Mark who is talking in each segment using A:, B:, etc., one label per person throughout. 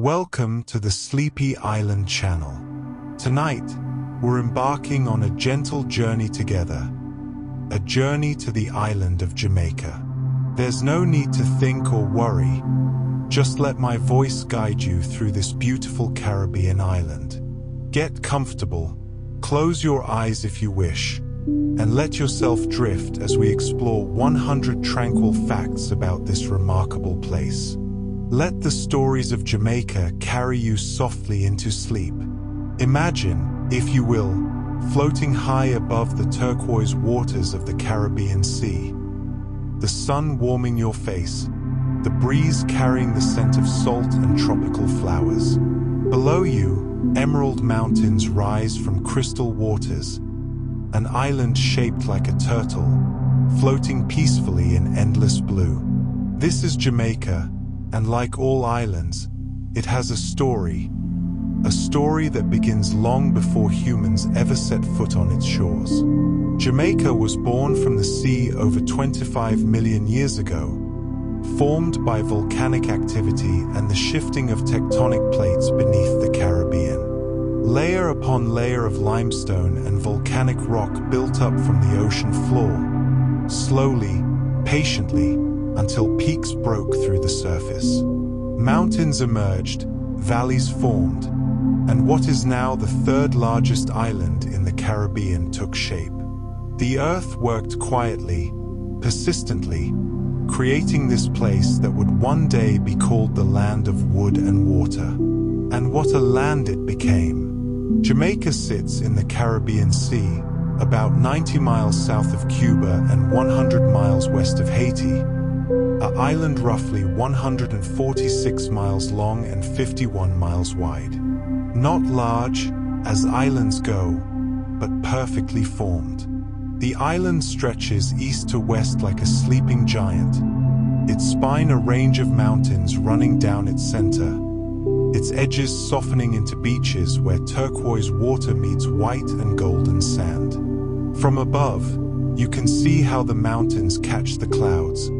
A: Welcome to the Sleepy Island channel. Tonight, we're embarking on a gentle journey together. A journey to the island of Jamaica. There's no need to think or worry. Just let my voice guide you through this beautiful Caribbean island. Get comfortable, close your eyes if you wish, and let yourself drift as we explore 100 tranquil facts about this remarkable place. Let the stories of Jamaica carry you softly into sleep. Imagine, if you will, floating high above the turquoise waters of the Caribbean Sea. The sun warming your face, the breeze carrying the scent of salt and tropical flowers. Below you, emerald mountains rise from crystal waters, an island shaped like a turtle, floating peacefully in endless blue. This is Jamaica, and like all islands, it has a story that begins long before humans ever set foot on its shores. Jamaica was born from the sea over 25 million years ago, formed by volcanic activity and the shifting of tectonic plates beneath the Caribbean. Layer upon layer of limestone and volcanic rock built up from the ocean floor, slowly, patiently, until peaks broke through the surface. Mountains emerged, valleys formed, and what is now the third largest island in the Caribbean took shape. The earth worked quietly, persistently, creating this place that would one day be called the land of wood and water. And what a land it became. Jamaica sits in the Caribbean Sea, about 90 miles south of Cuba and 100 miles west of Haiti. An island roughly 146 miles long and 51 miles wide. Not large, as islands go, but perfectly formed. The island stretches east to west like a sleeping giant, its spine a range of mountains running down its center, its edges softening into beaches where turquoise water meets white and golden sand. From above, you can see how the mountains catch the clouds,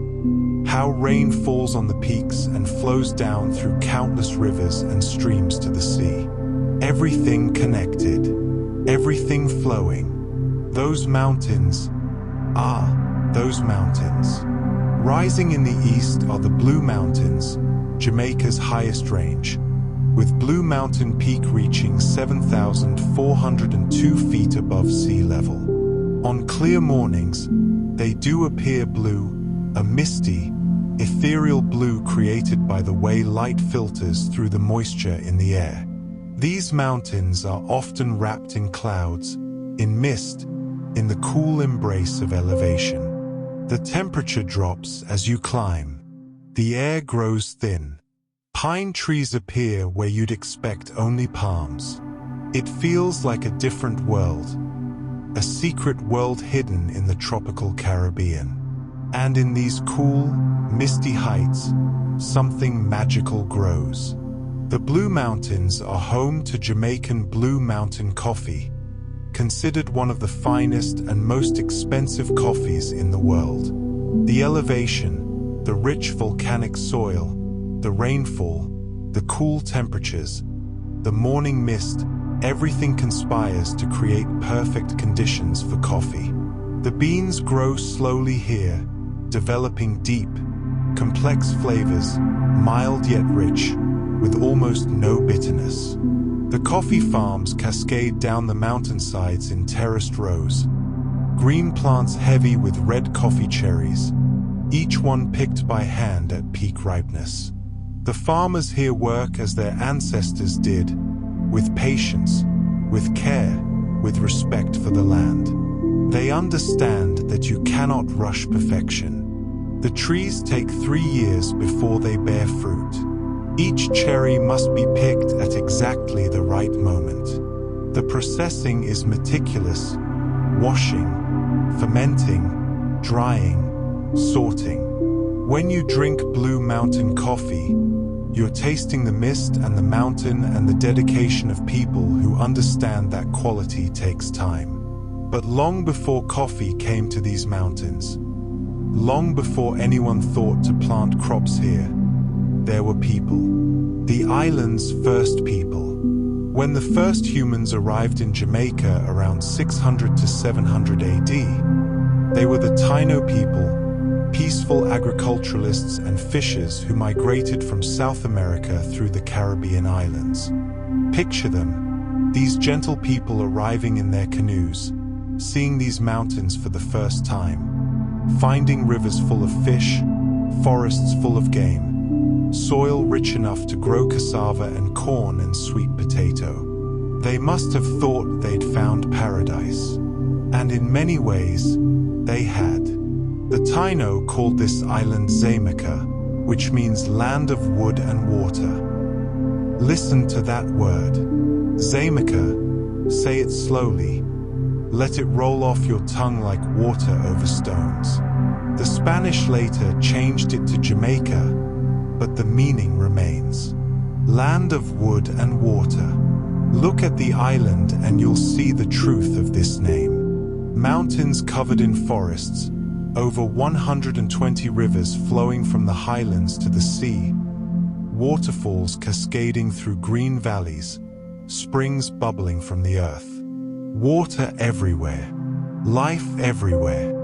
A: how rain falls on the peaks and flows down through countless rivers and streams to the sea. Everything connected, everything flowing. Those mountains. Rising in the east are the Blue Mountains, Jamaica's highest range, with Blue Mountain Peak reaching 7,402 feet above sea level. On clear mornings, they do appear blue, a misty, ethereal blue created by the way light filters through the moisture in the air. These mountains are often wrapped in clouds, in mist, in the cool embrace of elevation. The temperature drops as you climb. The air grows thin. Pine trees appear where you'd expect only palms. It feels like a different world, a secret world hidden in the tropical Caribbean. And in these cool, misty heights, something magical grows. The Blue Mountains are home to Jamaican Blue Mountain coffee, considered one of the finest and most expensive coffees in the world. The elevation, the rich volcanic soil, the rainfall, the cool temperatures, the morning mist, everything conspires to create perfect conditions for coffee. The beans grow slowly here, developing deep, complex flavors, mild yet rich, with almost no bitterness. The coffee farms cascade down the mountainsides in terraced rows. Green plants heavy with red coffee cherries, each one picked by hand at peak ripeness. The farmers here work as their ancestors did, with patience, with care, with respect for the land. They understand that you cannot rush perfection. The trees take 3 years before they bear fruit. Each cherry must be picked at exactly the right moment. The processing is meticulous: washing, fermenting, drying, sorting. When you drink Blue Mountain coffee, you're tasting the mist and the mountain and the dedication of people who understand that quality takes time. But long before coffee came to these mountains, long before anyone thought to plant crops here, there were people. The island's first people. When the first humans arrived in Jamaica around 600 to 700 AD, they were the Taíno people, peaceful agriculturalists and fishers who migrated from South America through the Caribbean islands. Picture them, these gentle people arriving in their canoes, seeing these mountains for the first time, finding rivers full of fish, forests full of game, soil rich enough to grow cassava and corn and sweet potato. They must have thought they'd found paradise. And in many ways, they had. The Taíno called this island Xaymaca, which means land of wood and water. Listen to that word. Xaymaca. Say it slowly. Let it roll off your tongue like water over stones. The Spanish later changed it to Jamaica, but the meaning remains. Land of wood and water. Look at the island and you'll see the truth of this name. Mountains covered in forests, over 120 rivers flowing from the highlands to the sea, waterfalls cascading through green valleys, springs bubbling from the earth. Water everywhere. Life everywhere.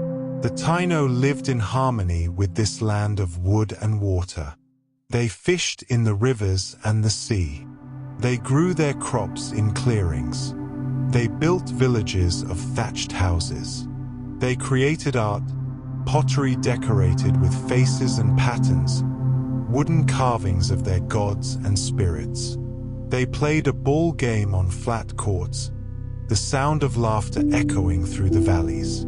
A: The Taíno lived in harmony with this land of wood and water. They fished in the rivers and the sea. They grew their crops in clearings. They built villages of thatched houses. They created art, pottery decorated with faces and patterns, wooden carvings of their gods and spirits. They played a ball game on flat courts, the sound of laughter echoing through the valleys.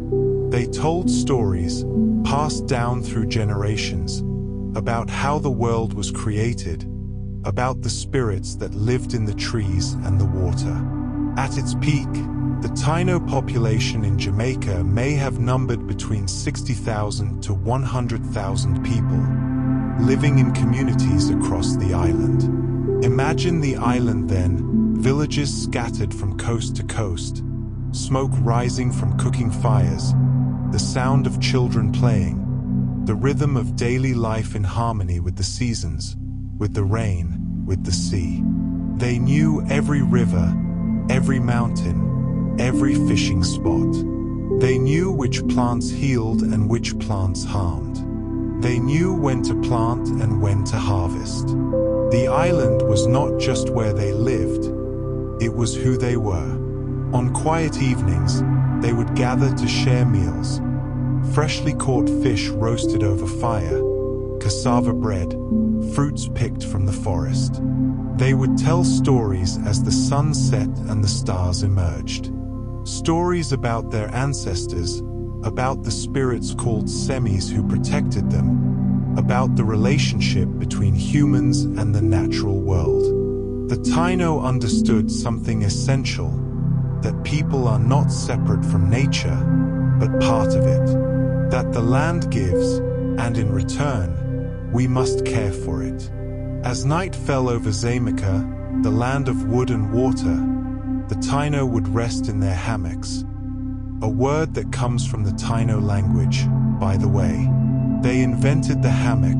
A: They told stories, passed down through generations, about how the world was created, about the spirits that lived in the trees and the water. At its peak, the Taíno population in Jamaica may have numbered between 60,000 to 100,000 people, living in communities across the island. Imagine the island then, villages scattered from coast to coast, smoke rising from cooking fires, the sound of children playing, the rhythm of daily life in harmony with the seasons, with the rain, with the sea. They knew every river, every mountain, every fishing spot. They knew which plants healed and which plants harmed. They knew when to plant and when to harvest. The island was not just where they lived, it was who they were. On quiet evenings, they would gather to share meals. Freshly caught fish roasted over fire, cassava bread, fruits picked from the forest. They would tell stories as the sun set and the stars emerged. Stories about their ancestors, about the spirits called semis who protected them, about the relationship between humans and the natural world. The Taíno understood something essential, that people are not separate from nature, but part of it. That the land gives, and in return, we must care for it. As night fell over Xaymaca, the land of wood and water, the Taíno would rest in their hammocks. A word that comes from the Taíno language, by the way. They invented the hammock,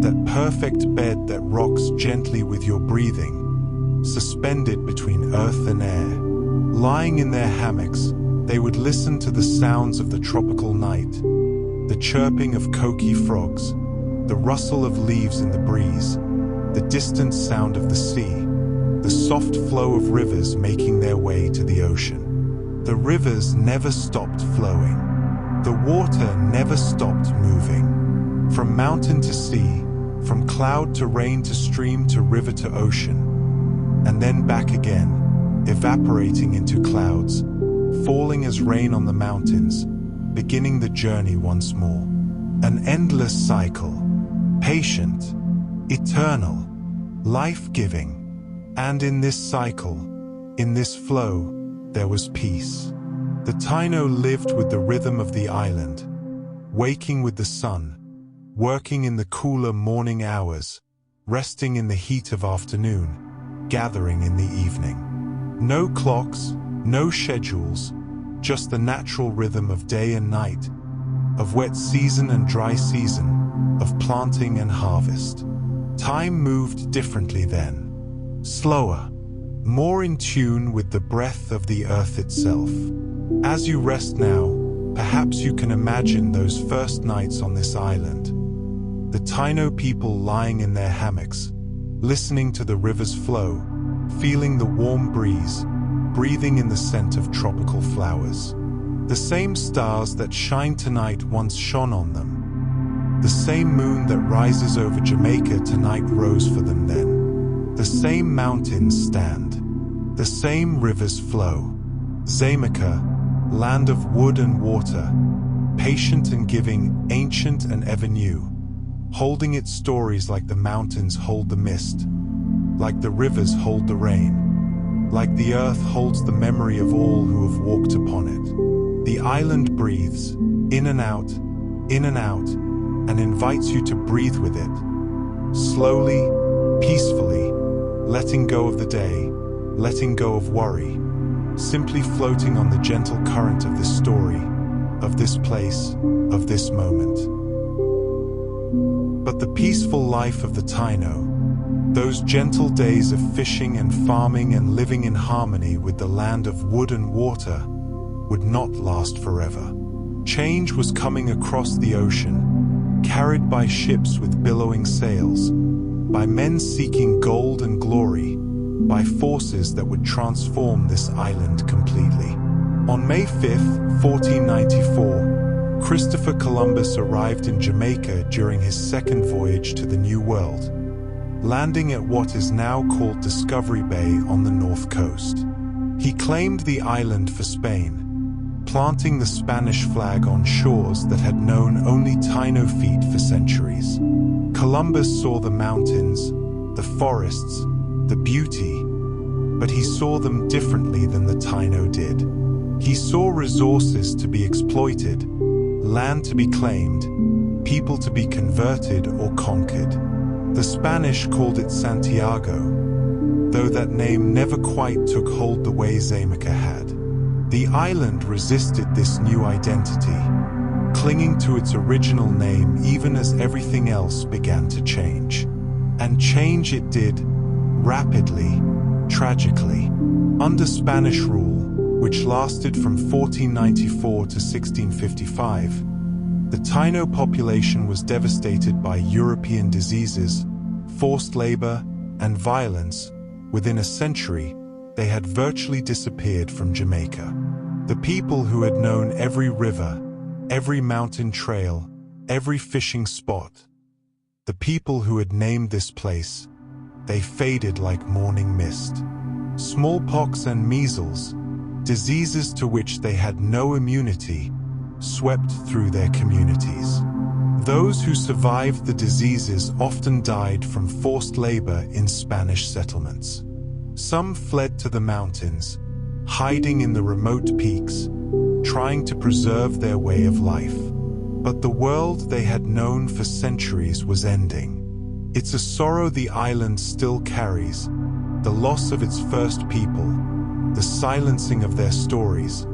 A: that perfect bed that rocks gently with your breathing, suspended between earth and air. Lying in their hammocks, they would listen to the sounds of the tropical night, the chirping of coqui frogs, the rustle of leaves in the breeze, the distant sound of the sea, the soft flow of rivers making their way to the ocean. The rivers never stopped flowing. The water never stopped moving. From mountain to sea, from cloud to rain to stream to river to ocean, and then back again, evaporating into clouds, falling as rain on the mountains, beginning the journey once more. An endless cycle, patient, eternal, life-giving. And in this cycle, in this flow, there was peace. The Taíno lived with the rhythm of the island, waking with the sun, working in the cooler morning hours, resting in the heat of afternoon, gathering in the evening. No clocks, no schedules, just the natural rhythm of day and night, of wet season and dry season, of planting and harvest. Time moved differently then, slower, more in tune with the breath of the earth itself. As you rest now, perhaps you can imagine those first nights on this island. The Taíno people lying in their hammocks, listening to the river's flow, feeling the warm breeze, breathing in the scent of tropical flowers. The same stars that shine tonight once shone on them. The same moon that rises over Jamaica tonight rose for them then. The same mountains stand. The same rivers flow. Xaymaca, land of wood and water, patient and giving, ancient and ever new, holding its stories like the mountains hold the mist, like the rivers hold the rain, like the earth holds the memory of all who have walked upon it. The island breathes, in and out, and invites you to breathe with it, slowly, peacefully, letting go of the day, letting go of worry, simply floating on the gentle current of this story, of this place, of this moment. But the peaceful life of the Taíno, those gentle days of fishing and farming and living in harmony with the land of wood and water, would not last forever. Change was coming across the ocean, carried by ships with billowing sails, by men seeking gold and glory, by forces that would transform this island completely. On May 5, 1494, Christopher Columbus arrived in Jamaica during his second voyage to the New World, landing at what is now called Discovery Bay on the north coast. He claimed the island for Spain, planting the Spanish flag on shores that had known only Taíno feet for centuries. Columbus saw the mountains, the forests, the beauty, but he saw them differently than the Taíno did. He saw resources to be exploited, land to be claimed, people to be converted or conquered. The Spanish called it Santiago, though that name never quite took hold the way Xaymaca had. The island resisted this new identity, clinging to its original name even as everything else began to change. And change it did, rapidly, tragically. Under Spanish rule, which lasted from 1494 to 1655, the Taíno population was devastated by European diseases, forced labor, and violence. Within a century, they had virtually disappeared from Jamaica. The people who had known every river, every mountain trail, every fishing spot, the people who had named this place, they faded like morning mist. Smallpox and measles, diseases to which they had no immunity, swept through their communities. Those who survived the diseases often died from forced labor in Spanish settlements. Some fled to the mountains, hiding in the remote peaks, trying to preserve their way of life. But the world they had known for centuries was ending. It's a sorrow the island still carries, the loss of its first people, the silencing of their stories,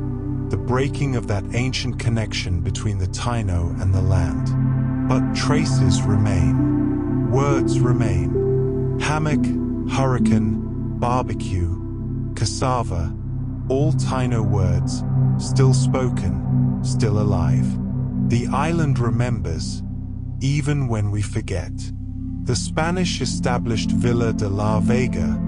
A: the breaking of that ancient connection between the Taíno and the land. But traces remain. Words remain. Hammock, hurricane, barbecue, cassava, all Taíno words, still spoken, still alive. The island remembers, even when we forget. The Spanish established Villa de la Vega,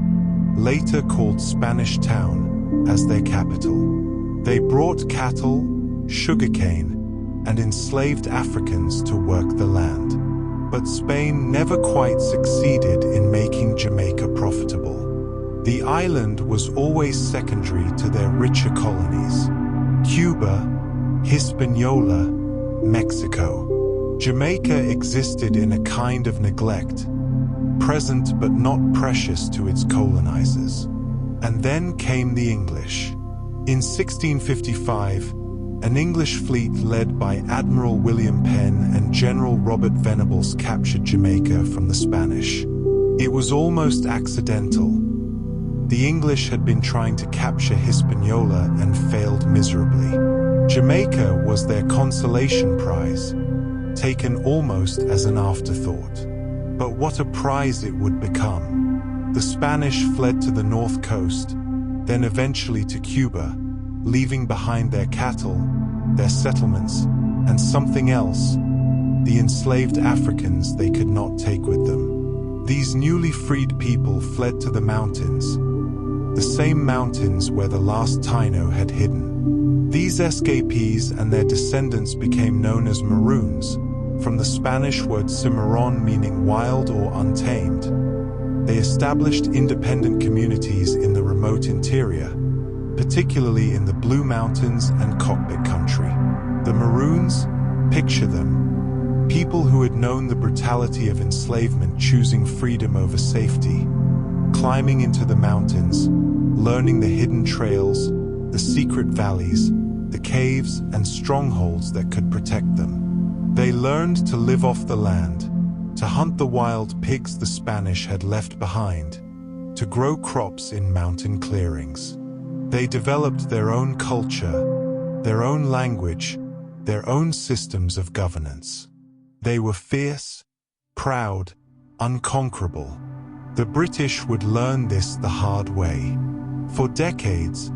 A: later called Spanish Town, as their capital. They brought cattle, sugarcane, and enslaved Africans to work the land. But Spain never quite succeeded in making Jamaica profitable. The island was always secondary to their richer colonies: Cuba, Hispaniola, Mexico. Jamaica existed in a kind of neglect, present but not precious to its colonizers. And then came the English. In 1655, an English fleet led by Admiral William Penn and General Robert Venables captured Jamaica from the Spanish. It was almost accidental. The English had been trying to capture Hispaniola and failed miserably. Jamaica was their consolation prize, taken almost as an afterthought. But what a prize it would become. The Spanish fled to the north coast, then eventually to Cuba, leaving behind their cattle, their settlements, and something else, the enslaved Africans they could not take with them. These newly freed people fled to the mountains, the same mountains where the last Taíno had hidden. These escapees and their descendants became known as Maroons, from the Spanish word cimarron meaning wild or untamed. They established independent communities in the remote interior, particularly in the Blue Mountains and Cockpit country. The Maroons, picture them, people who had known the brutality of enslavement, choosing freedom over safety, climbing into the mountains, learning the hidden trails, the secret valleys, the caves and strongholds that could protect them. They learned to live off the land, to hunt the wild pigs the Spanish had left behind, to grow crops in mountain clearings. They developed their own culture, their own language, their own systems of governance. They were fierce, proud, unconquerable. The British would learn this the hard way. For decades,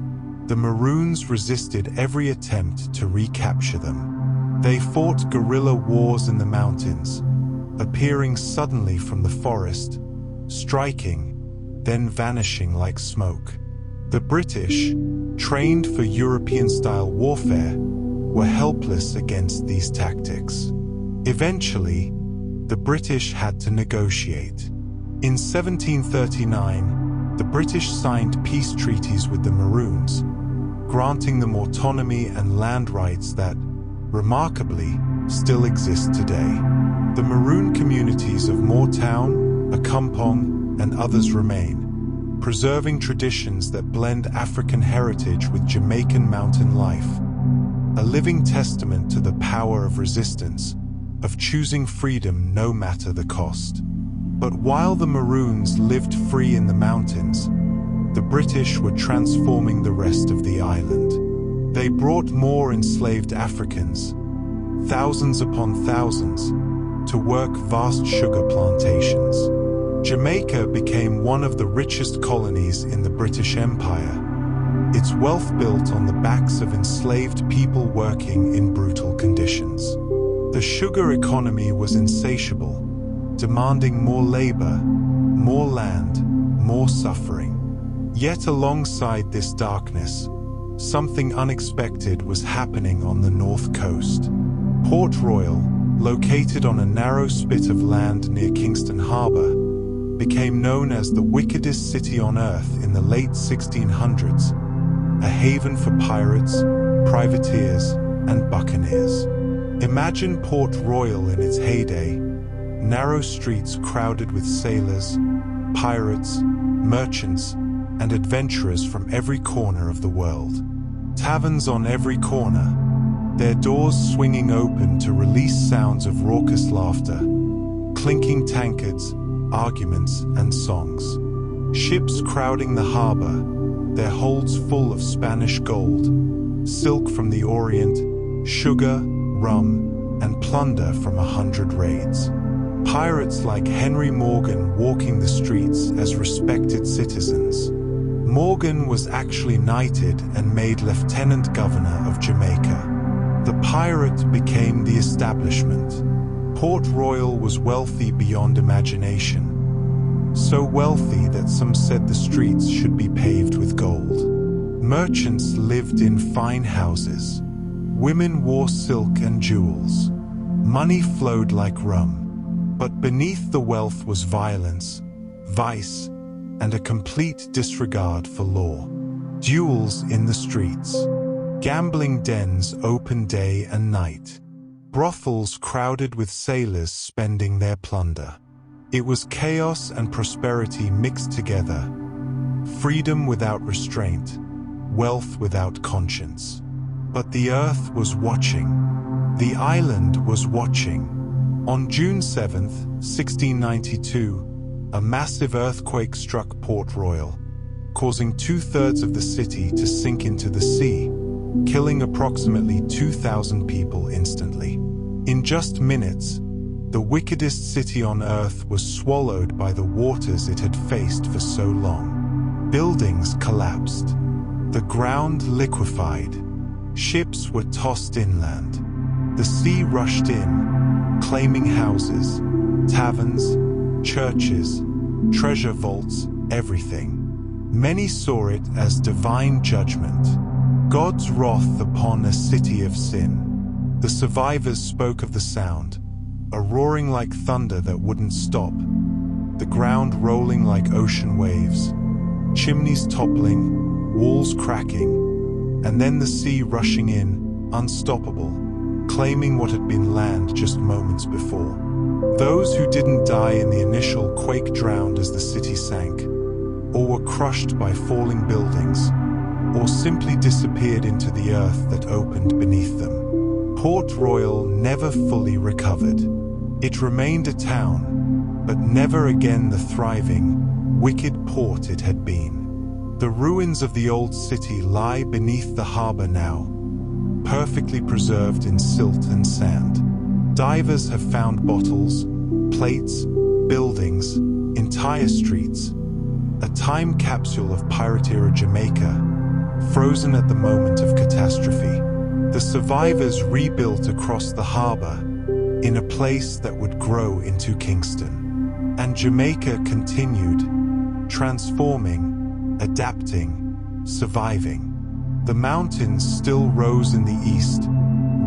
A: the Maroons resisted every attempt to recapture them. They fought guerrilla wars in the mountains, appearing suddenly from the forest, striking, then vanishing like smoke. The British, trained for European-style warfare, were helpless against these tactics. Eventually, the British had to negotiate. In 1739, the British signed peace treaties with the Maroons, granting them autonomy and land rights that, remarkably, still exist today. The Maroon communities of Moortown, Accompong, and others remain, preserving traditions that blend African heritage with Jamaican mountain life, a living testament to the power of resistance, of choosing freedom no matter the cost. But while the Maroons lived free in the mountains, the British were transforming the rest of the island. They brought more enslaved Africans, thousands upon thousands, to work vast sugar plantations. Jamaica became one of the richest colonies in the British Empire, its wealth built on the backs of enslaved people working in brutal conditions. The sugar economy was insatiable, demanding more labor, more land, more suffering. Yet alongside this darkness, something unexpected was happening on the north coast. Port Royal, located on a narrow spit of land near Kingston Harbour, became known as the wickedest city on earth in the late 1600s, a haven for pirates, privateers, and buccaneers. Imagine Port Royal in its heyday, narrow streets crowded with sailors, pirates, merchants, and adventurers from every corner of the world. Taverns on every corner, their doors swinging open to release sounds of raucous laughter, clinking tankards, arguments, and songs. Ships crowding the harbor, their holds full of Spanish gold, silk from the Orient, sugar, rum, and plunder from 100 raids. Pirates like Henry Morgan walking the streets as respected citizens. Morgan was actually knighted and made Lieutenant Governor of Jamaica. The pirate became the establishment. Port Royal was wealthy beyond imagination. So wealthy that some said the streets should be paved with gold. Merchants lived in fine houses. Women wore silk and jewels. Money flowed like rum. But beneath the wealth was violence, vice, and a complete disregard for law. Duels in the streets. Gambling dens open day and night. Brothels crowded with sailors spending their plunder. It was chaos and prosperity mixed together. Freedom without restraint, wealth without conscience. But the earth was watching. The island was watching. On June 7, 1692, a massive earthquake struck Port Royal, causing 2/3 of the city to sink into the sea, killing approximately 2,000 people instantly. In just minutes, The wickedest city on earth was swallowed by the waters it had faced for so long. Buildings collapsed. The ground liquefied. Ships were tossed inland. The sea rushed in, claiming houses, taverns, churches, treasure vaults, everything. Many saw it as divine judgment, God's wrath upon a city of sin. The survivors spoke of the sound, a roaring like thunder that wouldn't stop, the ground rolling like ocean waves, chimneys toppling, walls cracking, and then the sea rushing in, unstoppable, claiming what had been land just moments before. Those who didn't die in the initial quake drowned as the city sank, or were crushed by falling buildings, or simply disappeared into the earth that opened beneath them. Port Royal never fully recovered. It remained a town, but never again the thriving, wicked port it had been. The ruins of the old city lie beneath the harbor now, perfectly preserved in silt and sand. Divers have found bottles, plates, buildings, entire streets, a time capsule of pirate-era Jamaica, frozen at the moment of catastrophe. The survivors rebuilt across the harbor, in a place that would grow into Kingston. And Jamaica continued, transforming, adapting, surviving. The mountains still rose in the east,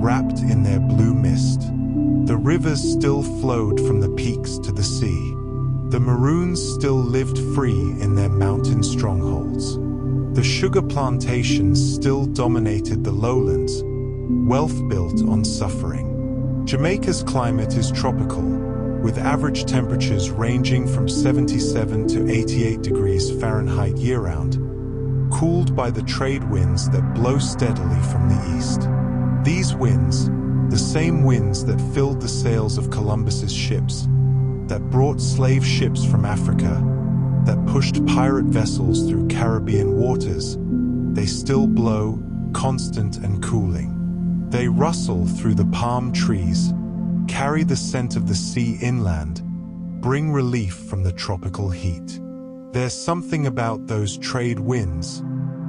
A: wrapped in their blue mist. The rivers still flowed from the peaks to the sea. The Maroons still lived free in their mountain strongholds. The sugar plantations still dominated the lowlands, wealth built on suffering. Jamaica's climate is tropical, with average temperatures ranging from 77 to 88 degrees Fahrenheit year-round, cooled by the trade winds that blow steadily from the east. These winds, the same winds that filled the sails of Columbus's ships, that brought slave ships from Africa, that pushed pirate vessels through Caribbean waters, they still blow, constant and cooling. They rustle through the palm trees, carry the scent of the sea inland, bring relief from the tropical heat. There's something about those trade winds,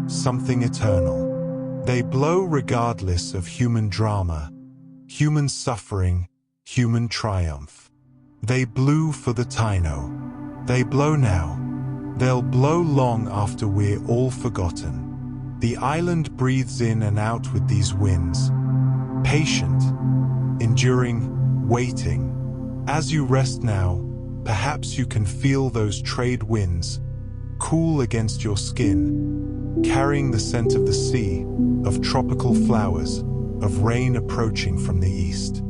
A: something eternal. They blow regardless of human drama, human suffering, human triumph. They blew for the Taíno. They blow now. They'll blow long after we're all forgotten. The island breathes in and out with these winds, patient, enduring, waiting. As you rest now, perhaps you can feel those trade winds, cool against your skin, carrying the scent of the sea, of tropical flowers, of rain approaching from the east.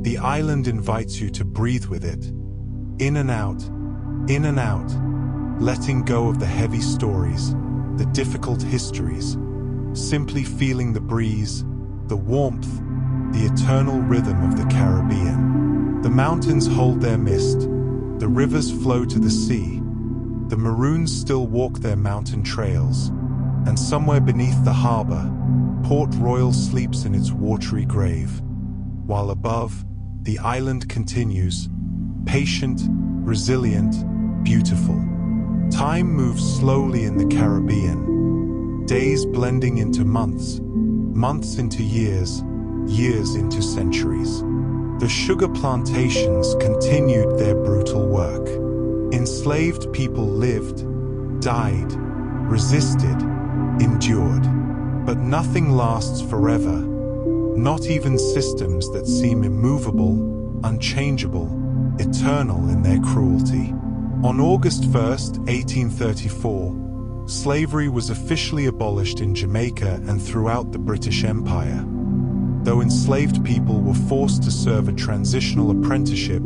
A: The island invites you to breathe with it, in and out, letting go of the heavy stories, the difficult histories, simply feeling the breeze, the warmth, the eternal rhythm of the Caribbean. The mountains hold their mist, the rivers flow to the sea, the Maroons still walk their mountain trails, and somewhere beneath the harbor, Port Royal sleeps in its watery grave, while above, the island continues, patient, resilient, beautiful. Time moves slowly in the Caribbean, days blending into months, months into years, years into centuries. The sugar plantations continued their brutal work. Enslaved people lived, died, resisted, endured. But nothing lasts forever, not even systems that seem immovable, unchangeable, eternal in their cruelty. On August 1st, 1834, slavery was officially abolished in Jamaica and throughout the British Empire, though enslaved people were forced to serve a transitional apprenticeship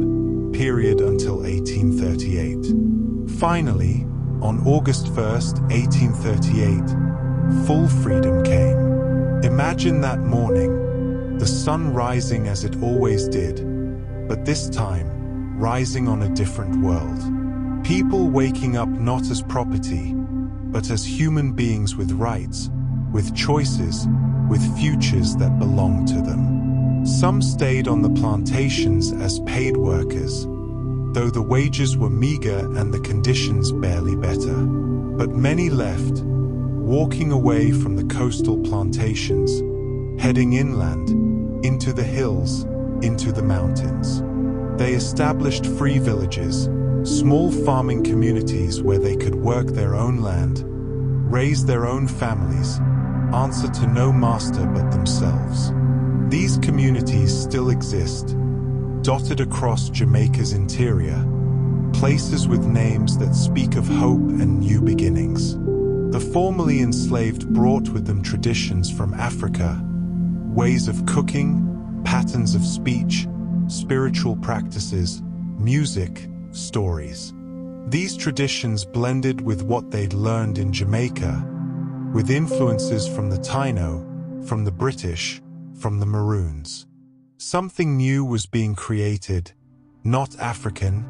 A: period until 1838. Finally, on August 1st, 1838, full freedom came. Imagine that morning, the sun rising as it always did, but this time, rising on a different world. People waking up not as property, but as human beings with rights, with choices, with futures that belong to them. Some stayed on the plantations as paid workers, though the wages were meager and the conditions barely better. But many left, walking away from the coastal plantations, heading inland, into the hills, into the mountains. They established free villages, small farming communities where they could work their own land, raise their own families, answer to no master but themselves. These communities still exist, dotted across Jamaica's interior, places with names that speak of hope and new beginnings. The formerly enslaved brought with them traditions from Africa, ways of cooking, patterns of speech, spiritual practices, music, stories. These traditions blended with what they'd learned in Jamaica, with influences from the Taíno, from the British, from the Maroons. Something new was being created, not African,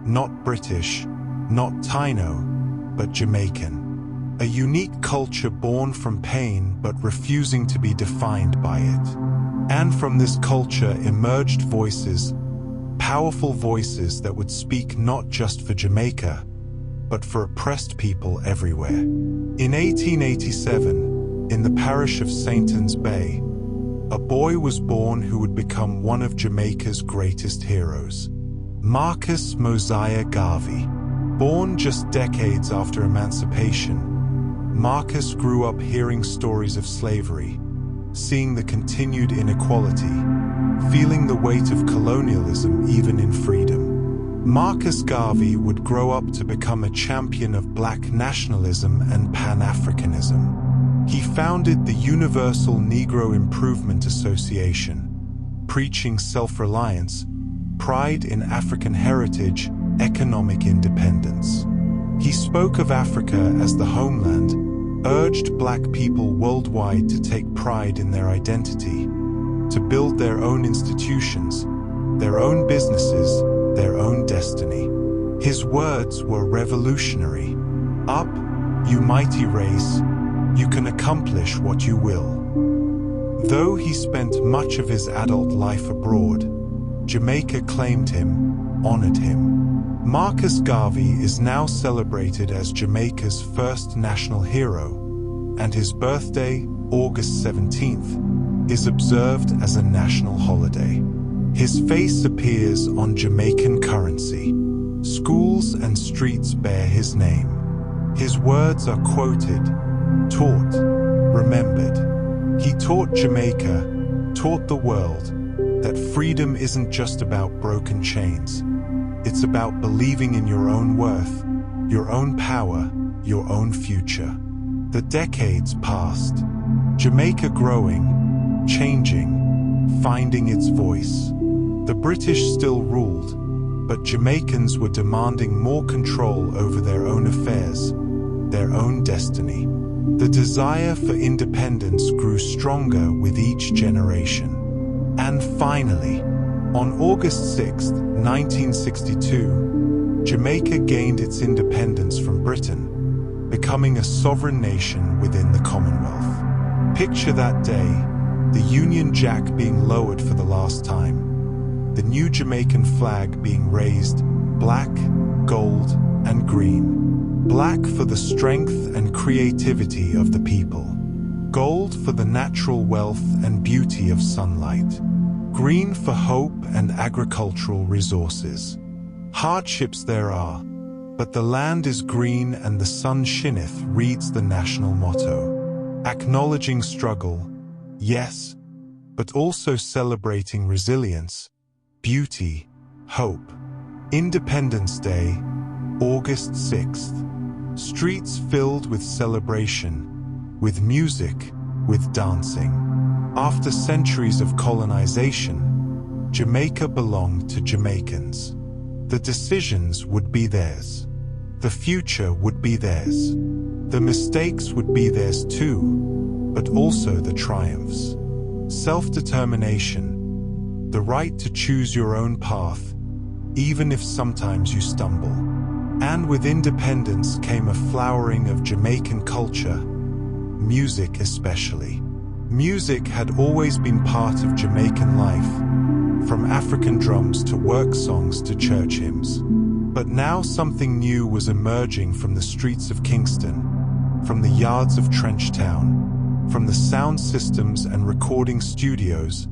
A: not British, not Taíno, but Jamaican. A unique culture born from pain but refusing to be defined by it. And from this culture emerged voices, powerful voices that would speak not just for Jamaica, but for oppressed people everywhere. In 1887, in the parish of Saintons Bay, a boy was born who would become one of Jamaica's greatest heroes. Marcus Mosiah Garvey. Born just decades after emancipation, Marcus grew up hearing stories of slavery, seeing the continued inequality, feeling the weight of colonialism even in freedom. Marcus Garvey would grow up to become a champion of black nationalism and Pan-Africanism. He founded the Universal Negro Improvement Association, preaching self-reliance, pride in African heritage, economic independence. He spoke of Africa as the homeland, urged black people worldwide to take pride in their identity, to build their own institutions, their own businesses, their own destiny. His words were revolutionary. Up, you mighty race, you can accomplish what you will. Though he spent much of his adult life abroad, Jamaica claimed him, honored him. Marcus Garvey is now celebrated as Jamaica's first national hero, and his birthday, August 17th, is observed as a national holiday. His face appears on Jamaican currency. Schools and streets bear his name. His words are quoted, taught, remembered. He taught Jamaica, taught the world, that freedom isn't just about broken chains. It's about believing in your own worth, your own power, your own future. The decades passed, Jamaica growing, changing, finding its voice. The British still ruled, but Jamaicans were demanding more control over their own affairs, their own destiny. The desire for independence grew stronger with each generation. And finally, on August 6, 1962, Jamaica gained its independence from Britain, becoming a sovereign nation within the Commonwealth. Picture that day, the Union Jack being lowered for the last time, the new Jamaican flag being raised, black, gold, and green. Black for the strength and creativity of the people. Gold for the natural wealth and beauty of sunlight. Green for hope and agricultural resources. Hardships there are, but the land is green and the sun shineth reads the national motto. Acknowledging struggle, yes, but also celebrating resilience, beauty, hope. Independence Day, August 6th. Streets filled with celebration, with music, with dancing. After centuries of colonization, Jamaica belonged to Jamaicans. The decisions would be theirs. The future would be theirs. The mistakes would be theirs too, but also the triumphs. Self-determination, the right to choose your own path, even if sometimes you stumble. And with independence came a flowering of Jamaican culture, music especially. Music had always been part of Jamaican life, from African drums to work songs to church hymns. But now something new was emerging from the streets of Kingston, from the yards of Trenchtown, from the sound systems and recording studios,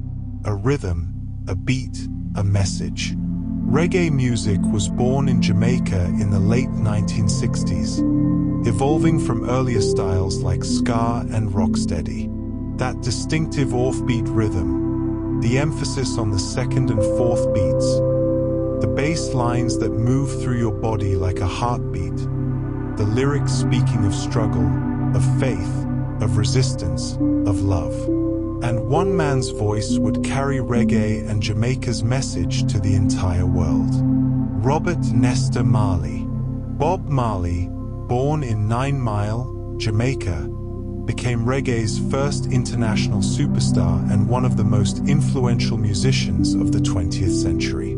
A: a rhythm, a beat, a message. Reggae music was born in Jamaica in the late 1960s, evolving from earlier styles like ska and rocksteady. That distinctive offbeat rhythm, the emphasis on the second and fourth beats, the bass lines that move through your body like a heartbeat, the lyrics speaking of struggle, of faith, of resistance, of love. And one man's voice would carry reggae and Jamaica's message to the entire world. Robert Nesta Marley. Bob Marley, born in 9 Mile, Jamaica, became reggae's first international superstar and one of the most influential musicians of the 20th century.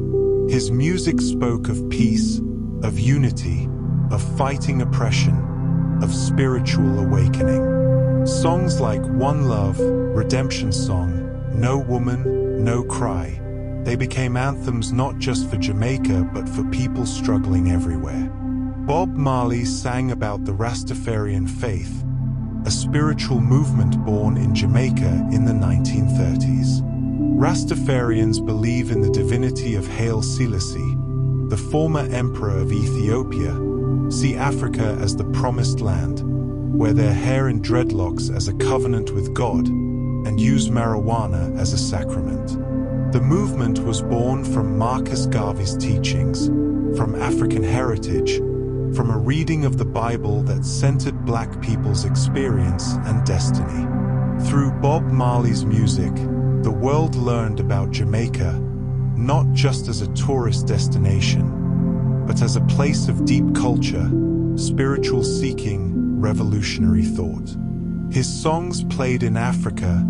A: His music spoke of peace, of unity, of fighting oppression, of spiritual awakening. Songs like One Love, Redemption Song, No Woman, No Cry, they became anthems not just for Jamaica but for people struggling everywhere. Bob Marley sang about the Rastafarian faith, a spiritual movement born in Jamaica in the 1930s. Rastafarians believe in the divinity of Haile Selassie, the former emperor of Ethiopia, see Africa as the promised land, wear their hair in dreadlocks as a covenant with God, and use marijuana as a sacrament. The movement was born from Marcus Garvey's teachings, from African heritage, from a reading of the Bible that centered Black people's experience and destiny. Through Bob Marley's music, the world learned about Jamaica, not just as a tourist destination, but as a place of deep culture, spiritual seeking, revolutionary thought. His songs played in Africa,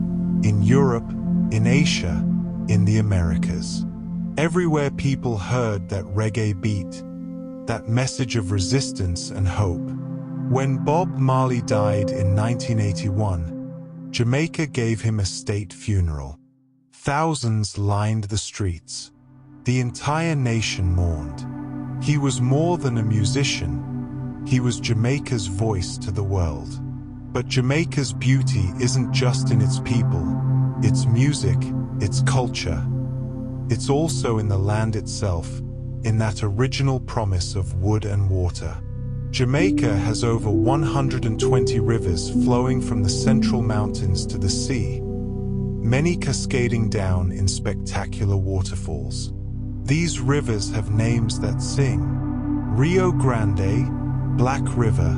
A: in Europe, in Asia, in the Americas. Everywhere people heard that reggae beat, that message of resistance and hope. When Bob Marley died in 1981, Jamaica gave him a state funeral. Thousands lined the streets. The entire nation mourned. He was more than a musician. He was Jamaica's voice to the world. But Jamaica's beauty isn't just in its people, its music, its culture. It's also in the land itself, in that original promise of wood and water. Jamaica has over 120 rivers flowing from the central mountains to the sea, many cascading down in spectacular waterfalls. These rivers have names that sing: Rio Grande, Black River,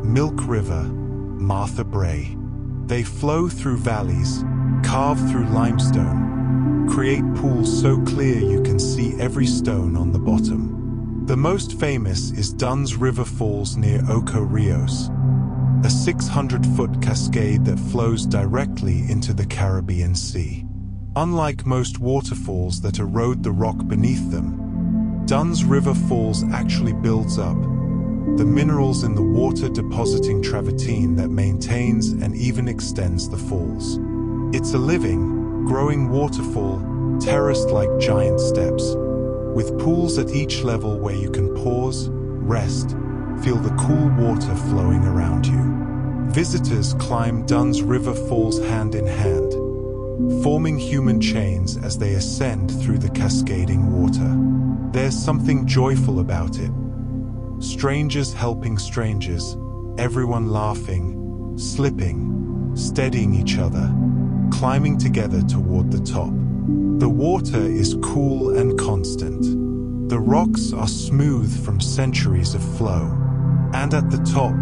A: Milk River, Martha Brae. They flow through valleys, carve through limestone, create pools so clear you can see every stone on the bottom. The most famous is Dunn's River Falls near Ocho Rios, a 600-foot cascade that flows directly into the Caribbean Sea. Unlike most waterfalls that erode the rock beneath them, Dunn's River Falls actually builds up the minerals in the water depositing travertine that maintains and even extends the falls. It's a living, growing waterfall, terraced like giant steps, with pools at each level where you can pause, rest, feel the cool water flowing around you. Visitors climb Dunn's River Falls hand in hand, forming human chains as they ascend through the cascading water. There's something joyful about it. Strangers helping strangers, everyone laughing, slipping, steadying each other, climbing together toward the top. The water is cool and constant. The rocks are smooth from centuries of flow. And at the top,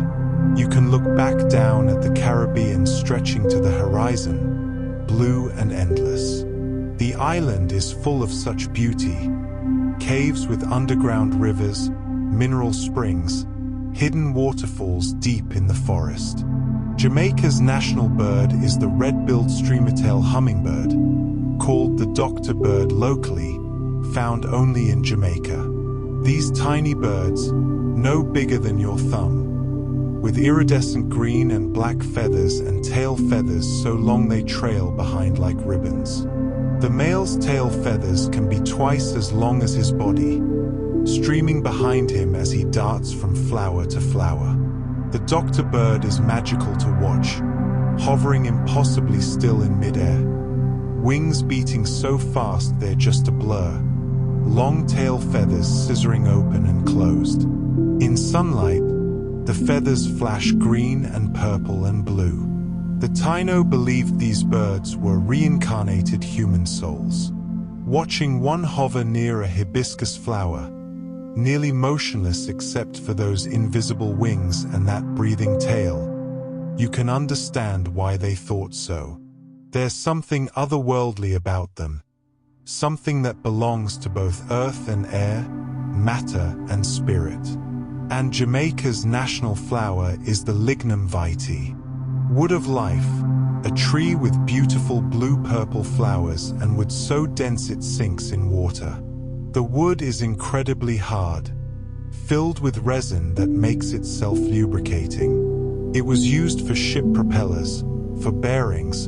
A: you can look back down at the Caribbean stretching to the horizon, blue and endless. The island is full of such beauty. Caves with underground rivers, mineral springs, hidden waterfalls deep in the forest. Jamaica's national bird is the red-billed streamertail hummingbird, called the doctor bird locally, found only in Jamaica. These tiny birds, no bigger than your thumb, with iridescent green and black feathers and tail feathers so long they trail behind like ribbons. The male's tail feathers can be twice as long as his body, streaming behind him as he darts from flower to flower. The doctor bird is magical to watch, hovering impossibly still in midair, wings beating so fast they're just a blur, long tail feathers scissoring open and closed. In sunlight, the feathers flash green and purple and blue. The Taíno believed these birds were reincarnated human souls. Watching one hover near a hibiscus flower, nearly motionless except for those invisible wings and that breathing tail, you can understand why they thought so. There's something otherworldly about them, something that belongs to both earth and air, matter and spirit. And Jamaica's national flower is the lignum vitae, wood of life, a tree with beautiful blue-purple flowers and wood so dense it sinks in water. The wood is incredibly hard, filled with resin that makes it self-lubricating. It was used for ship propellers, for bearings,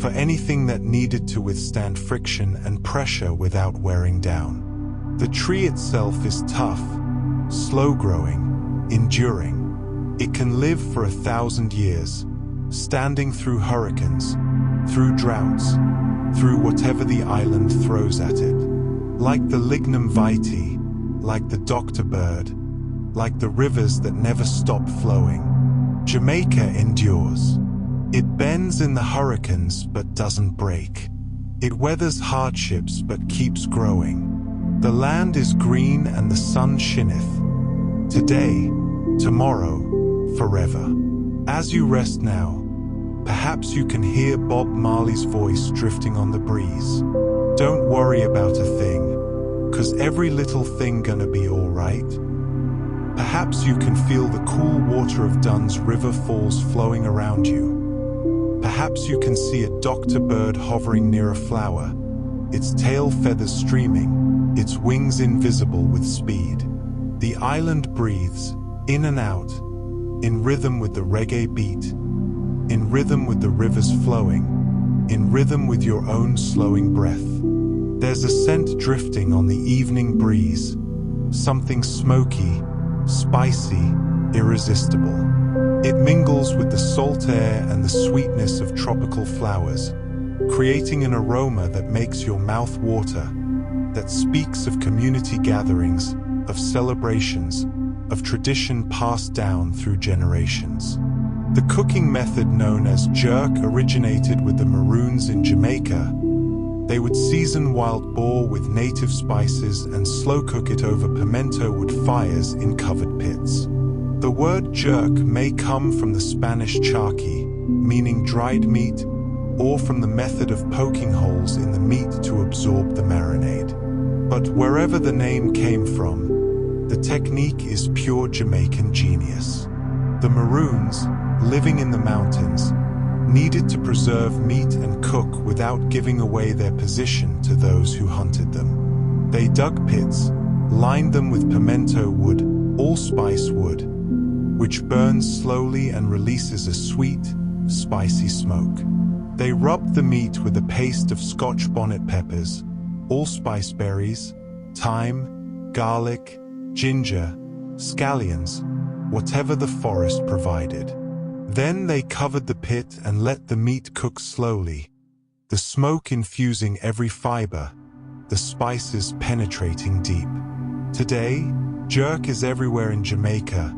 A: for anything that needed to withstand friction and pressure without wearing down. The tree itself is tough, slow-growing, enduring. It can live for 1,000 years, standing through hurricanes, through droughts, through whatever the island throws at it. Like the lignum vitae, like the doctor bird, like the rivers that never stop flowing, Jamaica endures. It bends in the hurricanes but doesn't break. It weathers hardships but keeps growing. The land is green and the sun shineth, today, tomorrow, forever. As you rest now, perhaps you can hear Bob Marley's voice drifting on the breeze. Don't worry about a thing, 'cause every little thing gonna be alright. Perhaps you can feel the cool water of Dunn's River Falls flowing around you. Perhaps you can see a doctor bird hovering near a flower, its tail feathers streaming, its wings invisible with speed. The island breathes, in and out, in rhythm with the reggae beat, in rhythm with the rivers flowing, in rhythm with your own slowing breath. There's a scent drifting on the evening breeze, something smoky, spicy, irresistible. It mingles with the salt air and the sweetness of tropical flowers, creating an aroma that makes your mouth water, that speaks of community gatherings, of celebrations, of tradition passed down through generations. The cooking method known as jerk originated with the Maroons in Jamaica. They would season wild boar with native spices and slow cook it over pimento wood fires in covered pits. The word jerk may come from the Spanish charqui, meaning dried meat, or from the method of poking holes in the meat to absorb the marinade. But wherever the name came from, the technique is pure Jamaican genius. The Maroons, living in the mountains, needed to preserve meat and cook without giving away their position to those who hunted them. They dug pits, lined them with pimento wood, allspice wood, which burns slowly and releases a sweet, spicy smoke. They rubbed the meat with a paste of Scotch bonnet peppers, allspice berries, thyme, garlic, ginger, scallions, whatever the forest provided. Then they covered the pit and let the meat cook slowly, the smoke infusing every fiber, the spices penetrating deep. Today, jerk is everywhere in Jamaica,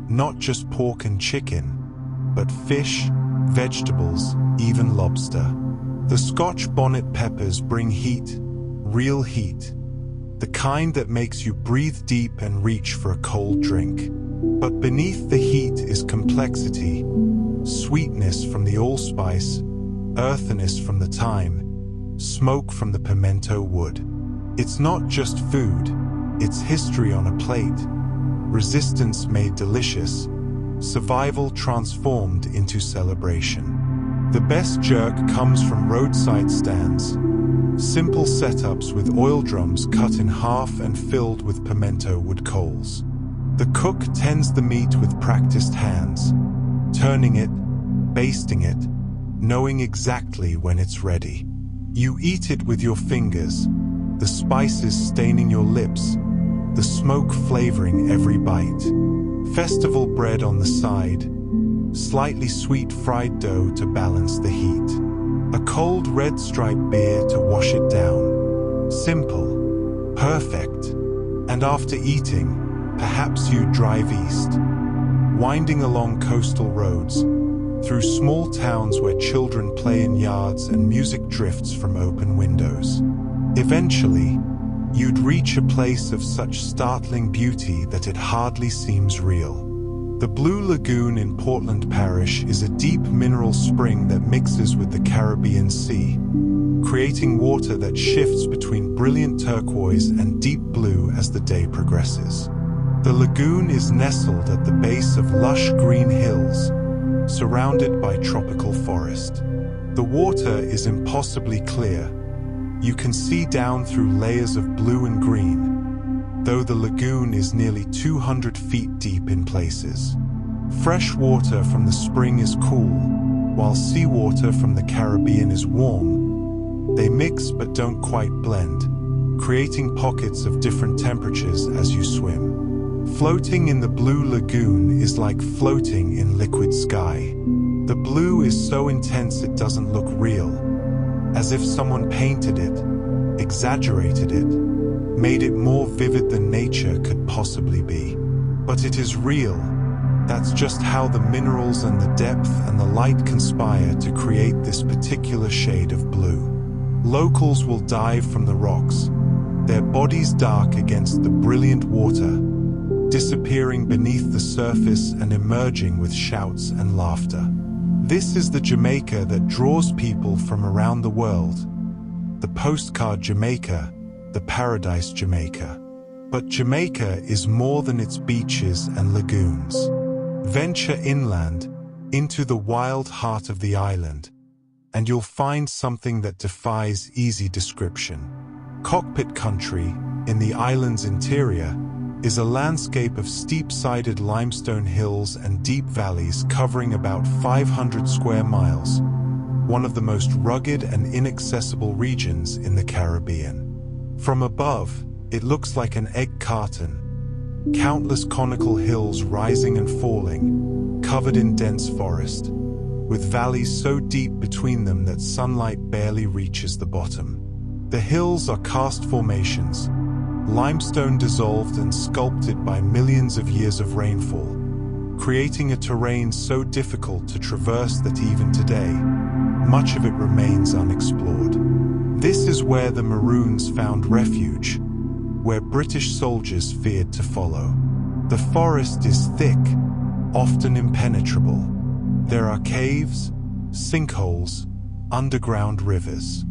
A: not just pork and chicken, but fish, vegetables, even lobster. The Scotch bonnet peppers bring heat, real heat, the kind that makes you breathe deep and reach for a cold drink. But beneath the heat is complexity, sweetness from the allspice, earthiness from the thyme, smoke from the pimento wood. It's not just food, it's history on a plate, resistance made delicious, survival transformed into celebration. The best jerk comes from roadside stands, simple setups with oil drums cut in half and filled with pimento wood coals. The cook tends the meat with practiced hands, turning it, basting it, knowing exactly when it's ready. You eat it with your fingers, the spices staining your lips, the smoke flavoring every bite. Festival bread on the side, slightly sweet fried dough to balance the heat. A cold red stripe beer to wash it down. Simple, perfect. And after eating, perhaps you drive east, winding along coastal roads, through small towns where children play in yards and music drifts from open windows. Eventually, you'd reach a place of such startling beauty that it hardly seems real. The Blue Lagoon in Portland Parish is a deep mineral spring that mixes with the Caribbean Sea, creating water that shifts between brilliant turquoise and deep blue as the day progresses. The lagoon is nestled at the base of lush green hills, surrounded by tropical forest. The water is impossibly clear. You can see down through layers of blue and green, though the lagoon is nearly 200 feet deep in places. Fresh water from the spring is cool, while seawater from the Caribbean is warm. They mix but don't quite blend, creating pockets of different temperatures as you swim. Floating in the Blue Lagoon is like floating in liquid sky. The blue is so intense it doesn't look real, as if someone painted it, exaggerated it, made it more vivid than nature could possibly be. But it is real. That's just how the minerals and the depth and the light conspire to create this particular shade of blue. Locals will dive from the rocks, their bodies dark against the brilliant water, disappearing beneath the surface and emerging with shouts and laughter. This is the Jamaica that draws people from around the world. The postcard Jamaica, the paradise Jamaica. But Jamaica is more than its beaches and lagoons. Venture inland, into the wild heart of the island, and you'll find something that defies easy description. Cockpit country, in the island's interior, is a landscape of steep-sided limestone hills and deep valleys covering about 500 square miles, one of the most rugged and inaccessible regions in the Caribbean. From above, it looks like an egg carton, countless conical hills rising and falling, covered in dense forest, with valleys so deep between them that sunlight barely reaches the bottom. The hills are karst formations, limestone dissolved and sculpted by millions of years of rainfall, creating a terrain so difficult to traverse that even today, much of it remains unexplored. This is where the Maroons found refuge, where British soldiers feared to follow. The forest is thick, often impenetrable. There are caves, sinkholes, underground rivers.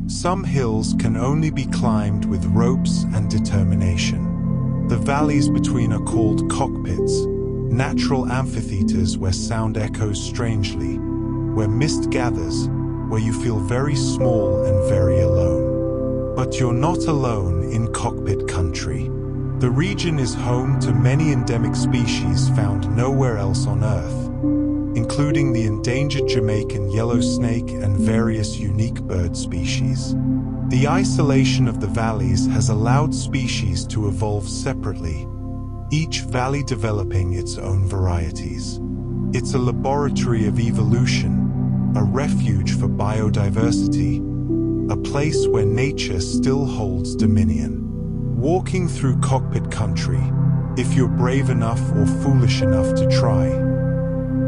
A: Some hills can only be climbed with ropes and determination. The valleys between are called cockpits, natural amphitheaters where sound echoes strangely, where mist gathers, where you feel very small and very alone. But you're not alone in cockpit country. The region is home to many endemic species found nowhere else on Earth, including the endangered Jamaican yellow snake and various unique bird species. The isolation of the valleys has allowed species to evolve separately, each valley developing its own varieties. It's a laboratory of evolution, a refuge for biodiversity, a place where nature still holds dominion. Walking through cockpit country, if you're brave enough or foolish enough to try,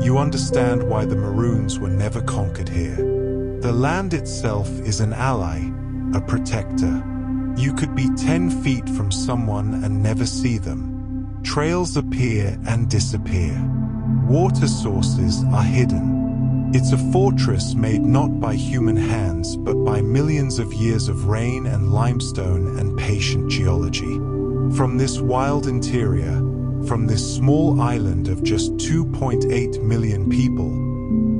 A: you understand why the Maroons were never conquered here. The land itself is an ally, a protector. You could be 10 feet from someone and never see them. Trails appear and disappear. Water sources are hidden. It's a fortress made not by human hands but by millions of years of rain and limestone and patient geology. From this wild interior, from this small island of just 2.8 million people,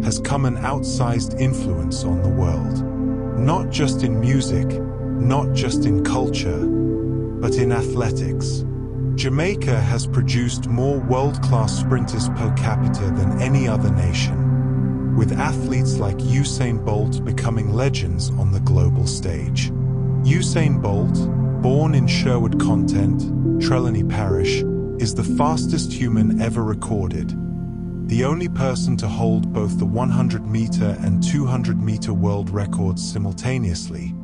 A: has come an outsized influence on the world. Not just in music, not just in culture, but in athletics. Jamaica has produced more world-class sprinters per capita than any other nation, with athletes like Usain Bolt becoming legends on the global stage. Usain Bolt, born in Sherwood Content, Trelawney Parish, is the fastest human ever recorded, the only person to hold both the 100-meter and 200-meter world records simultaneously,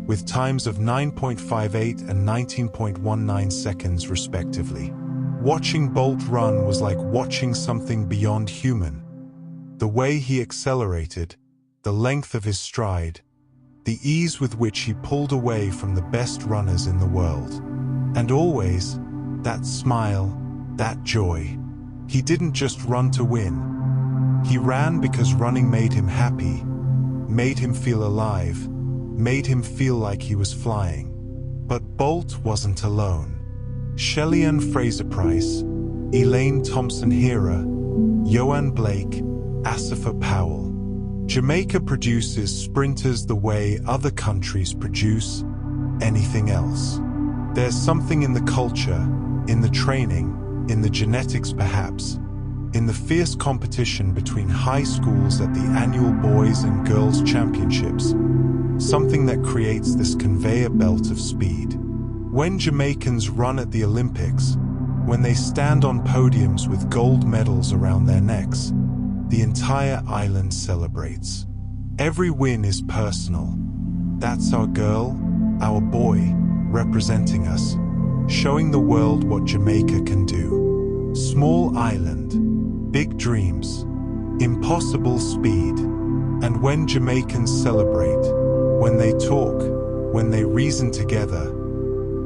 A: with times of 9.58 and 19.19 seconds respectively. Watching Bolt run was like watching something beyond human. The way he accelerated, the length of his stride, the ease with which he pulled away from the best runners in the world. And always, that smile, that joy. He didn't just run to win. He ran because running made him happy, made him feel alive, made him feel like he was flying. But Bolt wasn't alone. Shelley-Ann Fraser-Price, Elaine Thompson-Hera, Joanne Blake, Asifa Powell. Jamaica produces sprinters the way other countries produce anything else. There's something in the culture, in the training, in the genetics perhaps, in the fierce competition between high schools at the annual Boys and Girls Championships, something that creates this conveyor belt of speed. When Jamaicans run at the Olympics, when they stand on podiums with gold medals around their necks, the entire island celebrates. Every win is personal. That's our girl, our boy, representing us, showing the world what Jamaica can do. Small island, big dreams, impossible speed. And when Jamaicans celebrate, when they talk, when they reason together,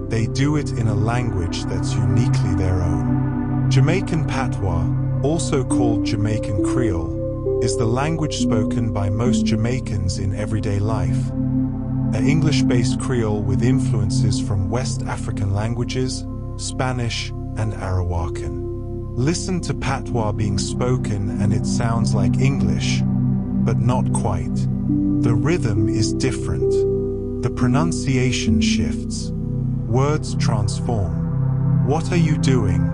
A: they do it in a language that's uniquely their own. Jamaican patois, also called Jamaican Creole, is the language spoken by most Jamaicans in everyday life. An English-based Creole with influences from West African languages, Spanish, and Arawakan. Listen to patois being spoken and it sounds like English, but not quite. The rhythm is different. The pronunciation shifts. Words transform. What are you doing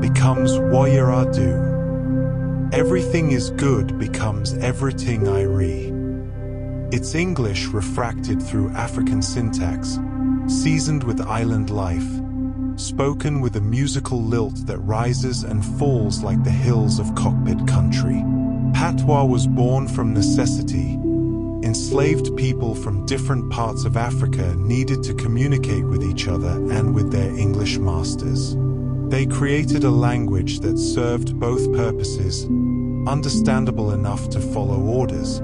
A: becomes what do. Everything is good becomes everything irie. It's English refracted through African syntax, seasoned with island life, spoken with a musical lilt that rises and falls like the hills of cockpit country. Patois was born from necessity. Enslaved people from different parts of Africa needed to communicate with each other and with their English masters. They created a language that served both purposes, understandable enough to follow orders,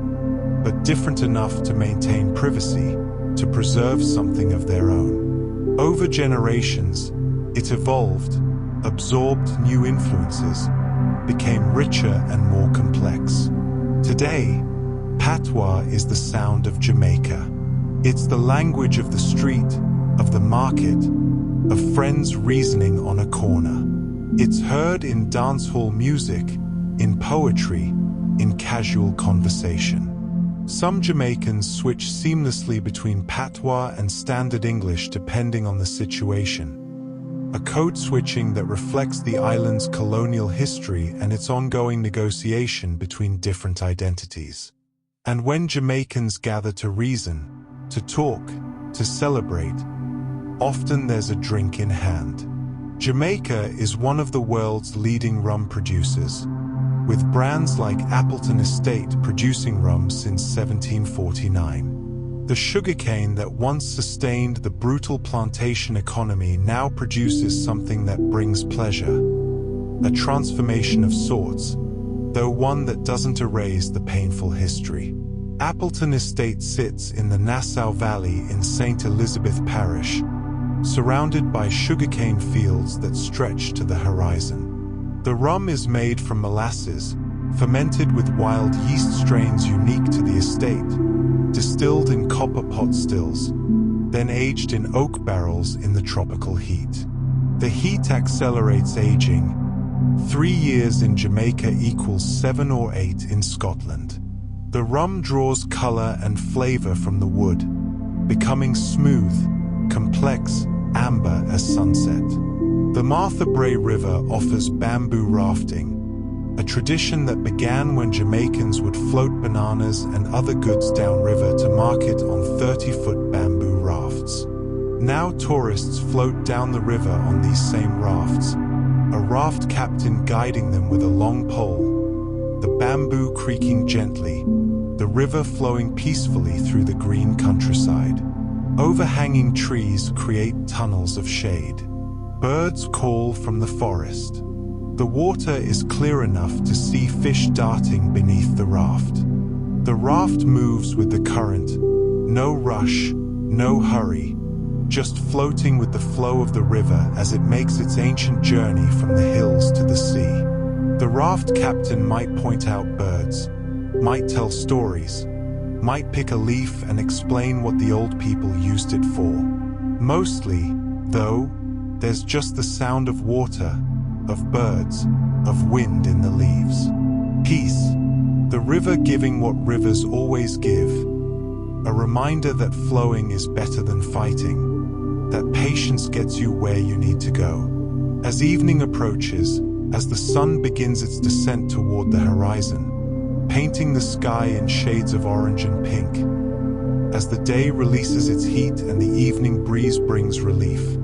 A: but different enough to maintain privacy, to preserve something of their own. Over generations, it evolved, absorbed new influences, became richer and more complex. Today, patois is the sound of Jamaica. It's the language of the street, of the market, of friends reasoning on a corner. It's heard in dancehall music, in poetry, in casual conversation. Some Jamaicans switch seamlessly between patois and standard English depending on the situation. A code switching that reflects the island's colonial history and its ongoing negotiation between different identities. And when Jamaicans gather to reason, to talk, to celebrate, often there's a drink in hand. Jamaica is one of the world's leading rum producers, with brands like Appleton Estate producing rum since 1749. The sugarcane that once sustained the brutal plantation economy now produces something that brings pleasure, a transformation of sorts, though one that doesn't erase the painful history. Appleton Estate sits in the Nassau Valley in St. Elizabeth Parish, surrounded by sugarcane fields that stretch to the horizon. The rum is made from molasses, fermented with wild yeast strains unique to the estate, distilled in copper pot stills, then aged in oak barrels in the tropical heat. The heat accelerates aging. 3 years in Jamaica equals 7 or 8 in Scotland. The rum draws color and flavor from the wood, becoming smooth, complex, amber as sunset. The Martha Brae River offers bamboo rafting, a tradition that began when Jamaicans would float bananas and other goods downriver to market on 30-foot bamboo rafts. Now tourists float down the river on these same rafts, a raft captain guiding them with a long pole, the bamboo creaking gently, the river flowing peacefully through the green countryside. Overhanging trees create tunnels of shade. Birds call from the forest. The water is clear enough to see fish darting beneath the raft. The raft moves with the current, no rush, no hurry, just floating with the flow of the river as it makes its ancient journey from the hills to the sea. The raft captain might point out birds, might tell stories, might pick a leaf and explain what the old people used it for. Mostly, though, there's just the sound of water, of birds, of wind in the leaves. Peace, the river giving what rivers always give, a reminder that flowing is better than fighting, that patience gets you where you need to go. As evening approaches, as the sun begins its descent toward the horizon, painting the sky in shades of orange and pink, as the day releases its heat and the evening breeze brings relief,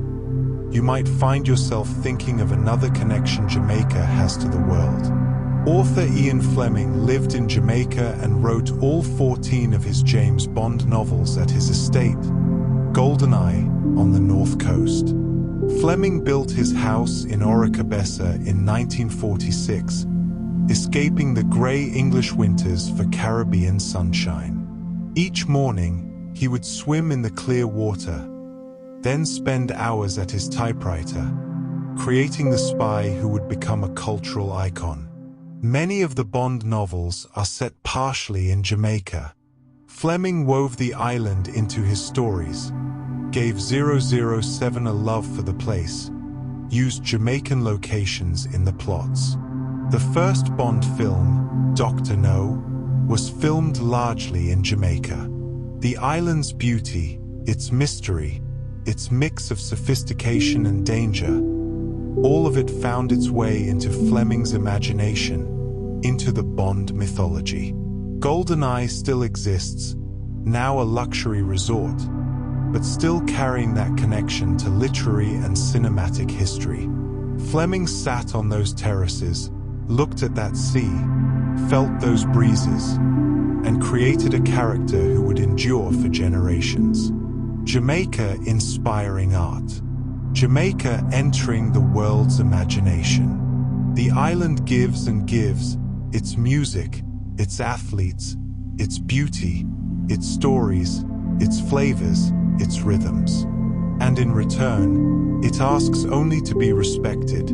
A: you might find yourself thinking of another connection Jamaica has to the world. Author Ian Fleming lived in Jamaica and wrote all 14 of his James Bond novels at his estate, GoldenEye, on the North Coast. Fleming built his house in Oricabessa in 1946, escaping the grey English winters for Caribbean sunshine. Each morning, he would swim in the clear water, then spend hours at his typewriter, creating the spy who would become a cultural icon. Many of the Bond novels are set partially in Jamaica. Fleming wove the island into his stories, gave 007 a love for the place, used Jamaican locations in the plots. The first Bond film, Dr. No, was filmed largely in Jamaica. The island's beauty, its mystery, its mix of sophistication and danger, all of it found its way into Fleming's imagination, into the Bond mythology. GoldenEye still exists, now a luxury resort, but still carrying that connection to literary and cinematic history. Fleming sat on those terraces, looked at that sea, felt those breezes, and created a character who would endure for generations. Jamaica inspiring art. Jamaica entering the world's imagination. The island gives and gives, its music, its athletes, its beauty, its stories, its flavors, its rhythms. And in return, it asks only to be respected,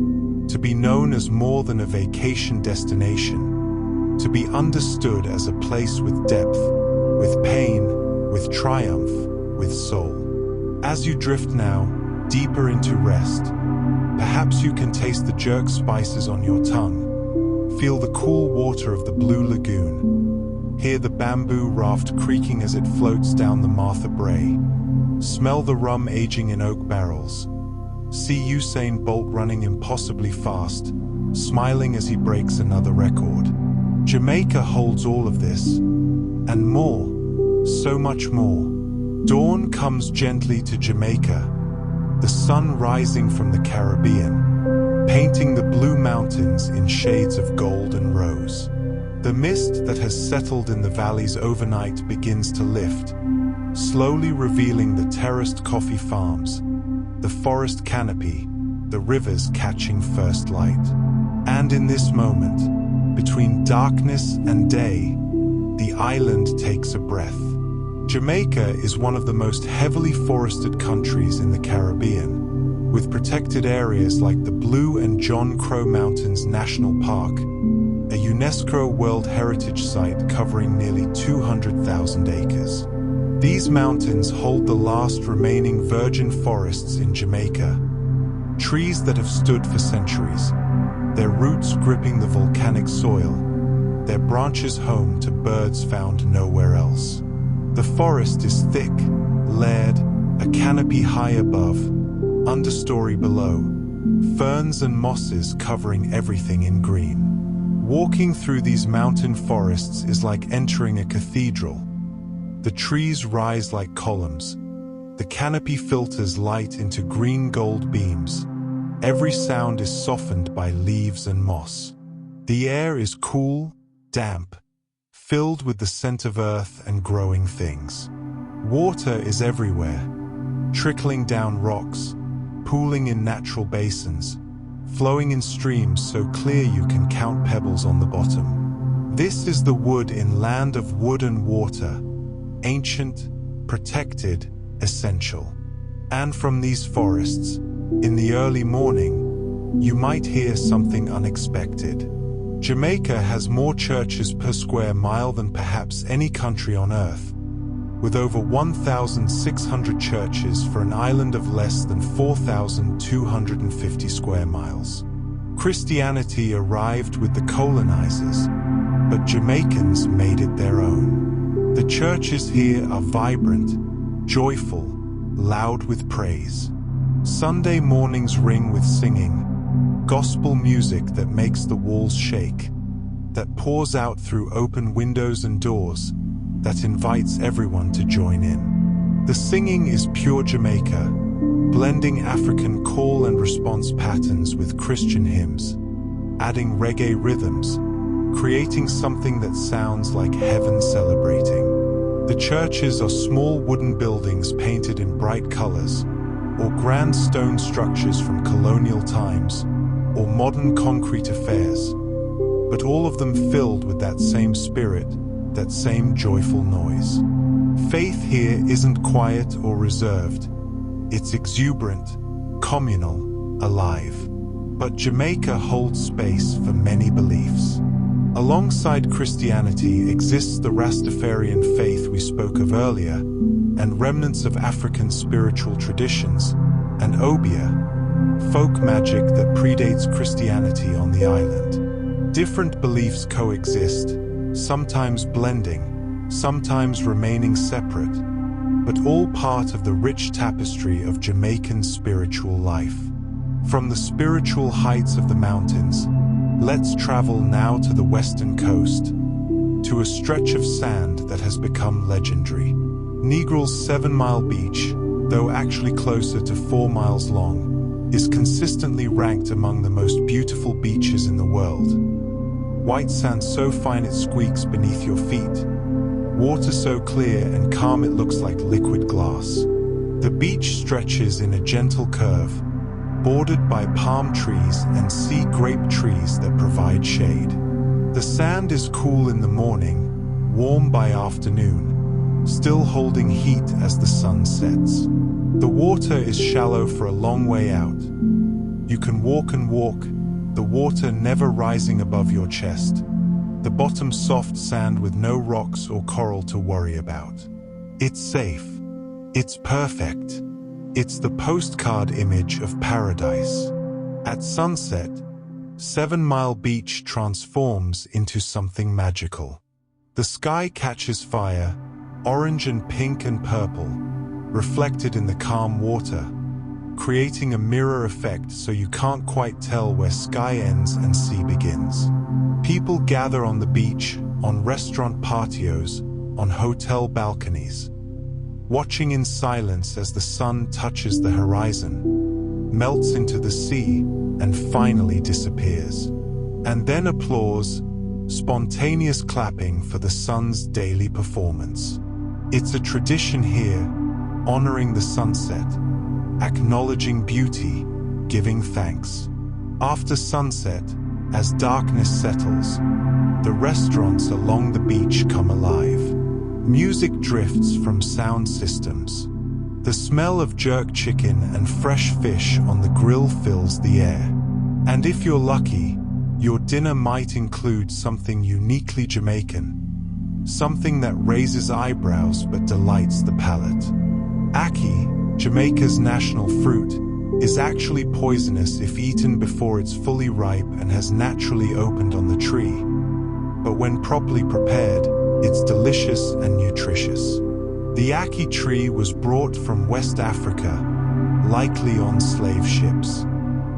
A: to be known as more than a vacation destination, to be understood as a place with depth, with pain, with triumph, with soul. As you drift now, deeper into rest, perhaps you can taste the jerk spices on your tongue, feel the cool water of the blue lagoon, hear the bamboo raft creaking as it floats down the Martha Brae, smell the rum aging in oak barrels, see Usain Bolt running impossibly fast, smiling as he breaks another record. Jamaica holds all of this, and more, so much more. Dawn comes gently to Jamaica, the sun rising from the Caribbean, painting the blue mountains in shades of gold and rose. The mist that has settled in the valleys overnight begins to lift, slowly revealing the terraced coffee farms, the forest canopy, the rivers catching first light. And in this moment, between darkness and day, the island takes a breath. Jamaica is one of the most heavily forested countries in the Caribbean, with protected areas like the Blue and John Crow Mountains National Park, a UNESCO World Heritage Site covering nearly 200,000 acres. These mountains hold the last remaining virgin forests in Jamaica, trees that have stood for centuries, their roots gripping the volcanic soil, their branches home to birds found nowhere else. The forest is thick, layered, a canopy high above, understory below, ferns and mosses covering everything in green. Walking through these mountain forests is like entering a cathedral. The trees rise like columns. The canopy filters light into green-gold beams. Every sound is softened by leaves and moss. The air is cool, damp, filled with the scent of earth and growing things. Water is everywhere, trickling down rocks, pooling in natural basins, flowing in streams so clear you can count pebbles on the bottom. This is the wood in land of wood and water, ancient, protected, essential. And from these forests, in the early morning, you might hear something unexpected. Jamaica has more churches per square mile than perhaps any country on earth, with over 1,600 churches for an island of less than 4,250 square miles. Christianity arrived with the colonizers, but Jamaicans made it their own. The churches here are vibrant, joyful, loud with praise. Sunday mornings ring with singing, gospel music that makes the walls shake, that pours out through open windows and doors, that invites everyone to join in. The singing is pure Jamaica, blending African call and response patterns with Christian hymns, adding reggae rhythms, creating something that sounds like heaven celebrating. The churches are small wooden buildings painted in bright colors, or grand stone structures from colonial times, or modern concrete affairs, but all of them filled with that same spirit, that same joyful noise. Faith here isn't quiet or reserved. It's exuberant, communal, alive. But Jamaica holds space for many beliefs. Alongside Christianity exists the Rastafarian faith we spoke of earlier, and remnants of African spiritual traditions, and obia, folk magic that predates Christianity on the island. Different beliefs coexist, sometimes blending, sometimes remaining separate, but all part of the rich tapestry of Jamaican spiritual life. From the spiritual heights of the mountains, let's travel now to the western coast, to a stretch of sand that has become legendary. Negral's 7-mile beach, though actually closer to 4 miles long, is consistently ranked among the most beautiful beaches in the world. White sand so fine it squeaks beneath your feet. Water so clear and calm it looks like liquid glass. The beach stretches in a gentle curve, bordered by palm trees and sea grape trees that provide shade. The sand is cool in the morning, warm by afternoon, still holding heat as the sun sets. The water is shallow for a long way out. You can walk and walk, the water never rising above your chest. The bottom soft sand with no rocks or coral to worry about. It's safe. It's perfect. It's the postcard image of paradise. At sunset, 7 Mile Beach transforms into something magical. The sky catches fire, orange and pink and purple, reflected in the calm water, creating a mirror effect so you can't quite tell where sky ends and sea begins. People gather on the beach, on restaurant patios, on hotel balconies, watching in silence as the sun touches the horizon, melts into the sea, and finally disappears. And then applause, spontaneous clapping for the sun's daily performance. It's a tradition here, honoring the sunset, acknowledging beauty, giving thanks. After sunset, as darkness settles, the restaurants along the beach come alive. Music drifts from sound systems. The smell of jerk chicken and fresh fish on the grill fills the air. And if you're lucky, your dinner might include something uniquely Jamaican, something that raises eyebrows but delights the palate. Ackee, Jamaica's national fruit, is actually poisonous if eaten before it's fully ripe and has naturally opened on the tree. But when properly prepared, it's delicious and nutritious. The Ackee tree was brought from West Africa, likely on slave ships.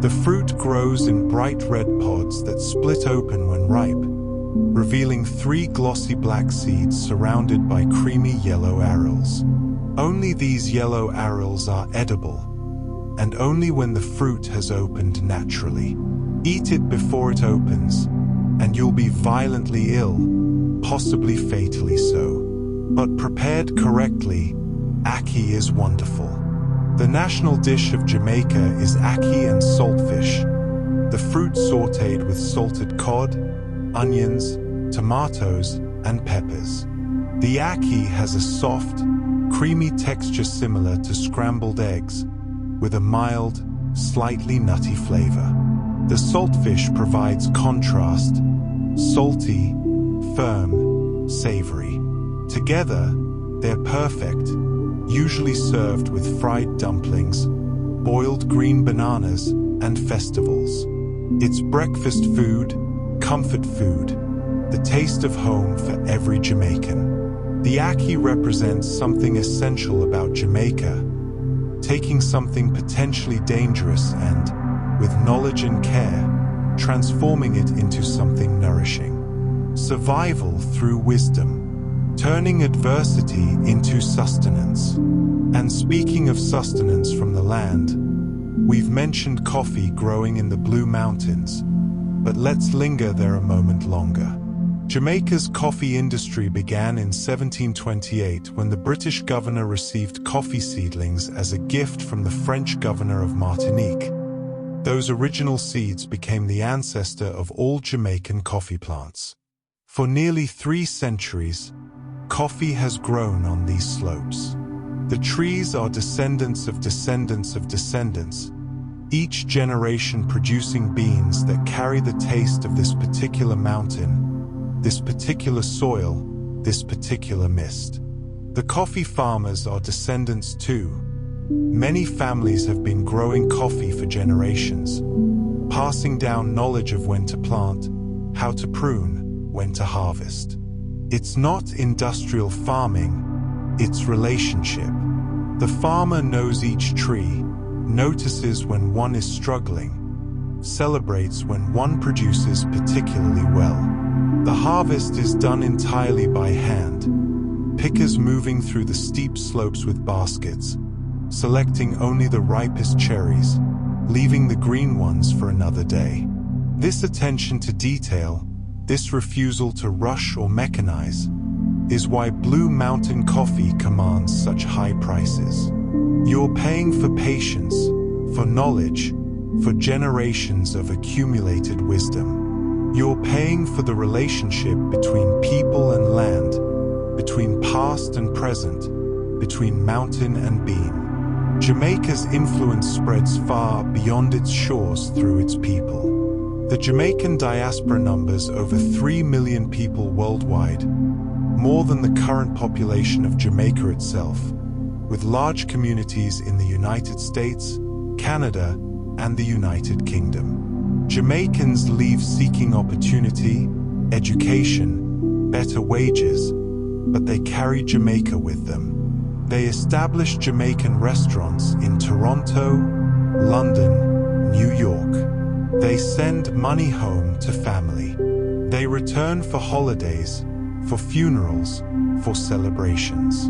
A: The fruit grows in bright red pods that split open when ripe, revealing 3 glossy black seeds surrounded by creamy yellow arils. Only these yellow arils are edible, and only when the fruit has opened naturally. Eat it before it opens, and you'll be violently ill, possibly fatally so. But prepared correctly, ackee is wonderful. The national dish of Jamaica is ackee and saltfish, the fruit sautéed with salted cod, onions, tomatoes, and peppers. The ackee has a soft, creamy texture similar to scrambled eggs, with a mild, slightly nutty flavor. The saltfish provides contrast, salty, firm, savory. Together, they're perfect, usually served with fried dumplings, boiled green bananas, and festivals. It's breakfast food, comfort food, the taste of home for every Jamaican. The ackee represents something essential about Jamaica, taking something potentially dangerous and, with knowledge and care, transforming it into something nourishing. Survival through wisdom, turning adversity into sustenance. And speaking of sustenance from the land, we've mentioned coffee growing in the Blue Mountains, but let's linger there a moment longer. Jamaica's coffee industry began in 1728 when the British governor received coffee seedlings as a gift from the French governor of Martinique. Those original seeds became the ancestor of all Jamaican coffee plants. For nearly 3 centuries, coffee has grown on these slopes. The trees are descendants of descendants of descendants, each generation producing beans that carry the taste of this particular mountain, this particular soil, this particular mist. The coffee farmers are descendants too. Many families have been growing coffee for generations, passing down knowledge of when to plant, how to prune, when to harvest. It's not industrial farming, it's relationship. The farmer knows each tree, notices when one is struggling, celebrates when one produces particularly well. The harvest is done entirely by hand, pickers moving through the steep slopes with baskets, selecting only the ripest cherries, leaving the green ones for another day. This attention to detail, this refusal to rush or mechanize, is why Blue Mountain coffee commands such high prices. You're paying for patience, for knowledge, for generations of accumulated wisdom. You're paying for the relationship between people and land, between past and present, between mountain and bean. Jamaica's influence spreads far beyond its shores through its people. The Jamaican diaspora numbers over 3 million people worldwide, more than the current population of Jamaica itself, with large communities in the United States, Canada, and the United Kingdom. Jamaicans leave seeking opportunity, education, better wages, but they carry Jamaica with them. They establish Jamaican restaurants in Toronto, London, New York. They send money home to family. They return for holidays, for funerals, for celebrations.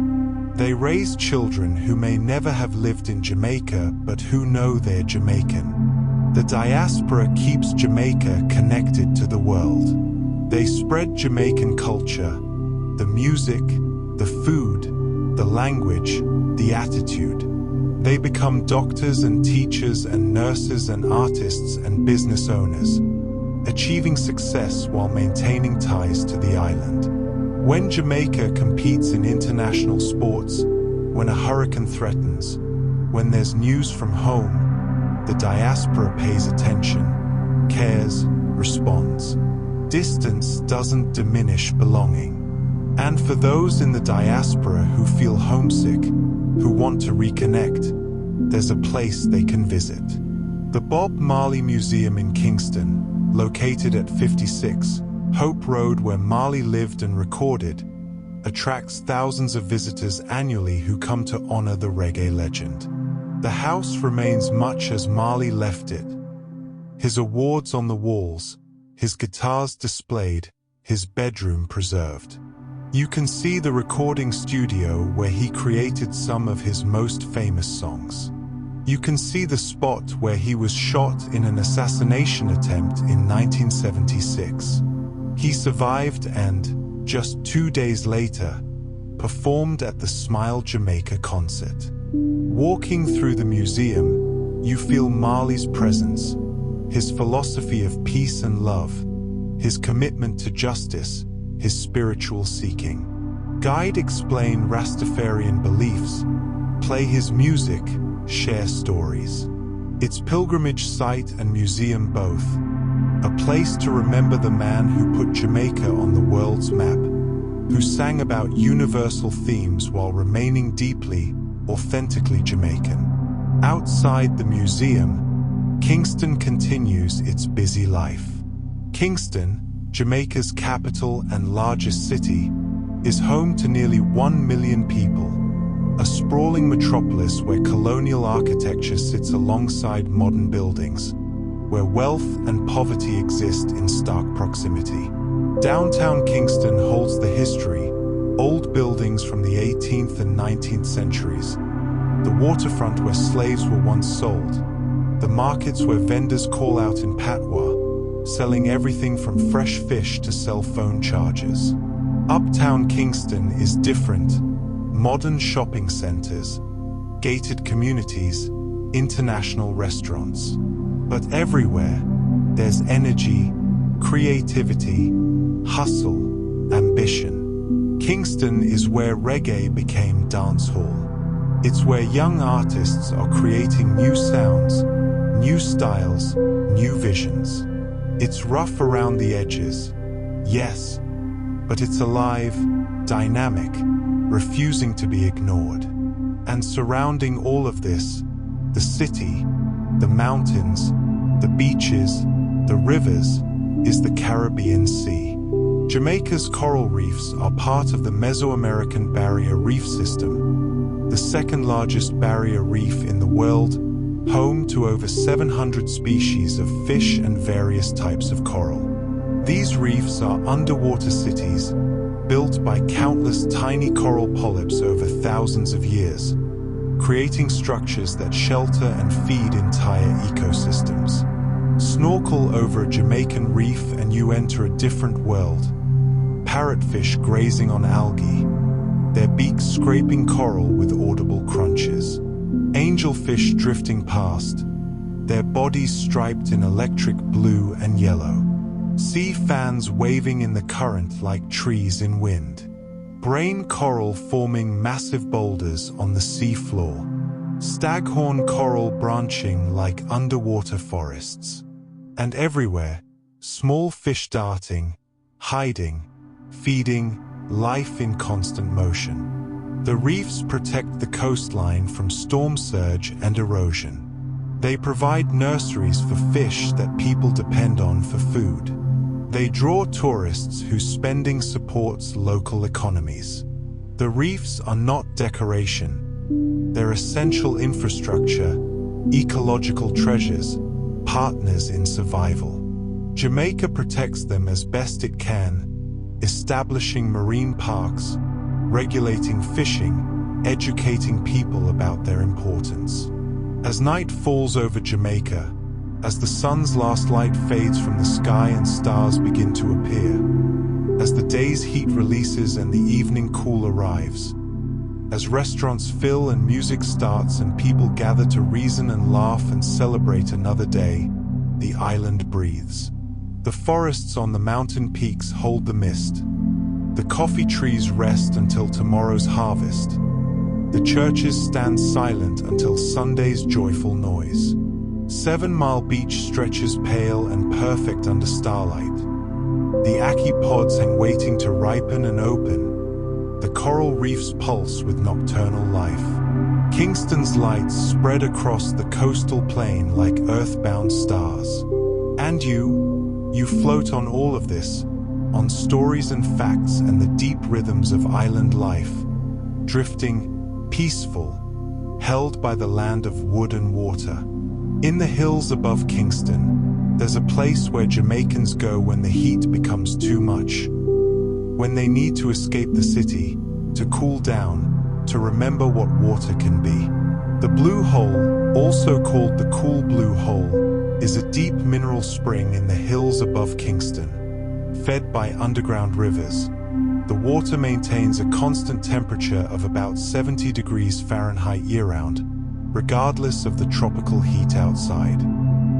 A: They raise children who may never have lived in Jamaica but who know they're Jamaican. The diaspora keeps Jamaica connected to the world. They spread Jamaican culture, the music, the food, the language, the attitude. They become doctors and teachers and nurses and artists and business owners, achieving success while maintaining ties to the island. When Jamaica competes in international sports, when a hurricane threatens, when there's news from home, the diaspora pays attention, cares, responds. Distance doesn't diminish belonging. And for those in the diaspora who feel homesick, who want to reconnect, there's a place they can visit. The Bob Marley Museum in Kingston, located at 56 Hope Road where Marley lived and recorded, attracts thousands of visitors annually who come to honor the reggae legend. The house remains much as Marley left it, His awards on the walls, his guitars displayed, his bedroom preserved. You can see the recording studio where he created some of his most famous songs. You can see the spot where he was shot in an assassination attempt in 1976. He survived and, just 2 days later, performed at the Smile Jamaica concert. Walking through the museum, you feel Marley's presence, his philosophy of peace and love, his commitment to justice, his spiritual seeking. Guide explain Rastafarian beliefs, play his music, share stories. It's pilgrimage site and museum both, a place to remember the man who put Jamaica on the world's map, who sang about universal themes while remaining deeply, authentically Jamaican. Outside the museum, Kingston continues its busy life. Kingston, Jamaica's capital and largest city, is home to nearly 1 million people, a sprawling metropolis where colonial architecture sits alongside modern buildings, where wealth and poverty exist in stark proximity. Downtown Kingston holds the history, old buildings from the 18th and 19th centuries, the waterfront where slaves were once sold, the markets where vendors call out in patois, selling everything from fresh fish to cell phone chargers. Uptown Kingston is different. Modern shopping centers, gated communities, international restaurants. But everywhere, there's energy, creativity, hustle, ambition. Kingston is where reggae became dancehall. It's where young artists are creating new sounds, new styles, new visions. It's rough around the edges, yes, but it's alive, dynamic, refusing to be ignored. And surrounding all of this, the city, the mountains, the beaches, the rivers, is the Caribbean Sea. Jamaica's coral reefs are part of the Mesoamerican Barrier Reef System, the second largest barrier reef in the world, home to over 700 species of fish and various types of coral. These reefs are underwater cities, built by countless tiny coral polyps over thousands of years, creating structures that shelter and feed entire ecosystems. Snorkel over a Jamaican reef and you enter a different world. Parrotfish grazing on algae, their beaks scraping coral with audible crunches. Angelfish drifting past, their bodies striped in electric blue and yellow. Sea fans waving in the current like trees in wind. Brain coral forming massive boulders on the sea floor. Staghorn coral branching like underwater forests. And everywhere, small fish darting, hiding, feeding, life in constant motion. The reefs protect the coastline from storm surge and erosion. They provide nurseries for fish that people depend on for food. They draw tourists whose spending supports local economies. The reefs are not decoration. They're essential infrastructure, ecological treasures, partners in survival. Jamaica protects them as best it can, establishing marine parks, regulating fishing, educating people about their importance. As night falls over Jamaica, as the sun's last light fades from the sky and stars begin to appear, as the day's heat releases and the evening cool arrives, as restaurants fill and music starts and people gather to reason and laugh and celebrate another day, the island breathes. The forests on the mountain peaks hold the mist. The coffee trees rest until tomorrow's harvest. The churches stand silent until Sunday's joyful noise. 7 Mile Beach stretches pale and perfect under starlight. The Ackee pods hang waiting to ripen and open. The coral reefs pulse with nocturnal life. Kingston's lights spread across the coastal plain like earthbound stars. And you float on all of this, on stories and facts and the deep rhythms of island life, drifting, peaceful, held by the land of wood and water. In the hills above Kingston, There's a place where Jamaicans go when the heat becomes too much, when they need to escape the city, to cool down, to remember what water can be. The Blue Hole, also called the Cool Blue Hole, is a deep mineral spring in the hills above Kingston, fed by underground rivers. The water maintains a constant temperature of about 70 degrees Fahrenheit year-round, regardless of the tropical heat outside.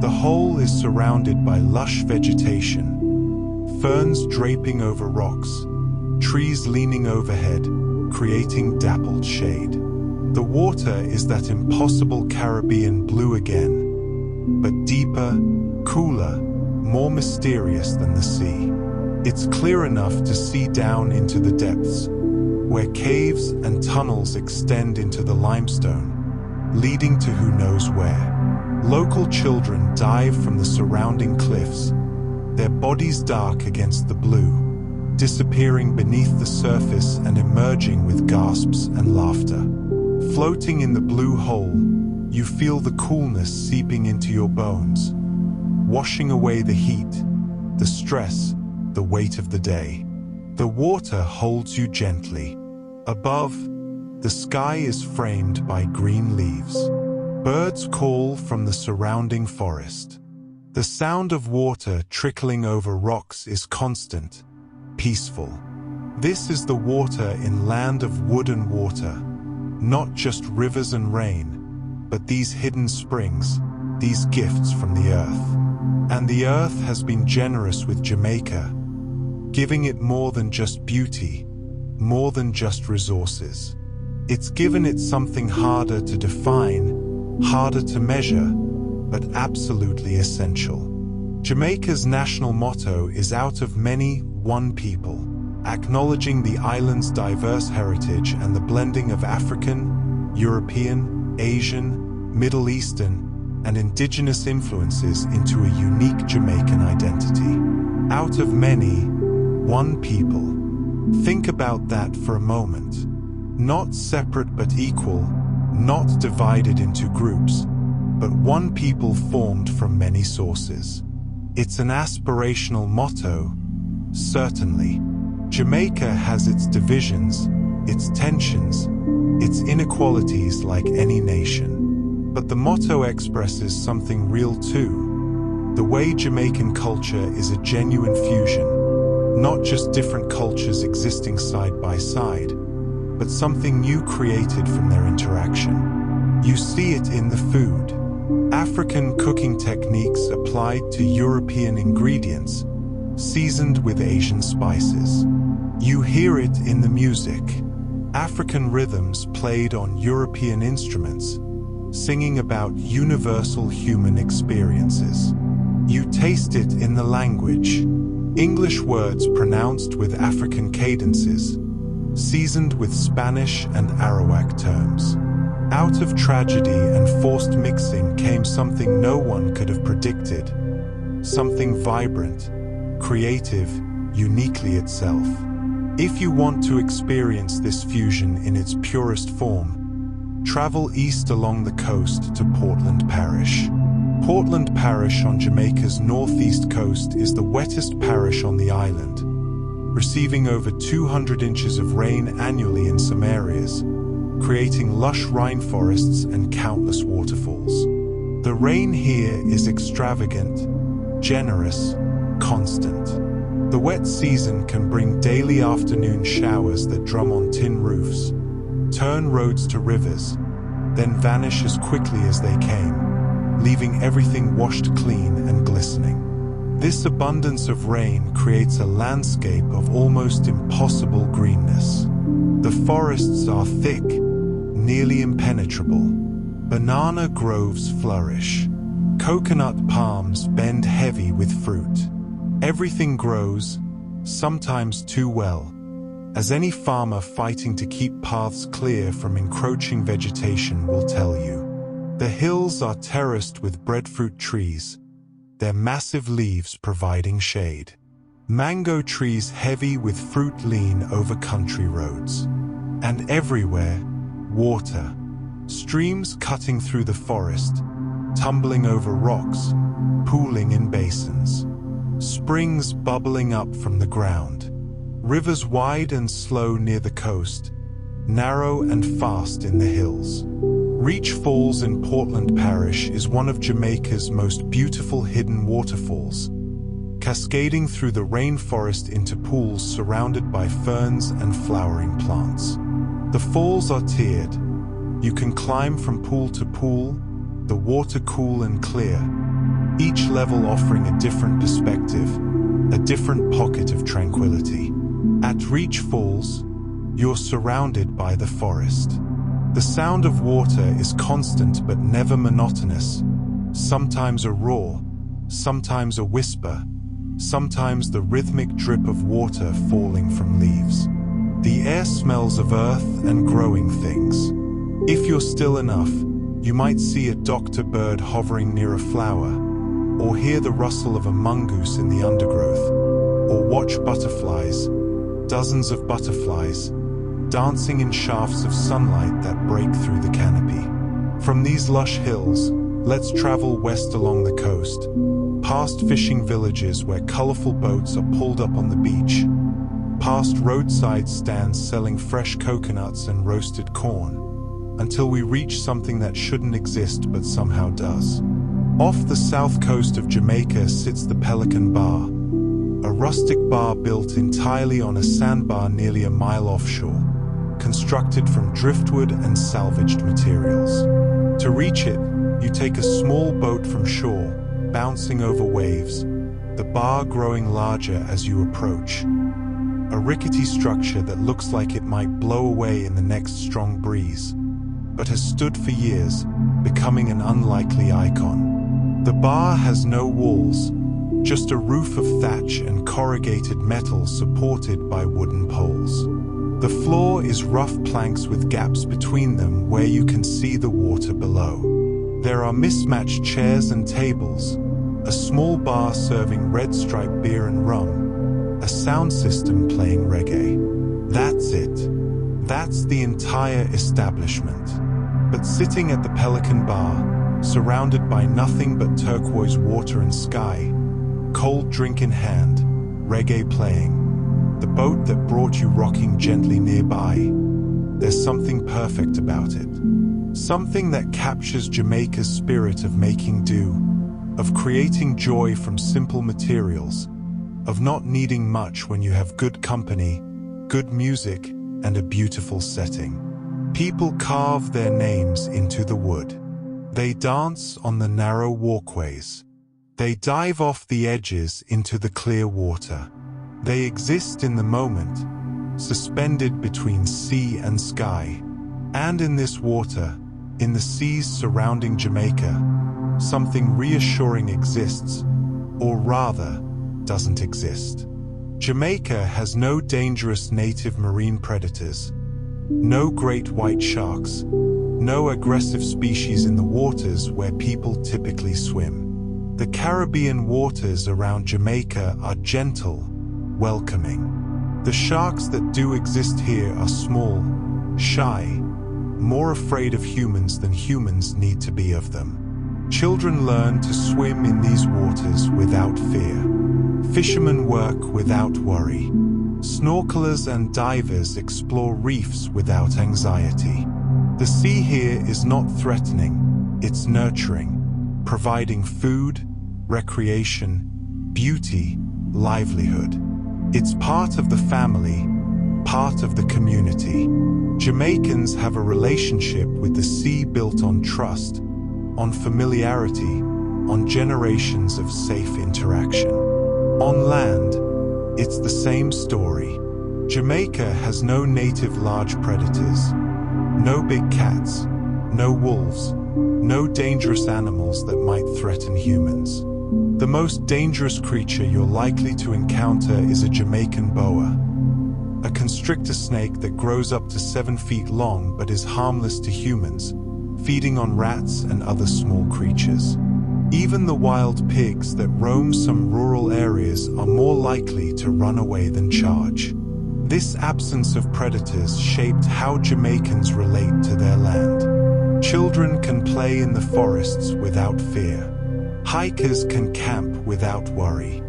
A: The hole is surrounded by lush vegetation, ferns draping over rocks, trees leaning overhead, creating dappled shade. The water is that impossible Caribbean blue again, but deeper, cooler, more mysterious than the sea. It's clear enough to see down into the depths, where caves and tunnels extend into the limestone, leading to who knows where. Local children dive from the surrounding cliffs, their bodies dark against the blue, disappearing beneath the surface and emerging with gasps and laughter. Floating in the blue hole, you feel the coolness seeping into your bones, washing away the heat, the stress, the weight of the day. The water holds you gently. Above, the sky is framed by green leaves. Birds call from the surrounding forest. The sound of water trickling over rocks is constant, peaceful. This is the water in land of wood and water, not just rivers and rain, but these hidden springs, these gifts from the earth. And the earth has been generous with Jamaica, giving it more than just beauty, more than just resources. It's given it something harder to define, harder to measure, but absolutely essential. Jamaica's national motto is "Out of many, one people," acknowledging the island's diverse heritage and the blending of African, European, Asian, Middle Eastern, and indigenous influences into a unique Jamaican identity. Out of many, one people. Think about that for a moment. Not separate but equal, not divided into groups, but one people formed from many sources. It's an aspirational motto, certainly. Jamaica has its divisions, its tensions, its inequalities like any nation. But the motto expresses something real too. The way Jamaican culture is a genuine fusion, not just different cultures existing side by side, but something new created from their interaction. You see it in the food. African cooking techniques applied to European ingredients, seasoned with Asian spices. You hear it in the music. African rhythms played on European instruments, singing about universal human experiences. You taste it in the language. English words pronounced with African cadences, seasoned with Spanish and Arawak terms. Out of tragedy and forced mixing came something no one could have predicted. Something vibrant, creative, uniquely itself. If you want to experience this fusion in its purest form, travel east along the coast to Portland Parish. Portland Parish on Jamaica's northeast coast is the wettest parish on the island, receiving over 200 inches of rain annually in some areas, creating lush rainforests and countless waterfalls. The rain here is extravagant, generous, constant. The wet season can bring daily afternoon showers that drum on tin roofs, turn roads to rivers, then vanish as quickly as they came, leaving everything washed clean and glistening. This abundance of rain creates a landscape of almost impossible greenness. The forests are thick, nearly impenetrable. Banana groves flourish. Coconut palms bend heavy with fruit. Everything grows, sometimes too well, as any farmer fighting to keep paths clear from encroaching vegetation will tell you. The hills are terraced with breadfruit trees, their massive leaves providing shade. Mango trees heavy with fruit lean over country roads. And everywhere, water. Streams cutting through the forest, tumbling over rocks, pooling in basins. Springs bubbling up from the ground. Rivers wide and slow near the coast, narrow and fast in the hills. Reach Falls in Portland Parish is one of Jamaica's most beautiful hidden waterfalls, cascading through the rainforest into pools surrounded by ferns and flowering plants. The falls are tiered. You can climb from pool to pool, the water cool and clear, each level offering a different perspective, a different pocket of tranquility. At Reach Falls, you're surrounded by the forest. The sound of water is constant but never monotonous, sometimes a roar, sometimes a whisper, sometimes the rhythmic drip of water falling from leaves. The air smells of earth and growing things. If you're still enough, you might see a doctor bird hovering near a flower, or hear the rustle of a mongoose in the undergrowth, or watch butterflies, dozens of butterflies, dancing in shafts of sunlight that break through the canopy. From these lush hills, let's travel west along the coast, past fishing villages where colorful boats are pulled up on the beach, past roadside stands selling fresh coconuts and roasted corn, until we reach something that shouldn't exist but somehow does. Off the south coast of Jamaica sits the Pelican Bar, a rustic bar built entirely on a sandbar nearly a mile offshore, constructed from driftwood and salvaged materials. To reach it, you take a small boat from shore, bouncing over waves, the bar growing larger as you approach. A rickety structure that looks like it might blow away in the next strong breeze, but has stood for years, becoming an unlikely icon. The bar has no walls, just a roof of thatch and corrugated metal supported by wooden poles. The floor is rough planks with gaps between them where you can see the water below. There are mismatched chairs and tables, a small bar serving red stripe beer and rum, a sound system playing reggae. That's it. That's the entire establishment. But sitting at the Pelican Bar, surrounded by nothing but turquoise water and sky, cold drink in hand, reggae playing, the boat that brought you rocking gently nearby, there's something perfect about it. Something that captures Jamaica's spirit of making do, of creating joy from simple materials, of not needing much when you have good company, good music, and a beautiful setting. People carve their names into the wood. They dance on the narrow walkways. They dive off the edges into the clear water. They exist in the moment, suspended between sea and sky. And in this water, in the seas surrounding Jamaica, something reassuring exists, or rather, doesn't exist. Jamaica has no dangerous native marine predators, no great white sharks, no aggressive species in the waters where people typically swim. The Caribbean waters around Jamaica are gentle, welcoming. The sharks that do exist here are small, shy, more afraid of humans than humans need to be of them. Children learn to swim in these waters without fear. Fishermen work without worry. Snorkelers and divers explore reefs without anxiety. The sea here is not threatening, it's nurturing, providing food, recreation, beauty, livelihood. It's part of the family, part of the community. Jamaicans have a relationship with the sea built on trust, on familiarity, on generations of safe interaction. On land, it's the same story. Jamaica has no native large predators, no big cats, no wolves, no dangerous animals that might threaten humans. The most dangerous creature you're likely to encounter is a Jamaican boa, a constrictor snake that grows up to 7 feet long but is harmless to humans, feeding on rats and other small creatures. Even the wild pigs that roam some rural areas are more likely to run away than charge. This absence of predators shaped how Jamaicans relate to their land. Children can play in the forests without fear. Hikers can camp without worry.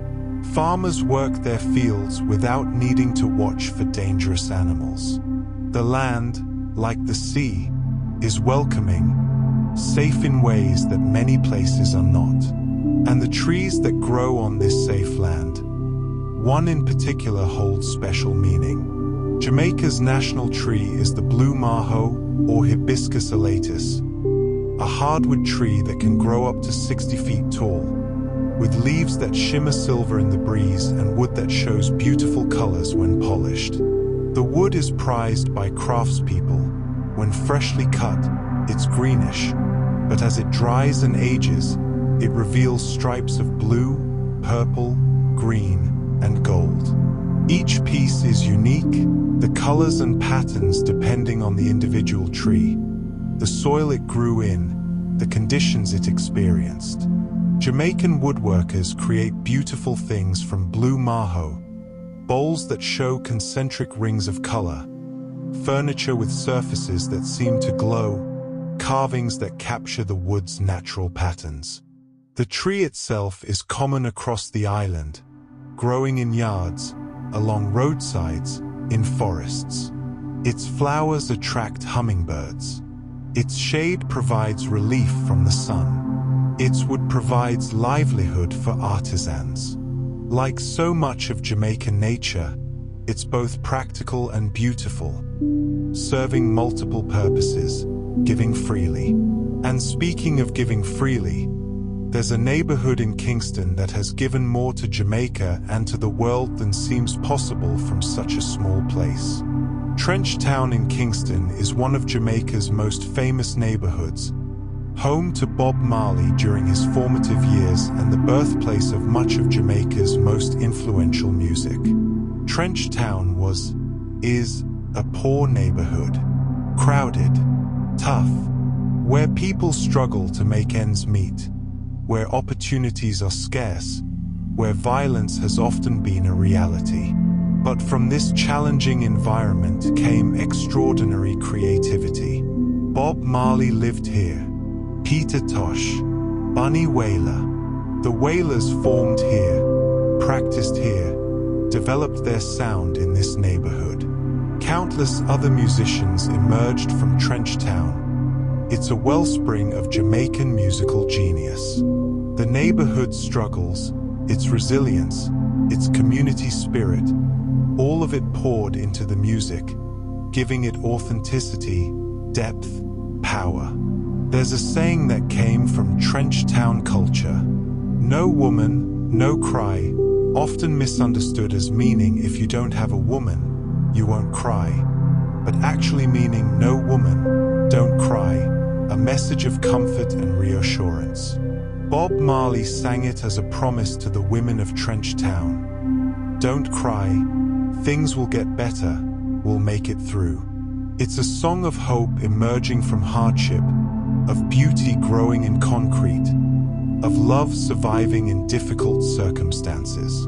A: Farmers work their fields without needing to watch for dangerous animals. The land, like the sea, is welcoming, safe in ways that many places are not. And the trees that grow on this safe land, one in particular holds special meaning. Jamaica's national tree is the blue maho, or Hibiscus elatus, a hardwood tree that can grow up to 60 feet tall, with leaves that shimmer silver in the breeze and wood that shows beautiful colors when polished. The wood is prized by craftspeople. When freshly cut, it's greenish, but as it dries and ages, it reveals stripes of blue, purple, green, and gold. Each piece is unique, the colors and patterns depending on the individual tree, the soil it grew in, the conditions it experienced. Jamaican woodworkers create beautiful things from blue maho, bowls that show concentric rings of color, furniture with surfaces that seem to glow, carvings that capture the wood's natural patterns. The tree itself is common across the island, growing in yards, along roadsides, in forests. Its flowers attract hummingbirds. Its shade provides relief from the sun. Its wood provides livelihood for artisans. Like so much of Jamaican nature, it's both practical and beautiful, serving multiple purposes, giving freely. And speaking of giving freely, there's a neighborhood in Kingston that has given more to Jamaica and to the world than seems possible from such a small place. Trench Town in Kingston is one of Jamaica's most famous neighborhoods, home to Bob Marley during his formative years and the birthplace of much of Jamaica's most influential music. Trench Town is a poor neighborhood, crowded, tough, where people struggle to make ends meet, where opportunities are scarce, where violence has often been a reality. But from this challenging environment came extraordinary creativity. Bob Marley lived here. Peter Tosh, Bunny Wailer. The Wailers formed here, practiced here, developed their sound in this neighborhood. Countless other musicians emerged from Trench Town. It's a wellspring of Jamaican musical genius. The neighborhood's struggles, its resilience, its community spirit, all of it poured into the music, giving it authenticity, depth, power. There's a saying that came from Trench Town culture: no woman, no cry, often misunderstood as meaning if you don't have a woman, you won't cry, but actually meaning no woman, don't cry, a message of comfort and reassurance. Bob Marley sang it as a promise to the women of Trench Town. Don't cry, things will get better, we'll make it through. It's a song of hope emerging from hardship, of beauty growing in concrete, of love surviving in difficult circumstances.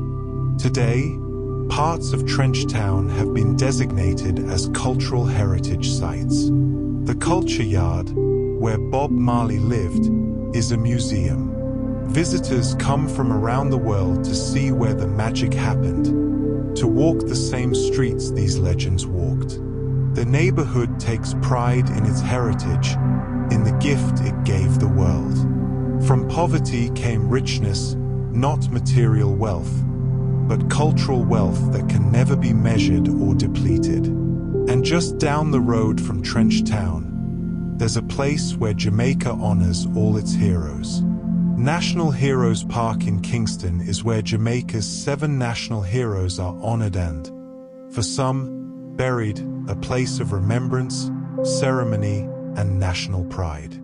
A: Today, parts of Trench Town have been designated as cultural heritage sites. The Culture Yard, where Bob Marley lived, is a museum. Visitors come from around the world to see where the magic happened, to walk the same streets these legends walked. The neighborhood takes pride in its heritage, in the gift it gave the world. From poverty came richness, not material wealth, but cultural wealth that can never be measured or depleted. And just down the road from Trench Town, there's a place where Jamaica honors all its heroes. National Heroes Park in Kingston is where Jamaica's 7 national heroes are honored and, for some, buried, a place of remembrance, ceremony, and national pride.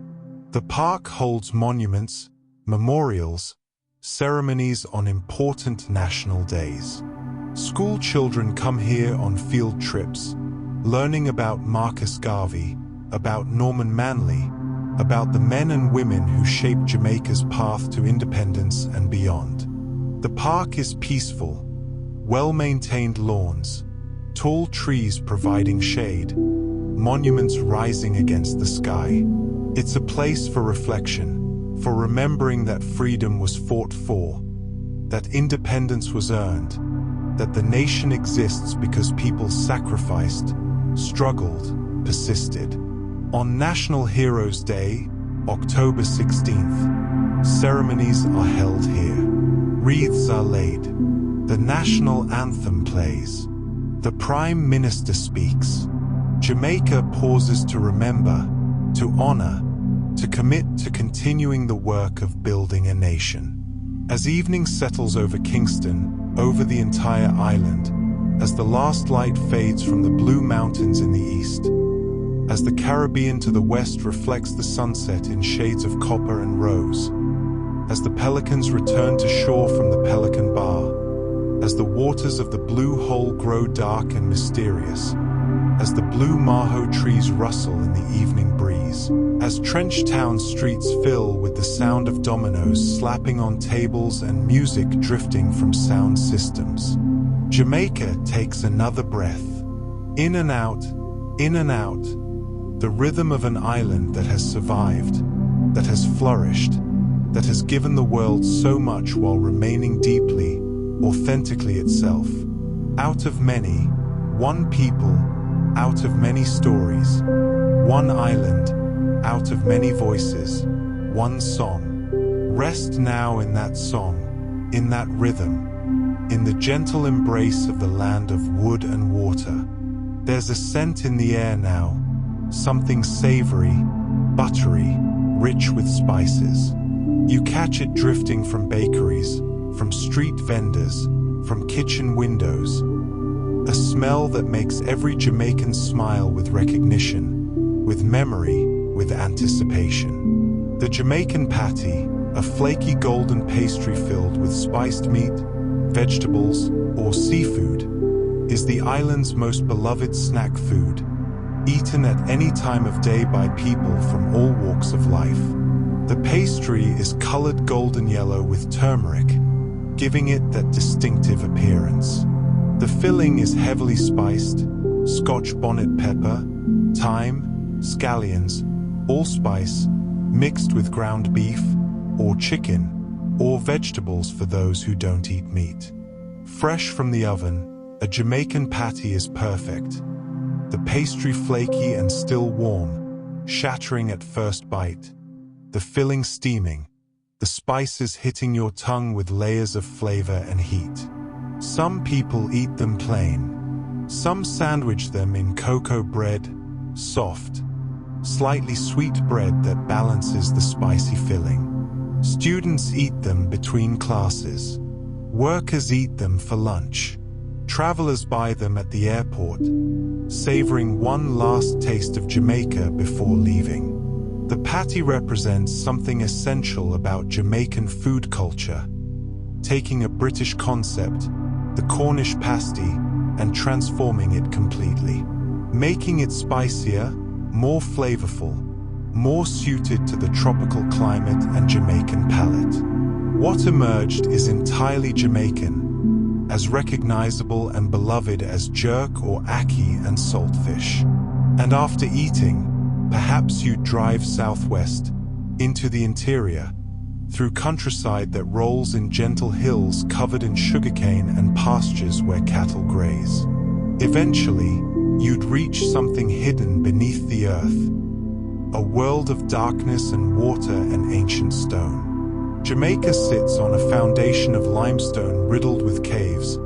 A: The park holds monuments, memorials, ceremonies on important national days. School children come here on field trips, learning about Marcus Garvey, about Norman Manley, about the men and women who shaped Jamaica's path to independence and beyond. The park is peaceful, well-maintained lawns, tall trees providing shade, monuments rising against the sky. It's a place for reflection, for remembering that freedom was fought for, that independence was earned, that the nation exists because people sacrificed, struggled, persisted. On National Heroes Day, October 16th, ceremonies are held here. Wreaths are laid. The national anthem plays. The Prime Minister speaks. Jamaica pauses to remember, to honor, to commit to continuing the work of building a nation. As evening settles over Kingston, over the entire island, as the last light fades from the blue mountains in the east, as the Caribbean to the west reflects the sunset in shades of copper and rose, as the pelicans return to shore from the Pelican Bar, as the waters of the Blue Hole grow dark and mysterious, as the blue maho trees rustle in the evening breeze, as Trench Town streets fill with the sound of dominoes slapping on tables and music drifting from sound systems, Jamaica takes another breath. In and out, in and out, the rhythm of an island that has survived, that has flourished, that has given the world so much while remaining deeply, authentically itself. Out of many, one people, out of many stories, one island, out of many voices, one song. Rest now in that song, in that rhythm, in the gentle embrace of the land of wood and water. There's a scent in the air now, something savory, buttery, rich with spices. You catch it drifting from bakeries, from street vendors, from kitchen windows. A smell that makes every Jamaican smile with recognition, with memory, with anticipation. The Jamaican patty, a flaky golden pastry filled with spiced meat, vegetables, or seafood, is the island's most beloved snack food, eaten at any time of day by people from all walks of life. The pastry is colored golden yellow with turmeric, giving it that distinctive appearance. The filling is heavily spiced, Scotch bonnet pepper, thyme, scallions, allspice, mixed with ground beef, or chicken, or vegetables for those who don't eat meat. Fresh from the oven, a Jamaican patty is perfect. The pastry flaky and still warm, shattering at first bite. The filling steaming, the spices hitting your tongue with layers of flavor and heat. Some people eat them plain. Some sandwich them in cocoa bread, soft, slightly sweet bread that balances the spicy filling. Students eat them between classes. Workers eat them for lunch. Travelers buy them at the airport, savoring one last taste of Jamaica before leaving. The patty represents something essential about Jamaican food culture, taking a British concept, the Cornish pasty, and transforming it completely, making it spicier, more flavorful, more suited to the tropical climate and Jamaican palate. What emerged is entirely Jamaican, as recognizable and beloved as jerk or ackee and saltfish. And after eating, perhaps you'd drive southwest, into the interior, through countryside that rolls in gentle hills covered in sugarcane and pastures where cattle graze. Eventually, you'd reach something hidden beneath the earth, a world of darkness and water and ancient stone. Jamaica sits on a foundation of limestone riddled with caves.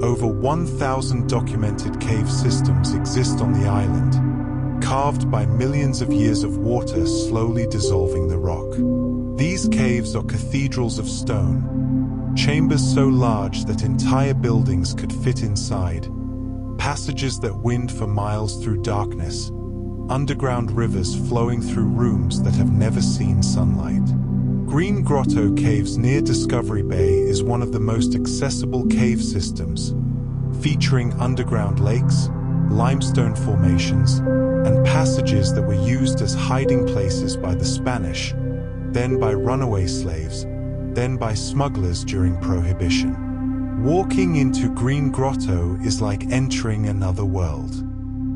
A: Over 1,000 documented cave systems exist on the island, carved by millions of years of water slowly dissolving the rock. These caves are cathedrals of stone, chambers so large that entire buildings could fit inside, passages that wind for miles through darkness, underground rivers flowing through rooms that have never seen sunlight. Green Grotto Caves near Discovery Bay is one of the most accessible cave systems, featuring underground lakes, limestone formations, and passages that were used as hiding places by the Spanish, then by runaway slaves, then by smugglers during Prohibition. Walking into Green Grotto is like entering another world.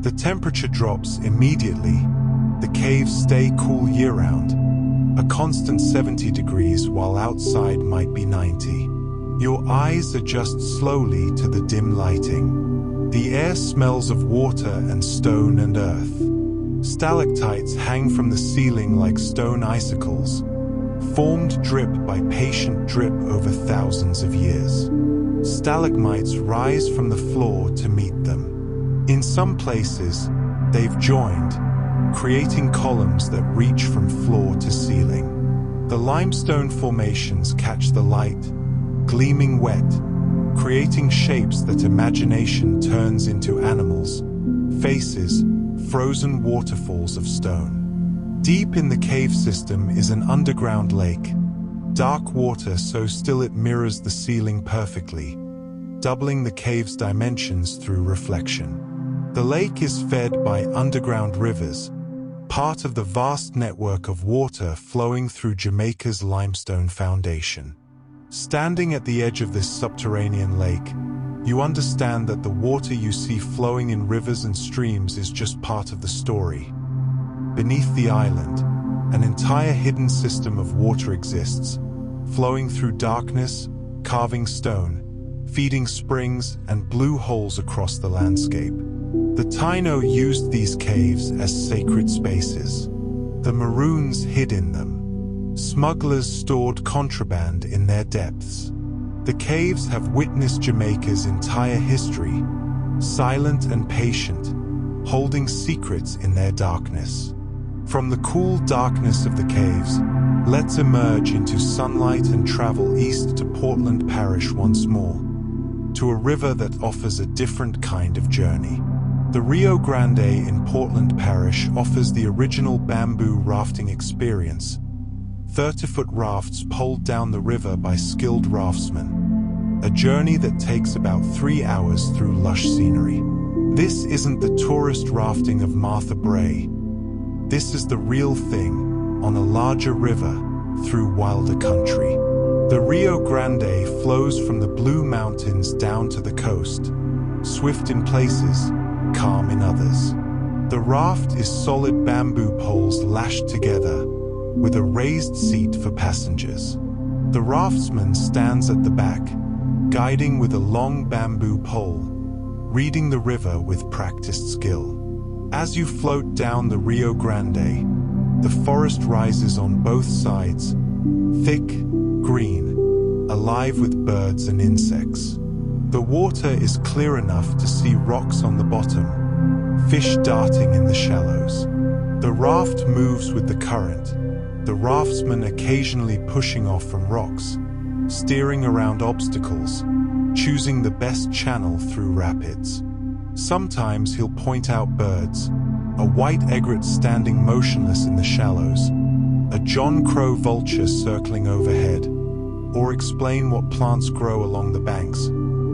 A: The temperature drops immediately, The caves stay cool year-round, a constant 70 degrees while outside might be 90. Your eyes adjust slowly to the dim lighting. The air smells of water and stone and earth. Stalactites hang from the ceiling like stone icicles, formed drip by patient drip over thousands of years. Stalagmites rise from the floor to meet them. In some places, they've joined, creating columns that reach from floor to ceiling. The limestone formations catch the light, gleaming wet, creating shapes that imagination turns into animals, faces, frozen waterfalls of stone. Deep in the cave system is an underground lake, dark water so still it mirrors the ceiling perfectly, doubling the cave's dimensions through reflection. The lake is fed by underground rivers, part of the vast network of water flowing through Jamaica's limestone foundation. Standing at the edge of this subterranean lake, you understand that the water you see flowing in rivers and streams is just part of the story. Beneath the island, an entire hidden system of water exists, flowing through darkness, carving stone, feeding springs and blue holes across the landscape. The Taíno used these caves as sacred spaces. The Maroons hid in them. Smugglers stored contraband in their depths. The caves have witnessed Jamaica's entire history, silent and patient, holding secrets in their darkness. From the cool darkness of the caves, let's emerge into sunlight and travel east to Portland Parish once more, to a river that offers a different kind of journey. The Rio Grande in Portland Parish offers the original bamboo rafting experience, 30-foot rafts poled down the river by skilled raftsmen, a journey that takes about 3 hours through lush scenery. This isn't the tourist rafting of Martha Brae. This is the real thing, on a larger river, through wilder country. The Rio Grande flows from the Blue Mountains down to the coast, swift in places, calm in others. The raft is solid bamboo poles lashed together, with a raised seat for passengers. The raftsman stands at the back, guiding with a long bamboo pole, reading the river with practiced skill. As you float down the Rio Grande, the forest rises on both sides, thick, green, alive with birds and insects. The water is clear enough to see rocks on the bottom, fish darting in the shallows. The raft moves with the current, the raftsman occasionally pushing off from rocks, steering around obstacles, choosing the best channel through rapids. Sometimes he'll point out birds, a white egret standing motionless in the shallows, a John Crow vulture circling overhead, or explain what plants grow along the banks,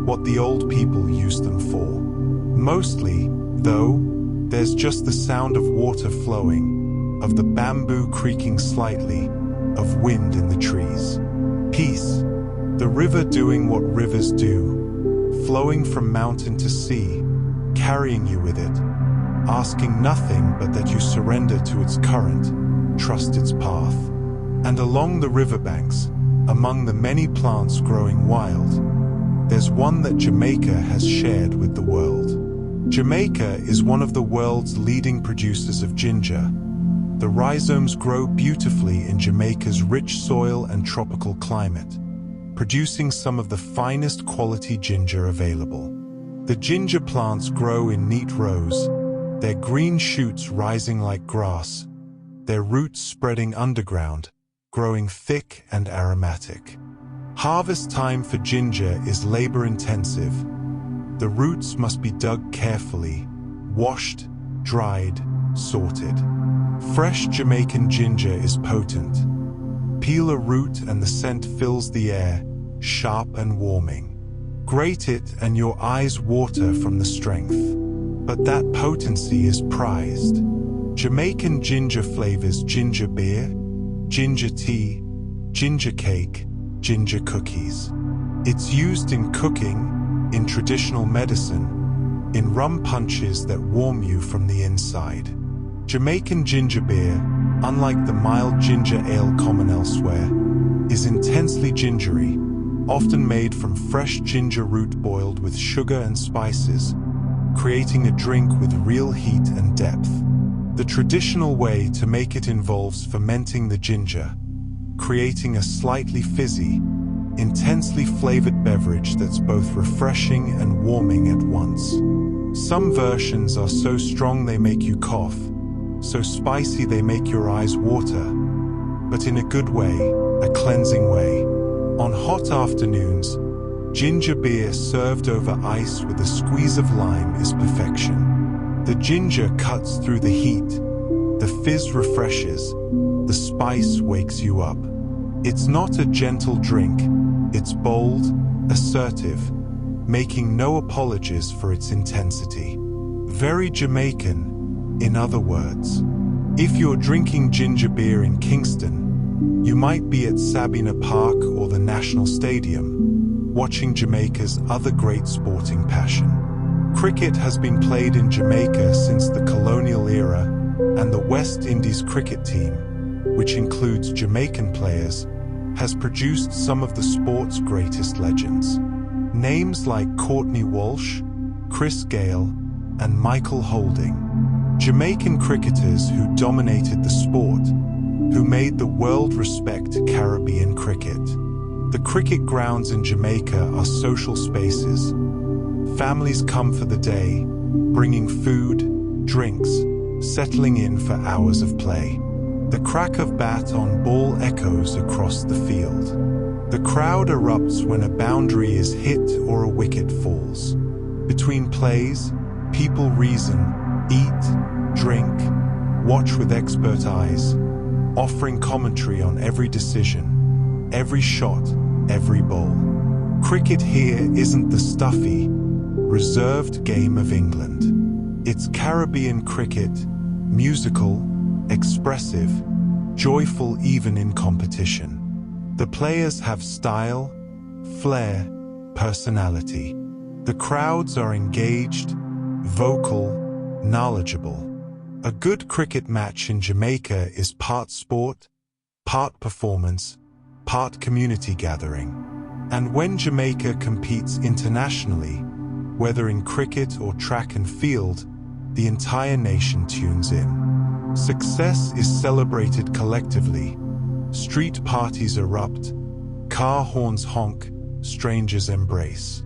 A: what the old people used them for. Mostly, though, there's just the sound of water flowing, of the bamboo creaking slightly, of wind in the trees. Peace, the river doing what rivers do, flowing from mountain to sea, carrying you with it, asking nothing but that you surrender to its current, trust its path. And along the riverbanks, among the many plants growing wild, there's one that Jamaica has shared with the world. Jamaica is one of the world's leading producers of ginger. The rhizomes grow beautifully in Jamaica's rich soil and tropical climate, producing some of the finest quality ginger available. The ginger plants grow in neat rows, their green shoots rising like grass, their roots spreading underground, growing thick and aromatic. Harvest time for ginger is labor-intensive. The roots must be dug carefully, washed, dried, sorted. Fresh Jamaican ginger is potent. Peel a root and the scent fills the air, sharp and warming. Grate it and your eyes water from the strength. But that potency is prized. Jamaican ginger flavors ginger beer, ginger tea, ginger cake, ginger cookies. It's used in cooking, in traditional medicine, in rum punches that warm you from the inside. Jamaican ginger beer, unlike the mild ginger ale common elsewhere, is intensely gingery, often made from fresh ginger root boiled with sugar and spices, creating a drink with real heat and depth. The traditional way to make it involves fermenting the ginger, creating a slightly fizzy, intensely flavored beverage that's both refreshing and warming at once. Some versions are so strong they make you cough, so spicy they make your eyes water, but in a good way, a cleansing way. On hot afternoons, ginger beer served over ice with a squeeze of lime is perfection. The ginger cuts through the heat, the fizz refreshes, the spice wakes you up. It's not a gentle drink, it's bold, assertive, making no apologies for its intensity. Very Jamaican, in other words. If you're drinking ginger beer in Kingston, you might be at Sabina Park or the National Stadium, watching Jamaica's other great sporting passion. Cricket has been played in Jamaica since the colonial era, and the West Indies cricket team, which includes Jamaican players, has produced some of the sport's greatest legends. Names like Courtney Walsh, Chris Gale, and Michael Holding. Jamaican cricketers who dominated the sport, who made the world respect Caribbean cricket. The cricket grounds in Jamaica are social spaces. Families come for the day, bringing food, drinks, settling in for hours of play. The crack of bat on ball echoes across the field. The crowd erupts when a boundary is hit or a wicket falls. Between plays, people reason, eat, drink, watch with expert eyes, offering commentary on every decision, every shot, every ball. Cricket here isn't the stuffy, reserved game of England. It's Caribbean cricket, musical, expressive, joyful even in competition. The players have style, flair, personality. The crowds are engaged, vocal, knowledgeable. A good cricket match in Jamaica is part sport, part performance, part community gathering. And when Jamaica competes internationally, whether in cricket or track and field, the entire nation tunes in. Success is celebrated collectively. Street parties erupt, car horns honk, strangers embrace.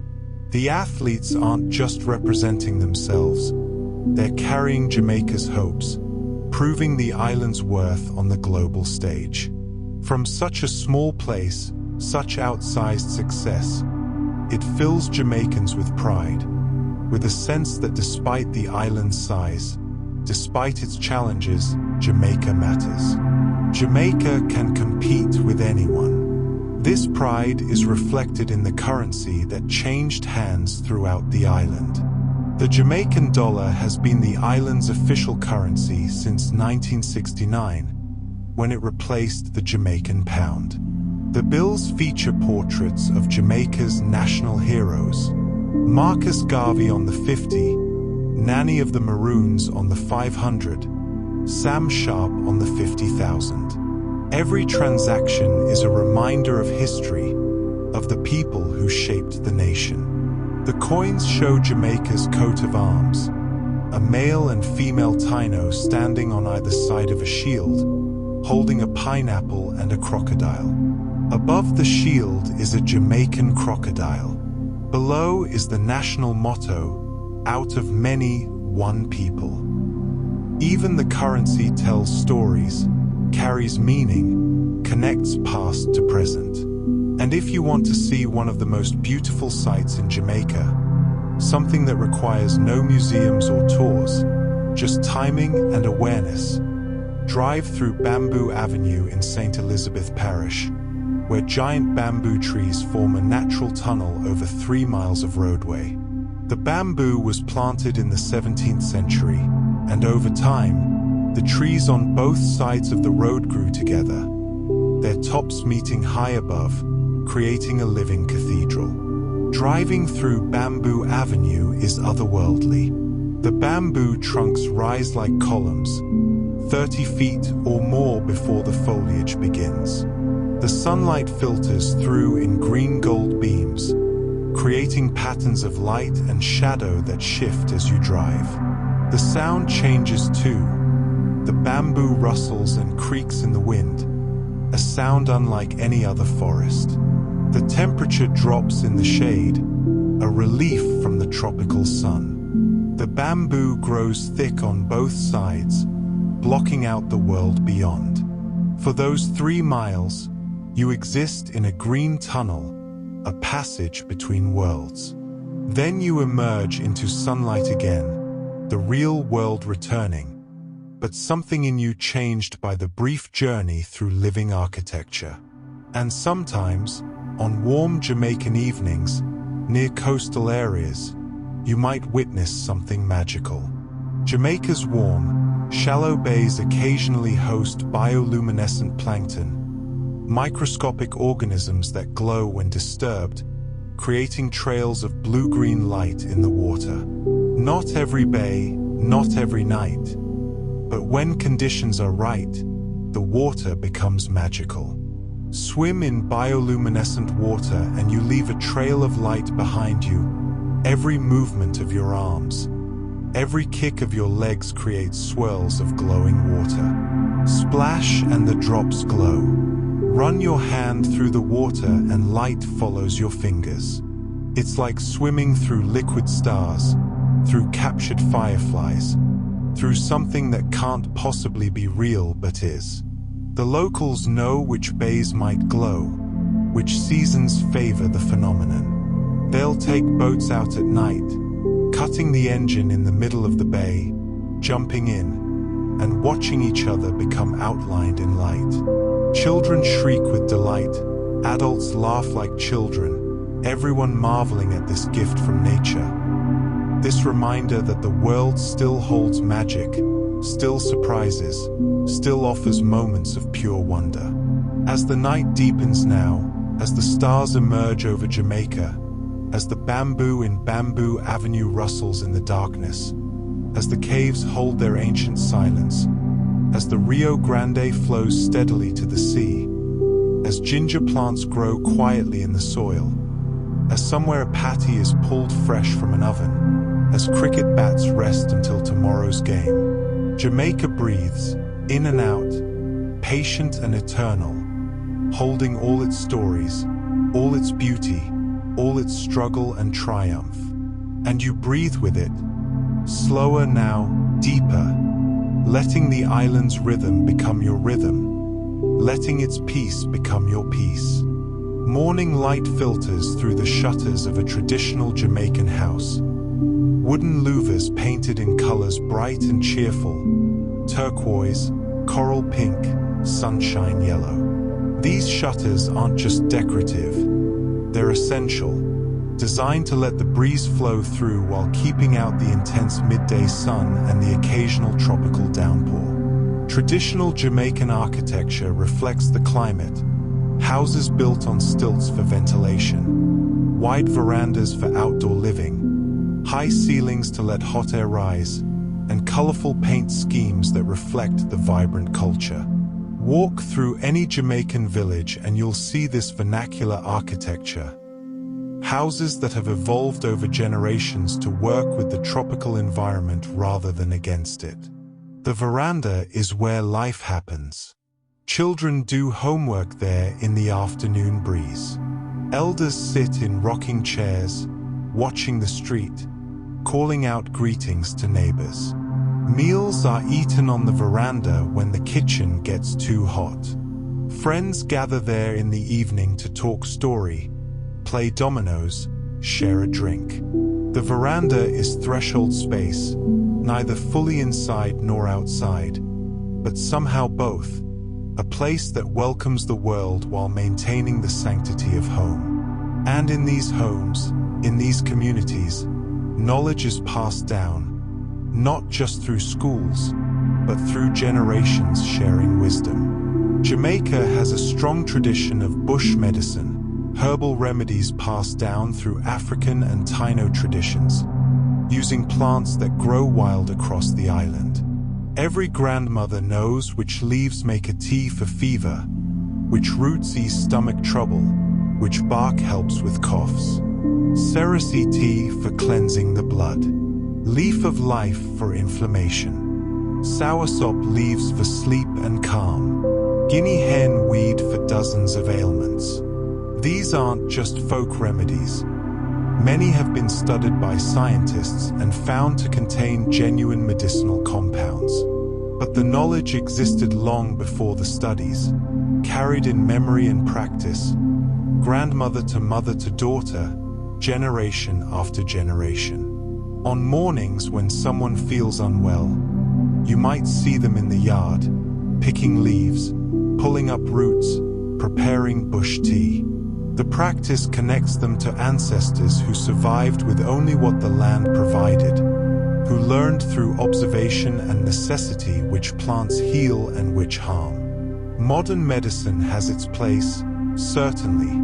A: The athletes aren't just representing themselves, they're carrying Jamaica's hopes, proving the island's worth on the global stage. From such a small place, such outsized success, it fills Jamaicans with pride, with a sense that despite the island's size, despite its challenges, Jamaica matters. Jamaica can compete with anyone. This pride is reflected in the currency that changed hands throughout the island. The Jamaican dollar has been the island's official currency since 1969, when it replaced the Jamaican pound. The bills feature portraits of Jamaica's national heroes. Marcus Garvey on the 50, Nanny of the Maroons on the 500, Sam Sharp on the 50,000. Every transaction is a reminder of history, of the people who shaped the nation. The coins show Jamaica's coat of arms, a male and female Taíno standing on either side of a shield, holding a pineapple and a crocodile. Above the shield is a Jamaican crocodile. Below is the national motto, out of many, one people. Even the currency tells stories, carries meaning, connects past to present. And if you want to see one of the most beautiful sights in Jamaica, something that requires no museums or tours, just timing and awareness, drive through Bamboo Avenue in St. Elizabeth Parish, where giant bamboo trees form a natural tunnel over 3 miles of roadway. The bamboo was planted in the 17th century, and over time, the trees on both sides of the road grew together, their tops meeting high above, creating a living cathedral. Driving through Bamboo Avenue is otherworldly. The bamboo trunks rise like columns, 30 feet or more before the foliage begins. The sunlight filters through in green-gold beams, creating patterns of light and shadow that shift as you drive. The sound changes too. The bamboo rustles and creaks in the wind, a sound unlike any other forest. The temperature drops in the shade, a relief from the tropical sun. The bamboo grows thick on both sides, blocking out the world beyond. For those 3 miles, you exist in a green tunnel, a passage between worlds. Then you emerge into sunlight again, the real world returning. But something in you changed by the brief journey through living architecture. And sometimes, on warm Jamaican evenings, near coastal areas, you might witness something magical. Jamaica's warm, shallow bays occasionally host bioluminescent plankton, microscopic organisms that glow when disturbed, creating trails of blue-green light in the water. Not every bay, not every night, but when conditions are right, the water becomes magical. Swim in bioluminescent water and you leave a trail of light behind you. Every movement of your arms, every kick of your legs creates swirls of glowing water. Splash and the drops glow. Run your hand through the water and light follows your fingers. It's like swimming through liquid stars, through captured fireflies, through something that can't possibly be real but is. The locals know which bays might glow, which seasons favor the phenomenon. They'll take boats out at night, cutting the engine in the middle of the bay, jumping in, and watching each other become outlined in light. Children shriek with delight, adults laugh like children, everyone marveling at this gift from nature. This reminder that the world still holds magic, still surprises, still offers moments of pure wonder. As the night deepens now, as the stars emerge over Jamaica, as the bamboo in Bamboo Avenue rustles in the darkness, as the caves hold their ancient silence, as the Rio Grande flows steadily to the sea, as ginger plants grow quietly in the soil, as somewhere a patty is pulled fresh from an oven, as cricket bats rest until tomorrow's game, Jamaica breathes, in and out, patient and eternal, holding all its stories, all its beauty, all its struggle and triumph. And you breathe with it, slower now, deeper, letting the island's rhythm become your rhythm, letting its peace become your peace. Morning light filters through the shutters of a traditional Jamaican house. Wooden louvers painted in colors bright and cheerful, turquoise, coral pink, sunshine yellow. These shutters aren't just decorative, they're essential, designed to let the breeze flow through while keeping out the intense midday sun and the occasional tropical downpour. Traditional Jamaican architecture reflects the climate, houses built on stilts for ventilation, wide verandas for outdoor living, high ceilings to let hot air rise, and colorful paint schemes that reflect the vibrant culture. Walk through any Jamaican village and you'll see this vernacular architecture. Houses that have evolved over generations to work with the tropical environment rather than against it. The veranda is where life happens. Children do homework there in the afternoon breeze. Elders sit in rocking chairs, watching the street, calling out greetings to neighbors. Meals are eaten on the veranda when the kitchen gets too hot. Friends gather there in the evening to talk story, play dominoes, share a drink. The veranda is threshold space, neither fully inside nor outside, but somehow both, a place that welcomes the world while maintaining the sanctity of home. And in these homes, in these communities, knowledge is passed down, not just through schools, but through generations sharing wisdom. Jamaica has a strong tradition of bush medicine, herbal remedies passed down through African and Taíno traditions. using plants that grow wild across the island. Every grandmother knows which leaves make a tea for fever, which roots ease stomach trouble, which bark helps with coughs. Cerasee tea for cleansing the blood. Leaf of life for inflammation. Soursop leaves for sleep and calm. Guinea hen weed for dozens of ailments. These aren't just folk remedies. Many have been studied by scientists and found to contain genuine medicinal compounds. But the knowledge existed long before the studies, carried in memory and practice, grandmother to mother to daughter, generation after generation. On mornings when someone feels unwell, you might see them in the yard, picking leaves, pulling up roots, preparing bush tea. The practice connects them to ancestors who survived with only what the land provided, who learned through observation and necessity which plants heal and which harm. Modern medicine has its place, certainly,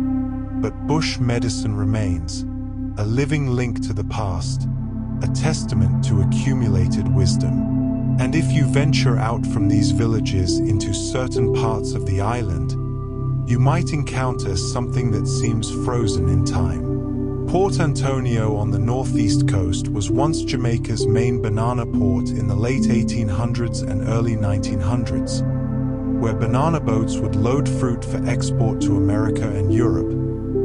A: but bush medicine remains, a living link to the past, a testament to accumulated wisdom. And if you venture out from these villages into certain parts of the island, you might encounter something that seems frozen in time. Port Antonio on the northeast coast was once Jamaica's main banana port in the late 1800s and early 1900s, where banana boats would load fruit for export to America and Europe,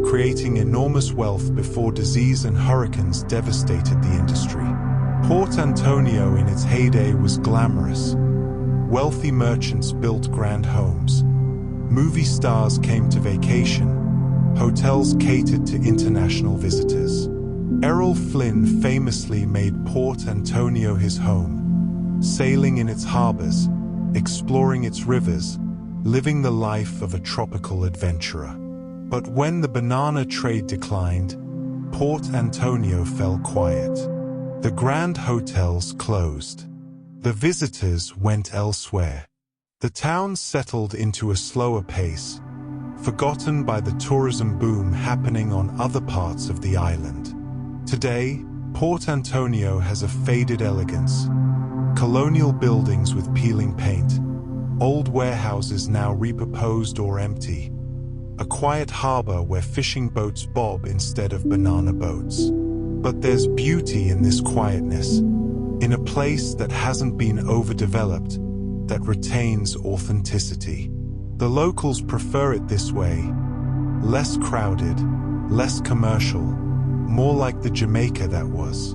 A: creating enormous wealth before disease and hurricanes devastated the industry. Port Antonio in its heyday was glamorous. Wealthy merchants built grand homes. Movie stars came to vacation. Hotels catered to international visitors. Errol Flynn famously made Port Antonio his home, sailing in its harbors, exploring its rivers, living the life of a tropical adventurer. But when the banana trade declined, Port Antonio fell quiet. The grand hotels closed. The visitors went elsewhere. The town settled into a slower pace, forgotten by the tourism boom happening on other parts of the island. Today, Port Antonio has a faded elegance. Colonial buildings with peeling paint, old warehouses now repurposed or empty, a quiet harbor where fishing boats bob instead of banana boats. But there's beauty in this quietness, in a place that hasn't been overdeveloped, that retains authenticity. The locals prefer it this way, less crowded, less commercial, more like the Jamaica that was.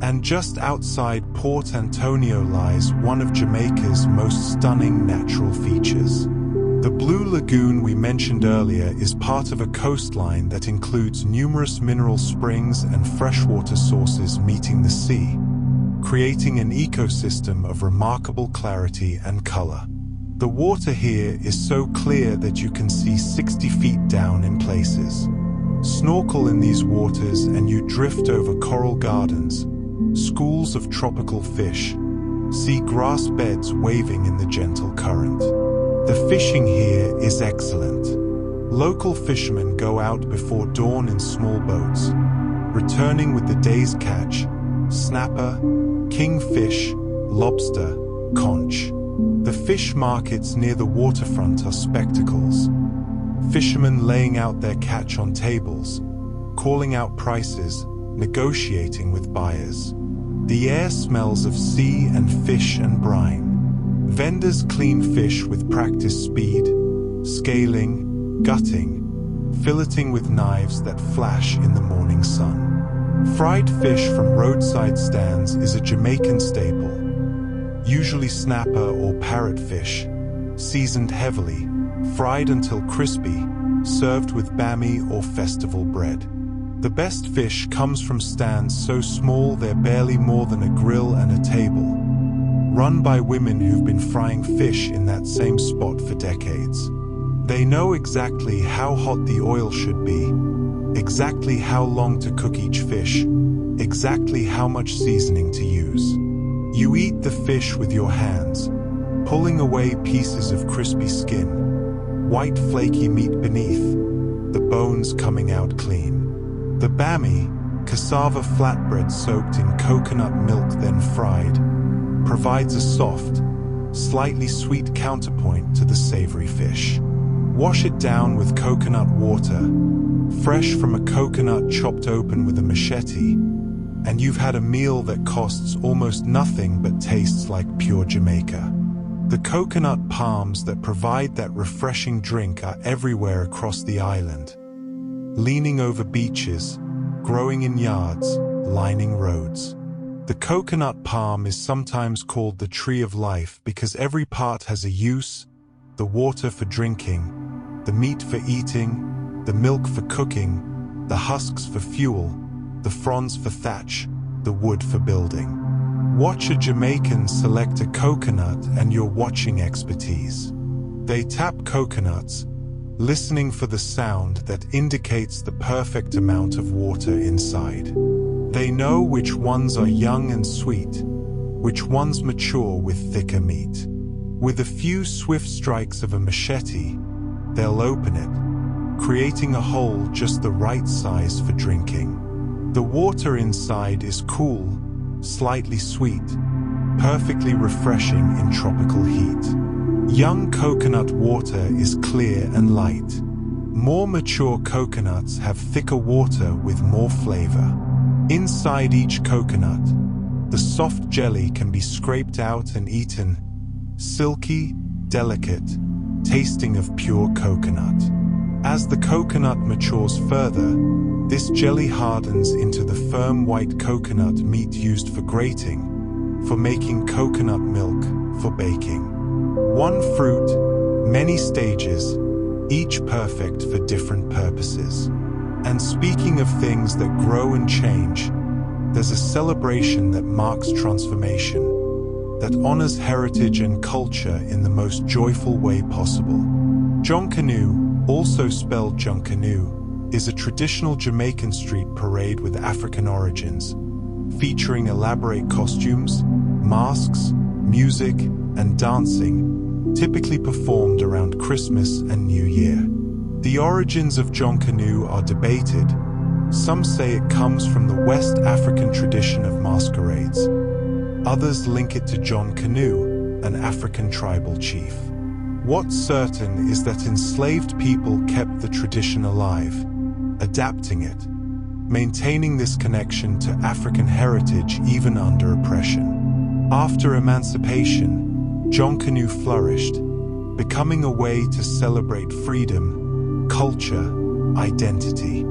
A: And just outside Port Antonio lies one of Jamaica's most stunning natural features. The Blue Lagoon we mentioned earlier is part of a coastline that includes numerous mineral springs and freshwater sources meeting the sea, creating an ecosystem of remarkable clarity and color. The water here is so clear that you can see 60 feet down in places. Snorkel in these waters and you drift over coral gardens, schools of tropical fish, see grass beds waving in the gentle current. The fishing here is excellent. Local fishermen go out before dawn in small boats, returning with the day's catch, snapper, kingfish, lobster, conch. The fish markets near the waterfront are spectacles. Fishermen laying out their catch on tables, calling out prices, negotiating with buyers. The air smells of sea and fish and brine. Vendors clean fish with practiced speed, scaling, gutting, filleting with knives that flash in the morning sun. Fried fish from roadside stands is a Jamaican staple, usually snapper or parrotfish, seasoned heavily, fried until crispy, served with bammy or festival bread. The best fish comes from stands so small they're barely more than a grill and a table, run by women who've been frying fish in that same spot for decades. They know exactly how hot the oil should be, exactly how long to cook each fish, exactly how much seasoning to use. You eat the fish with your hands, pulling away pieces of crispy skin, white flaky meat beneath, the bones coming out clean. The bammy, Cassava flatbread soaked in coconut milk then fried provides a soft, slightly sweet counterpoint to the savory fish. Wash it down with coconut water, fresh from a coconut chopped open with a machete, and you've had a meal that costs almost nothing but tastes like pure Jamaica. The coconut palms that provide that refreshing drink are everywhere across the island, leaning over beaches, growing in yards, lining roads. The coconut palm is sometimes called the tree of life because every part has a use: the water for drinking, the meat for eating, the milk for cooking, the husks for fuel, the fronds for thatch, the wood for building. Watch a Jamaican select a coconut and you're watching expertise. They tap coconuts, listening for the sound that indicates the perfect amount of water inside. They know which ones are young and sweet, which ones mature with thicker meat. With a few swift strikes of a machete, they'll open it, creating a hole just the right size for drinking. The water inside is cool, slightly sweet, perfectly refreshing in tropical heat. Young coconut water is clear and light. More mature coconuts have thicker water with more flavor. Inside each coconut, the soft jelly can be scraped out and eaten, silky, delicate, tasting of pure coconut. As the coconut matures further, this jelly hardens into the firm white coconut meat used for grating, for making coconut milk, for baking. One fruit, many stages, each perfect for different purposes. And speaking of things that grow and change, there's a celebration that marks transformation, that honors heritage and culture in the most joyful way possible. Joncanoe, also spelled Junkanoo, is a traditional Jamaican street parade with African origins, featuring elaborate costumes, masks, music, and dancing, typically performed around Christmas and New Year. The origins of Joncanoe are debated. Some say it comes from the West African tradition of masquerades. Others link it to John Canoe, an African tribal chief. What's certain is that enslaved people kept the tradition alive, adapting it, maintaining this connection to African heritage even under oppression. After emancipation, Joncanoe flourished, becoming a way to celebrate freedom, culture, identity.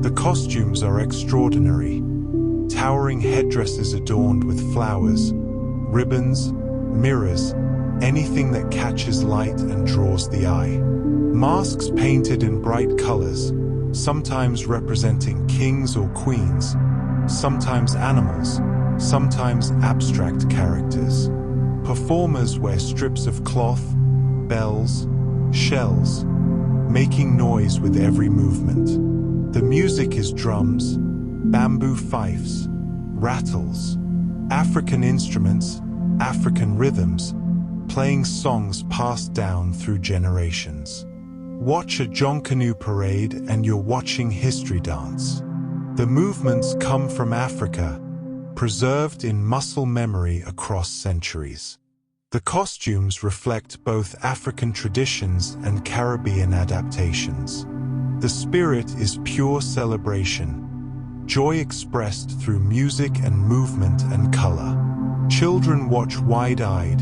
A: The costumes are extraordinary. Towering headdresses adorned with flowers, ribbons, mirrors, anything that catches light and draws the eye. Masks painted in bright colors, sometimes representing kings or queens, sometimes animals, sometimes abstract characters. Performers wear strips of cloth, bells, shells, making noise with every movement. The music is drums, bamboo fifes, rattles, African instruments, African rhythms, playing songs passed down through generations. Watch a Joncanoe parade and you're watching history dance. The movements come from Africa, preserved in muscle memory across centuries. The costumes reflect both African traditions and Caribbean adaptations. The spirit is pure celebration, joy expressed through music and movement and color. Children watch wide-eyed,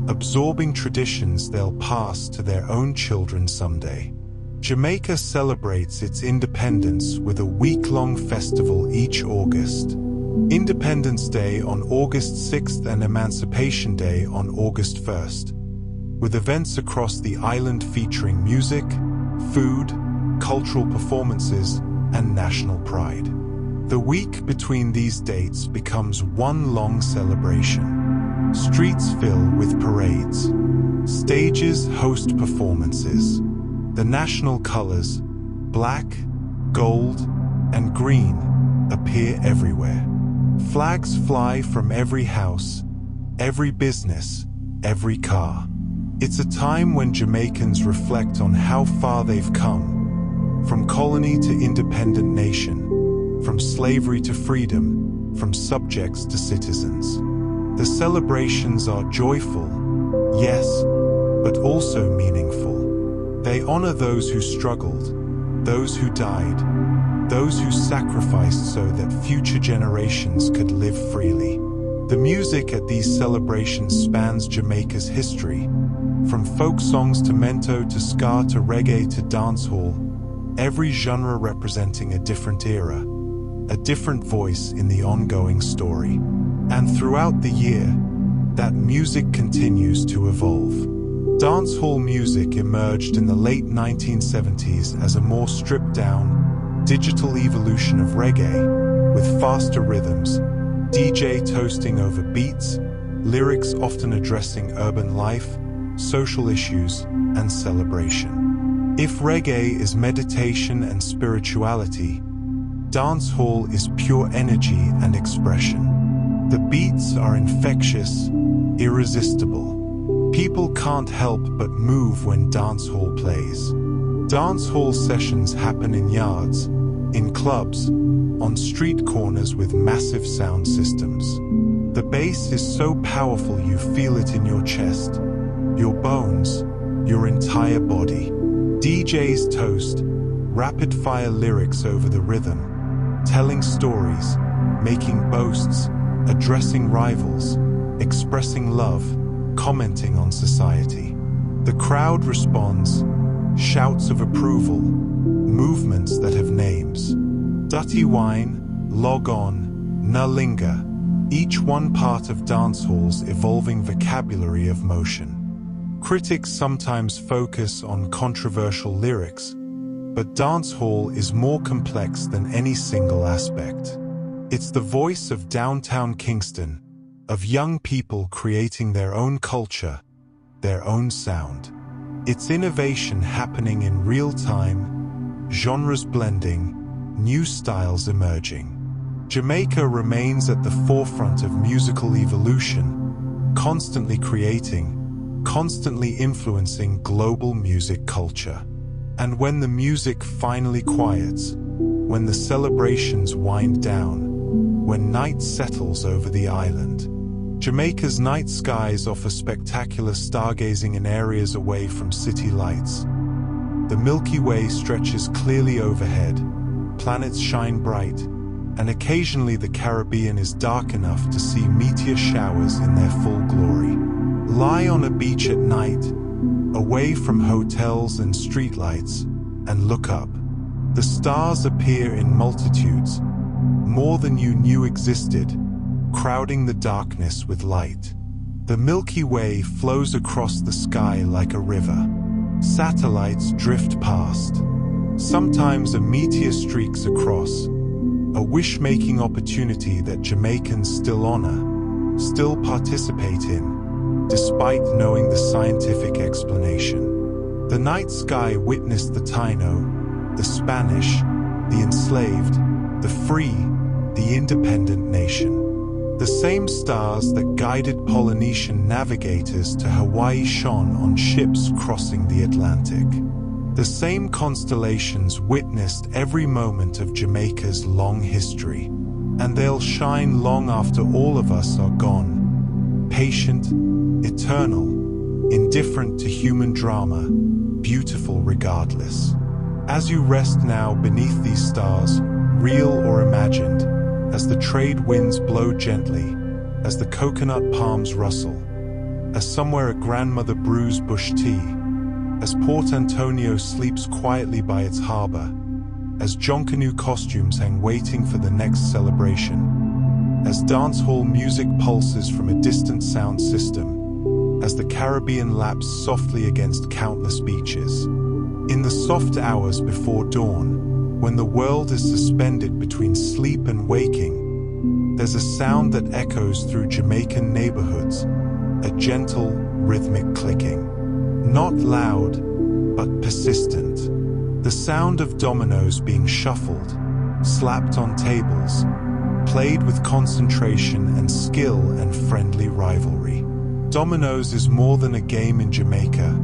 A: absorbing traditions they'll pass to their own children someday. Jamaica celebrates its independence with a week-long festival each August. Independence Day on August 6th and Emancipation Day on August 1st, with events across the island featuring music, food, cultural performances, and national pride. The week between these dates becomes one long celebration. Streets fill with parades. Stages host performances. The national colors, black, gold, and green, appear everywhere. Flags fly from every house, every business, every car. It's a time when Jamaicans reflect on how far they've come, from colony to independent nation, from slavery to freedom, from subjects to citizens. The celebrations are joyful, yes, but also meaningful. They honor those who struggled, those who died, those who sacrificed so that future generations could live freely. The music at these celebrations spans Jamaica's history, from folk songs to mento to ska to reggae to dancehall, every genre representing a different era, a different voice in the ongoing story. And throughout the year, that music continues to evolve. Dancehall music emerged in the late 1970s as a more stripped-down, digital evolution of reggae, with faster rhythms, DJ toasting over beats, lyrics often addressing urban life, social issues, and celebration. If reggae is meditation and spirituality, dancehall is pure energy and expression. The beats are infectious, irresistible. People can't help but move when dancehall plays. Dancehall sessions happen in yards, in clubs, on street corners with massive sound systems. The bass is so powerful you feel it in your chest, your bones, your entire body. DJs toast, rapid-fire lyrics over the rhythm, telling stories, making boasts, addressing rivals, expressing love, commenting on society. The crowd responds, shouts of approval, movements that have names. Dutty wine, log on, nalinga, each one part of dancehall's evolving vocabulary of motion. Critics sometimes focus on controversial lyrics, but dancehall is more complex than any single aspect. It's the voice of downtown Kingston, of young people creating their own culture, their own sound. It's innovation happening in real time, genres blending, new styles emerging. Jamaica remains at the forefront of musical evolution, constantly creating, constantly influencing global music culture. And when the music finally quiets, when the celebrations wind down, when night settles over the island, Jamaica's night skies offer spectacular stargazing in areas away from city lights. The Milky Way stretches clearly overhead, planets shine bright, and occasionally the Caribbean is dark enough to see meteor showers in their full glory. Lie on a beach at night, away from hotels and streetlights, and look up. The stars appear in multitudes, more than you knew existed, crowding the darkness with light. The Milky Way flows across the sky like a river. Satellites drift past. Sometimes a meteor streaks across, a wish-making opportunity that Jamaicans still honor, still participate in, despite knowing the scientific explanation. The night sky witnessed the Taíno, the Spanish, the enslaved, the free, the independent nation. The same stars that guided Polynesian navigators to Hawaii shone on ships crossing the Atlantic. The same constellations witnessed every moment of Jamaica's long history, and they'll shine long after all of us are gone. Patient, eternal, indifferent to human drama, beautiful regardless. As you rest now beneath these stars, real or imagined, as the trade winds blow gently, as the coconut palms rustle, as somewhere a grandmother brews bush tea, as Port Antonio sleeps quietly by its harbor, as jonkanoo costumes hang waiting for the next celebration, as dancehall music pulses from a distant sound system, as the Caribbean laps softly against countless beaches. In the soft hours before dawn, when the world is suspended between sleep and waking, there's a sound that echoes through Jamaican neighborhoods, a gentle, rhythmic clicking. Not loud, but persistent. The sound of dominoes being shuffled, slapped on tables, played with concentration and skill and friendly rivalry. Dominoes is more than a game in Jamaica.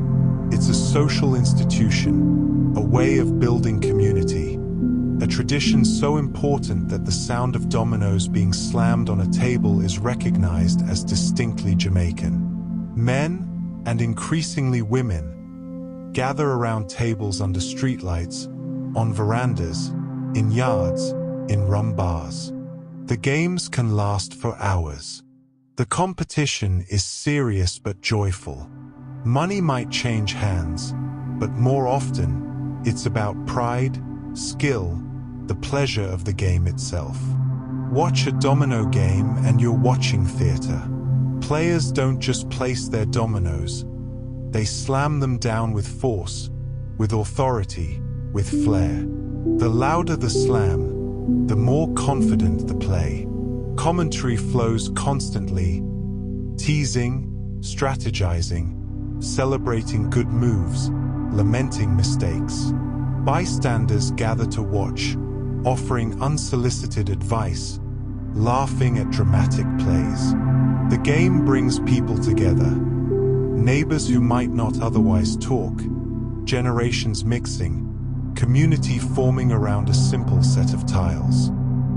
A: It's a social institution, a way of building community, a tradition so important that the sound of dominoes being slammed on a table is recognized as distinctly Jamaican. Men, and increasingly women, gather around tables under streetlights, on verandas, in yards, in rum bars. The games can last for hours. The competition is serious but joyful. Money might change hands, but more often, it's about pride, skill, the pleasure of the game itself. Watch a domino game and you're watching theater. Players don't just place their dominoes. They slam them down with force, with authority, with flair. The louder the slam, the more confident the play. Commentary flows constantly, teasing, strategizing, celebrating good moves, lamenting mistakes. Bystanders gather to watch, offering unsolicited advice, laughing at dramatic plays. The game brings people together. Neighbors who might not otherwise talk, generations mixing, community forming around a simple set of tiles.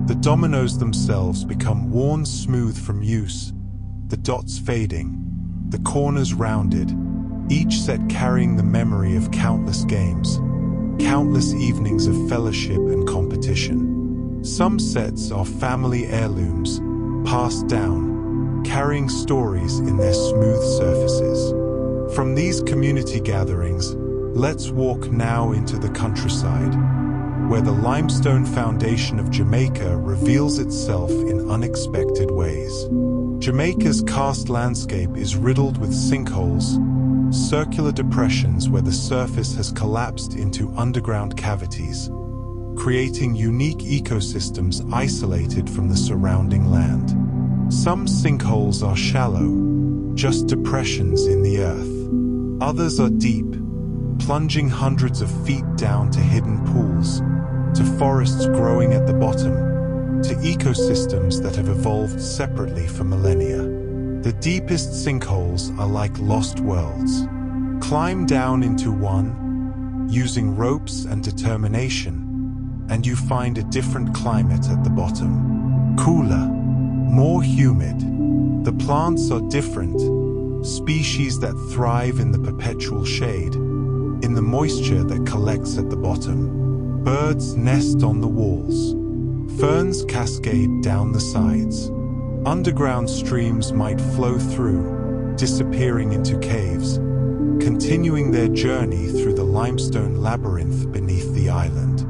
A: The dominoes themselves become worn smooth from use, the dots fading, the corners rounded, each set carrying the memory of countless games, countless evenings of fellowship and competition. Some sets are family heirlooms, passed down, carrying stories in their smooth surfaces. From these community gatherings, let's walk now into the countryside, where the limestone foundation of Jamaica reveals itself in unexpected ways. Jamaica's karst landscape is riddled with sinkholes, circular depressions where the surface has collapsed into underground cavities, creating unique ecosystems isolated from the surrounding land. Some sinkholes are shallow, just depressions in the earth. Others are deep, plunging hundreds of feet down to hidden pools, to forests growing at the bottom, to ecosystems that have evolved separately for millennia. The deepest sinkholes are like lost worlds. Climb down into one, using ropes and determination, and you find a different climate at the bottom. Cooler, more humid. The plants are different, species that thrive in the perpetual shade, in the moisture that collects at the bottom. Birds nest on the walls. Ferns cascade down the sides. Underground streams might flow through, disappearing into caves, continuing their journey through the limestone labyrinth beneath the island.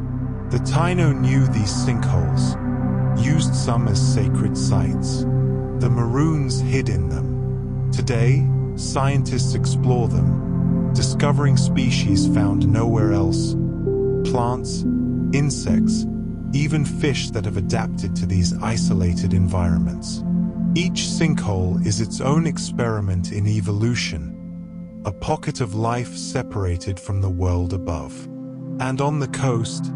A: The Taíno knew these sinkholes, used some as sacred sites. The Maroons hid in them. Today, scientists explore them, discovering species found nowhere else. Plants, insects, even fish that have adapted to these isolated environments. Each sinkhole is its own experiment in evolution, a pocket of life separated from the world above. And on the coast,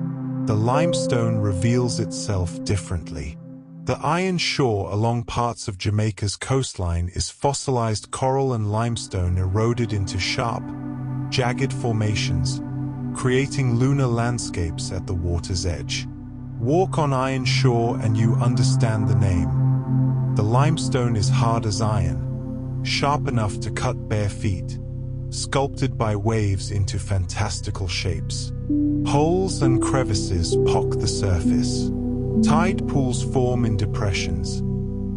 A: the limestone reveals itself differently. The iron shore along parts of Jamaica's coastline is fossilized coral and limestone eroded into sharp, jagged formations, creating lunar landscapes at the water's edge. Walk on iron shore and you understand the name. The limestone is hard as iron, sharp enough to cut bare feet, sculpted by waves into fantastical shapes. Holes and crevices pock the surface. Tide pools form in depressions,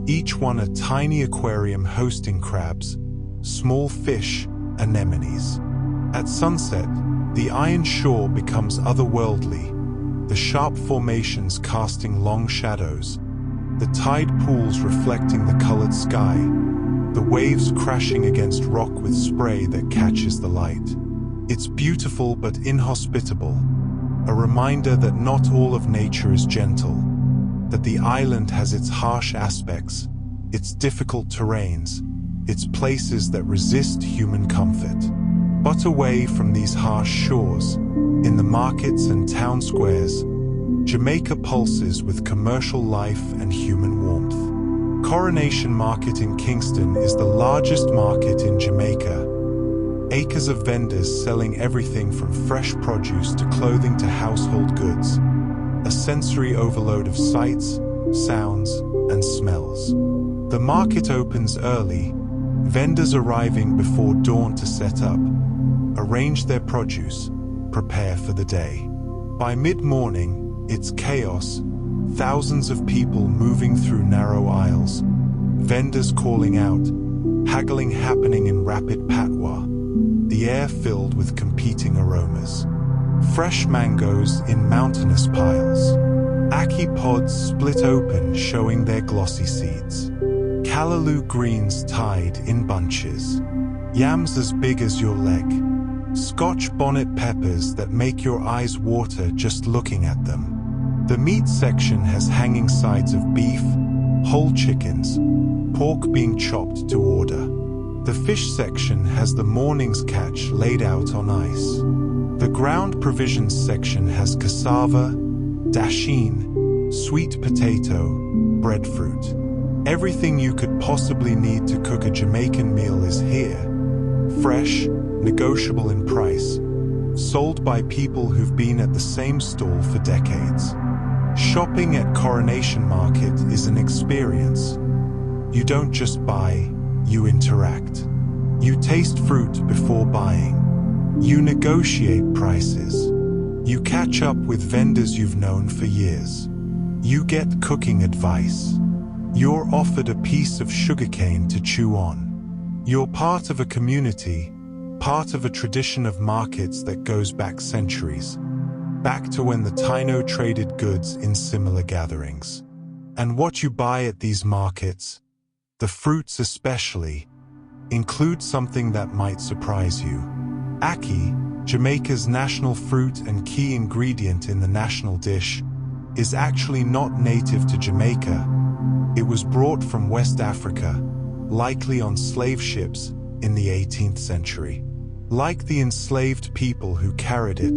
A: each one a tiny aquarium hosting crabs, small fish, anemones. At sunset, the iron shore becomes otherworldly, the sharp formations casting long shadows, the tide pools reflecting the colored sky, the waves crashing against rock with spray that catches the light. It's beautiful but inhospitable, a reminder that not all of nature is gentle, that the island has its harsh aspects, its difficult terrains, its places that resist human comfort. But away from these harsh shores, in the markets and town squares, Jamaica pulses with commercial life and human warmth. Coronation Market in Kingston is the largest market in Jamaica. Acres of vendors selling everything from fresh produce to clothing to household goods. a sensory overload of sights, sounds, and smells. The market opens early, vendors arriving before dawn to set up, arrange their produce, prepare for the day. By mid-morning, it's chaos, thousands of people moving through narrow aisles, vendors calling out, haggling happening in rapid patois, the air filled with competing aromas. Fresh mangoes in mountainous piles. Ackee pods split open, showing their glossy seeds. Callaloo greens tied in bunches. Yams as big as your leg. Scotch bonnet peppers that make your eyes water just looking at them. The meat section has hanging sides of beef, whole chickens, pork being chopped to order. The fish section has the morning's catch laid out on ice. The ground provisions section has cassava, dasheen, sweet potato, breadfruit. Everything you could possibly need to cook a Jamaican meal is here. Fresh, negotiable in price, sold by people who've been at the same stall for decades. Shopping at Coronation Market is an experience. You don't just buy, you interact. You taste fruit before buying. You negotiate prices. You catch up with vendors you've known for years. You get cooking advice. You're offered a piece of sugarcane to chew on. You're part of a community, part of a tradition of markets that goes back centuries, back to when the Taíno traded goods in similar gatherings. And what you buy at these markets, the fruits especially, include something that might surprise you. Ackee, Jamaica's national fruit and key ingredient in the national dish, is actually not native to Jamaica. It was brought from West Africa, likely on slave ships in the 18th century. Like the enslaved people who carried it,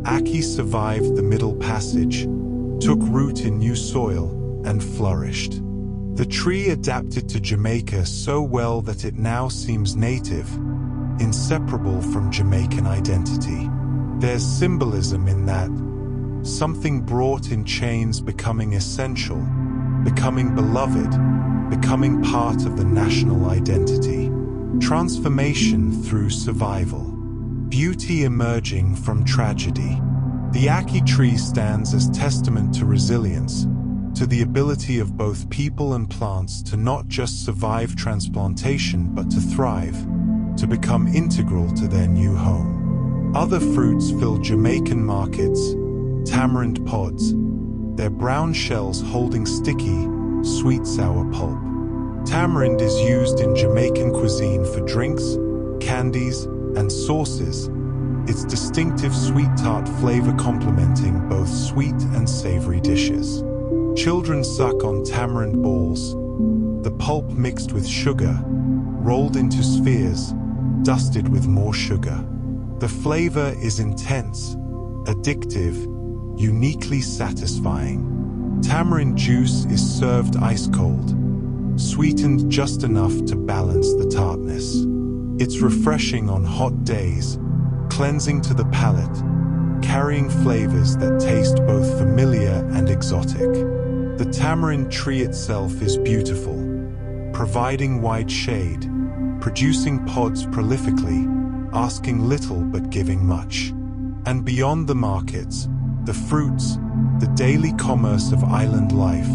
A: Ackee survived the Middle Passage, took root in new soil, and flourished. The tree adapted to Jamaica so well that it now seems native, inseparable from Jamaican identity. There's symbolism in that, something brought in chains becoming essential, becoming beloved, becoming part of the national identity. Transformation through survival. Beauty emerging from tragedy. The Ackee tree stands as testament to resilience, to the ability of both people and plants to not just survive transplantation but to thrive, to become integral to their new home. Other fruits fill Jamaican markets, tamarind pods, their brown shells holding sticky, sweet sour pulp. Tamarind is used in Jamaican cuisine for drinks, candies, and sauces, its distinctive sweet tart flavor complementing both sweet and savory dishes. Children suck on tamarind balls, the pulp mixed with sugar, rolled into spheres, dusted with more sugar. The flavor is intense, addictive, uniquely satisfying. Tamarind juice is served ice cold, sweetened just enough to balance the tartness. It's refreshing on hot days, cleansing to the palate, carrying flavors that taste both familiar and exotic. The tamarind tree itself is beautiful, providing wide shade, producing pods prolifically, asking little but giving much. And beyond the markets, the fruits, the daily commerce of island life,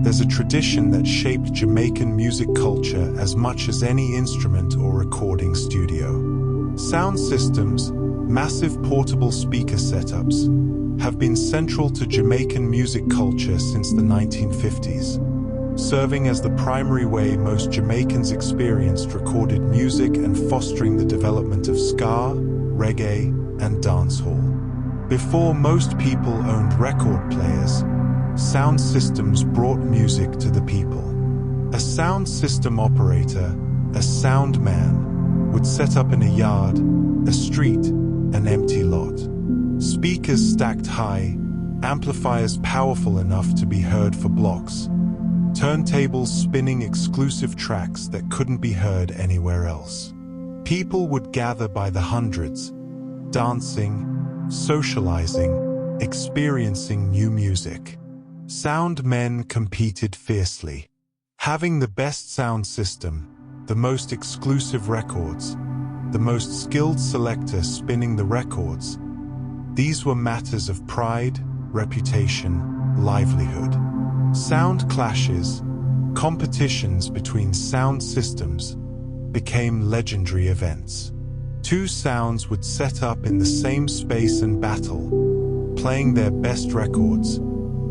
A: there's a tradition that shaped Jamaican music culture as much as any instrument or recording studio. Sound systems, massive portable speaker setups, have been central to Jamaican music culture since the 1950s, serving as the primary way most Jamaicans experienced recorded music and fostering the development of ska, reggae, and dancehall. Before most people owned record players, sound systems brought music to the people. A sound system operator, a sound man, would set up in a yard, a street, an empty lot. Speakers stacked high, amplifiers powerful enough to be heard for blocks, turntables spinning exclusive tracks that couldn't be heard anywhere else. People would gather by the hundreds, dancing, socializing, experiencing new music. Sound men competed fiercely. Having the best sound system, the most exclusive records, the most skilled selector spinning the records, these were matters of pride, reputation, livelihood. Sound clashes, competitions between sound systems, became legendary events. Two sounds would set up in the same space and battle, playing their best records,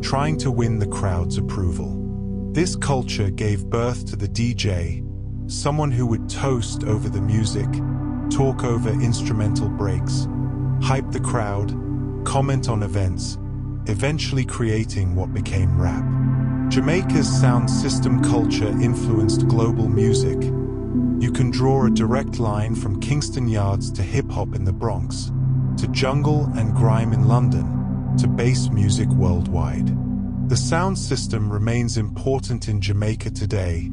A: trying to win the crowd's approval. This culture gave birth to the DJ, someone who would toast over the music, talk over instrumental breaks, hype the crowd, comment on events, eventually creating what became rap. Jamaica's sound system culture influenced global music. You can draw a direct line from Kingston Yards to hip-hop in the Bronx, to jungle and grime in London, to bass music worldwide. The sound system remains important in Jamaica today,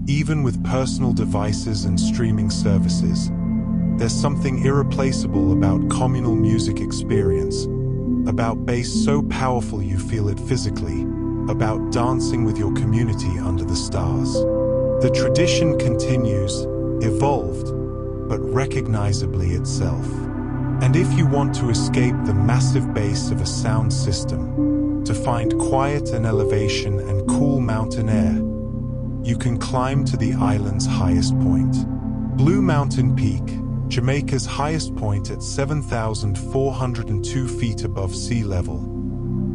A: even with personal devices and streaming services. There's something irreplaceable about communal music experience, about bass so powerful you feel it physically, about dancing with your community under the stars. The tradition continues, evolved, but recognizably itself. And if you want to escape the massive bass of a sound system, to find quiet and elevation and cool mountain air, you can climb to the island's highest point. Blue Mountain Peak, Jamaica's highest point at 7,402 feet above sea level,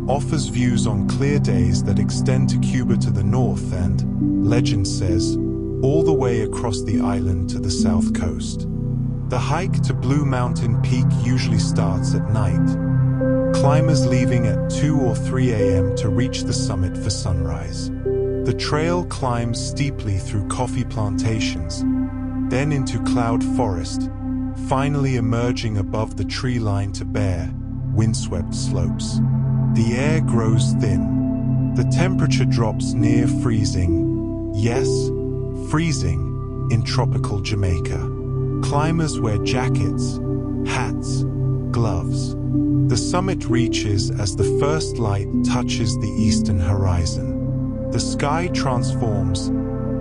A: offers views on clear days that extend to Cuba to the north and, legend says, all the way across the island to the south coast. The hike to Blue Mountain Peak usually starts at night, climbers leaving at 2 or 3 a.m. to reach the summit for sunrise. The trail climbs steeply through coffee plantations, then into cloud forest, finally emerging above the tree line to bare, windswept slopes. The air grows thin. The temperature drops near freezing. Yes, freezing in tropical Jamaica. Climbers wear jackets, hats, gloves. The summit reaches as the first light touches the eastern horizon. The sky transforms,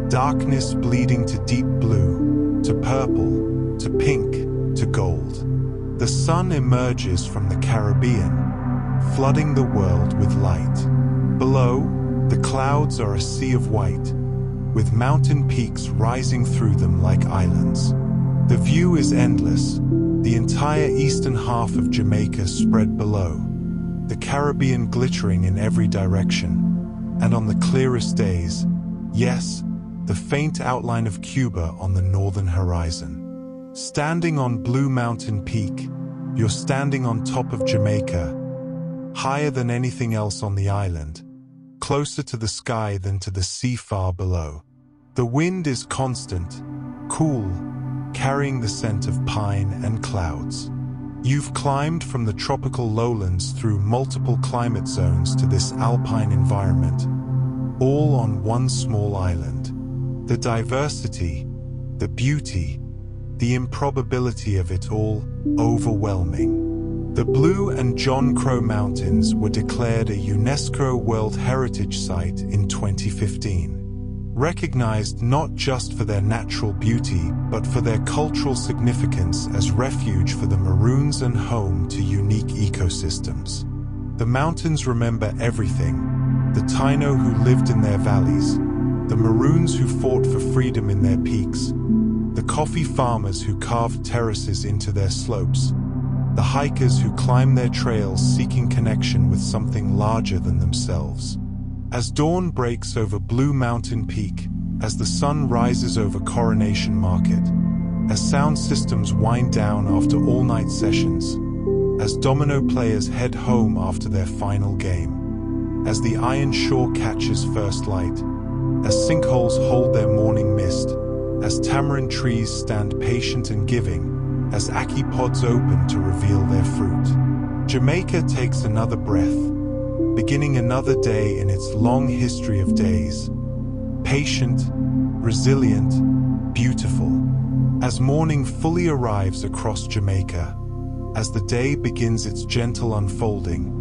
A: darkness bleeding to deep blue, to purple, to pink, to gold. The sun emerges from the Caribbean, flooding the world with light. Below, the clouds are a sea of white, with mountain peaks rising through them like islands. The view is endless, the entire eastern half of Jamaica spread below, the Caribbean glittering in every direction, and on the clearest days, yes, the faint outline of Cuba on the northern horizon. Standing on Blue Mountain Peak, you're standing on top of Jamaica, higher than anything else on the island, closer to the sky than to the sea far below. The wind is constant, cool, carrying the scent of pine and clouds. You've climbed from the tropical lowlands through multiple climate zones to this alpine environment, all on one small island. The diversity, the beauty, the improbability of it all, overwhelming. The Blue and John Crow Mountains were declared a UNESCO World Heritage Site in 2015. Recognized not just for their natural beauty, but for their cultural significance as refuge for the Maroons and home to unique ecosystems. The mountains remember everything: the Taíno who lived in their valleys, the Maroons who fought for freedom in their peaks, the coffee farmers who carved terraces into their slopes, the hikers who climbed their trails seeking connection with something larger than themselves. As dawn breaks over Blue Mountain Peak, as the sun rises over Coronation Market, as sound systems wind down after all-night sessions, as domino players head home after their final game, as the iron shore catches first light, as sinkholes hold their morning mist, as tamarind trees stand patient and giving, as Ackee pods open to reveal their fruit, Jamaica takes another breath, beginning another day in its long history of days. Patient, resilient, beautiful. As morning fully arrives across Jamaica, as the day begins its gentle unfolding,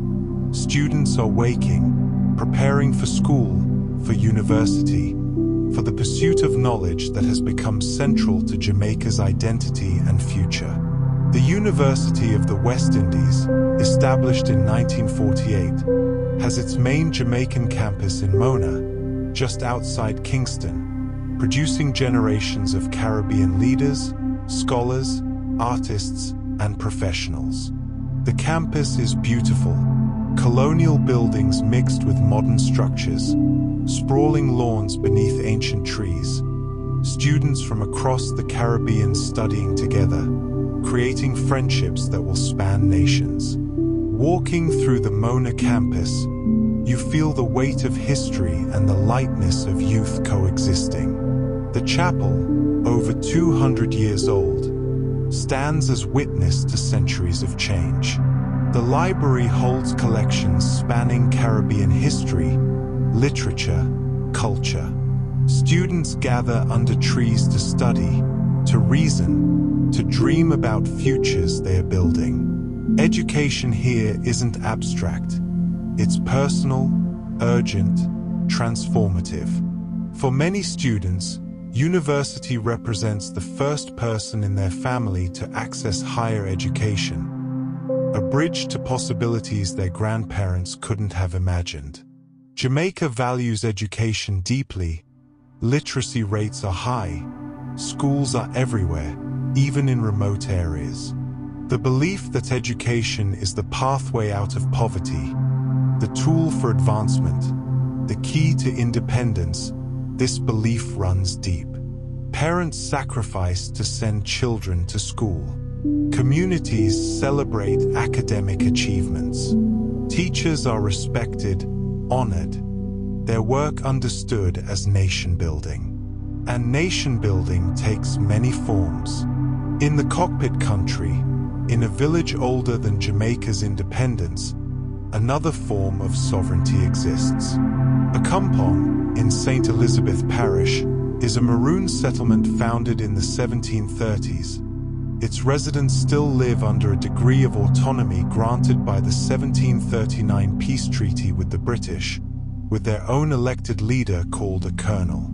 A: Students are waking, preparing for school, for university, for the pursuit of knowledge that has become central to Jamaica's identity and future. The University of the West Indies, established in 1948, has its main Jamaican campus in Mona, just outside Kingston, producing generations of Caribbean leaders, scholars, artists, and professionals. The campus is beautiful, colonial buildings mixed with modern structures, sprawling lawns beneath ancient trees, students from across the Caribbean studying together, creating friendships that will span nations. Walking through the Mona campus, you feel the weight of history and the lightness of youth coexisting. The chapel, over 200 years old, stands as witness to centuries of change. The library holds collections spanning Caribbean history, literature, culture. Students gather under trees to study, to reason, to dream about futures they are building. Education here isn't abstract. It's personal, urgent, transformative. For many students, university represents the first person in their family to access higher education, a bridge to possibilities their grandparents couldn't have imagined. Jamaica values education deeply. Literacy rates are high. Schools are everywhere, even in remote areas. The belief that education is the pathway out of poverty, the tool for advancement, the key to independence, this belief runs deep. Parents sacrifice to send children to school. Communities celebrate academic achievements. Teachers are respected, honored, their work understood as nation building. And nation building takes many forms. In the cockpit country, in a village older than Jamaica's independence, another form of sovereignty exists. Accompong, in St. Elizabeth Parish, is a Maroon settlement founded in the 1730s. Its residents still live under a degree of autonomy granted by the 1739 peace treaty with the British, with their own elected leader called a colonel.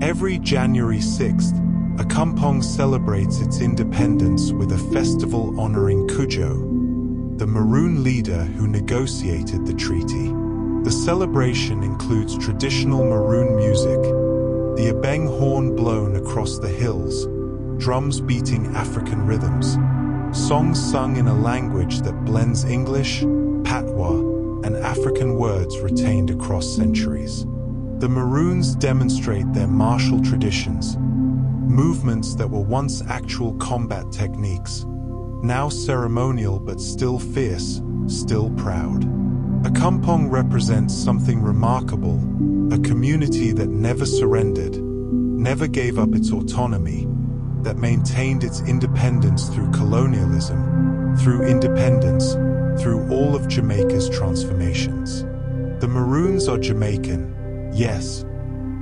A: Every January 6th, Accompong celebrates its independence with a festival honoring Cudjoe, the Maroon leader who negotiated the treaty. The celebration includes traditional Maroon music, the Abeng horn blown across the hills, drums beating African rhythms, songs sung in a language that blends English, patois, and African words retained across centuries. The Maroons demonstrate their martial traditions, movements that were once actual combat techniques, now ceremonial but still fierce, still proud. Accompong represents something remarkable, a community that never surrendered, never gave up its autonomy, that maintained its independence through colonialism, through independence, through all of Jamaica's transformations. The Maroons are Jamaican, yes,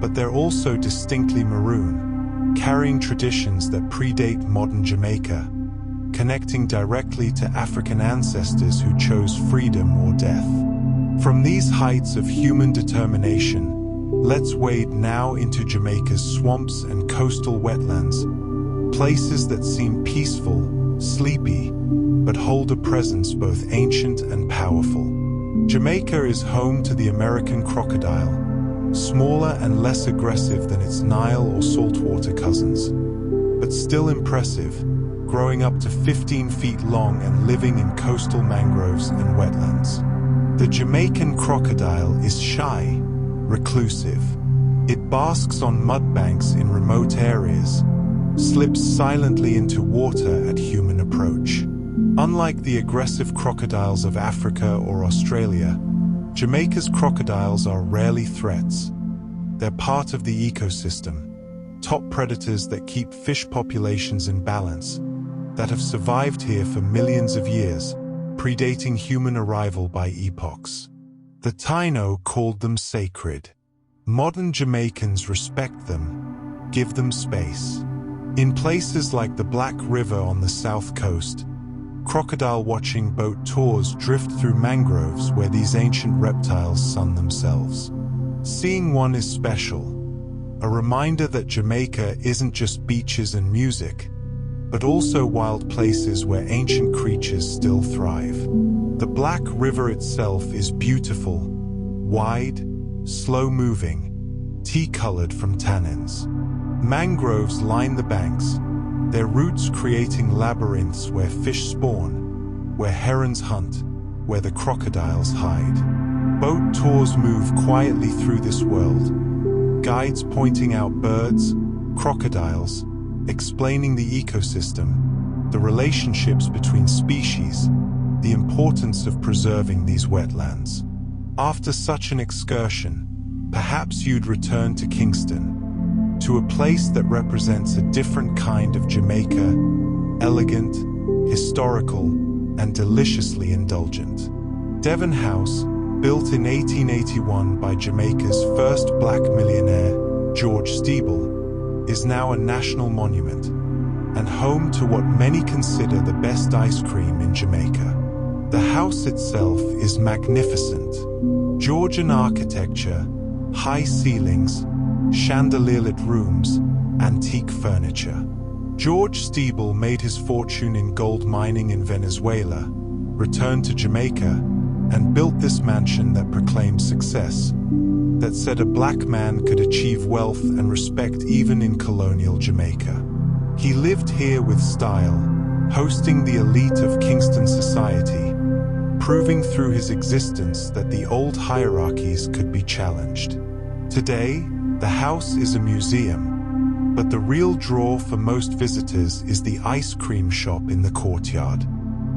A: but they're also distinctly Maroon, carrying traditions that predate modern Jamaica, connecting directly to African ancestors who chose freedom or death. From these heights of human determination, let's wade now into Jamaica's swamps and coastal wetlands, places that seem peaceful, sleepy, but hold a presence both ancient and powerful. Jamaica is home to the American crocodile, smaller and less aggressive than its Nile or saltwater cousins, but still impressive, growing up to 15 feet long and living in coastal mangroves and wetlands. The Jamaican crocodile is shy, reclusive. It basks on mudbanks in remote areas, slips silently into water at human approach. Unlike the aggressive crocodiles of Africa or Australia, Jamaica's crocodiles are rarely threats. They're part of the ecosystem, top predators that keep fish populations in balance, that have survived here for millions of years, predating human arrival by epochs. The Taíno called them sacred. Modern Jamaicans respect them, give them space. In places like the Black River on the south coast, crocodile-watching boat tours drift through mangroves where these ancient reptiles sun themselves. Seeing one is special, a reminder that Jamaica isn't just beaches and music, but also wild places where ancient creatures still thrive. The Black River itself is beautiful, wide, slow-moving, tea-colored from tannins. Mangroves line the banks, their roots creating labyrinths where fish spawn, where herons hunt, where the crocodiles hide. Boat tours move quietly through this world, guides pointing out birds, crocodiles, explaining the ecosystem, the relationships between species, the importance of preserving these wetlands. After such an excursion, perhaps you'd return to Kingston, to a place that represents a different kind of Jamaica, elegant, historical, and deliciously indulgent. Devon House, built in 1881 by Jamaica's first black millionaire, George Steeble, is now a national monument and home to what many consider the best ice cream in Jamaica. The house itself is magnificent. Georgian architecture, high ceilings, chandelier-lit rooms, antique furniture. George Steeble made his fortune in gold mining in Venezuela, returned to Jamaica, and built this mansion that proclaimed success, that said a black man could achieve wealth and respect even in colonial Jamaica. He lived here with style, hosting the elite of Kingston society, proving through his existence that the old hierarchies could be challenged. Today, the house is a museum, but the real draw for most visitors is the ice cream shop in the courtyard.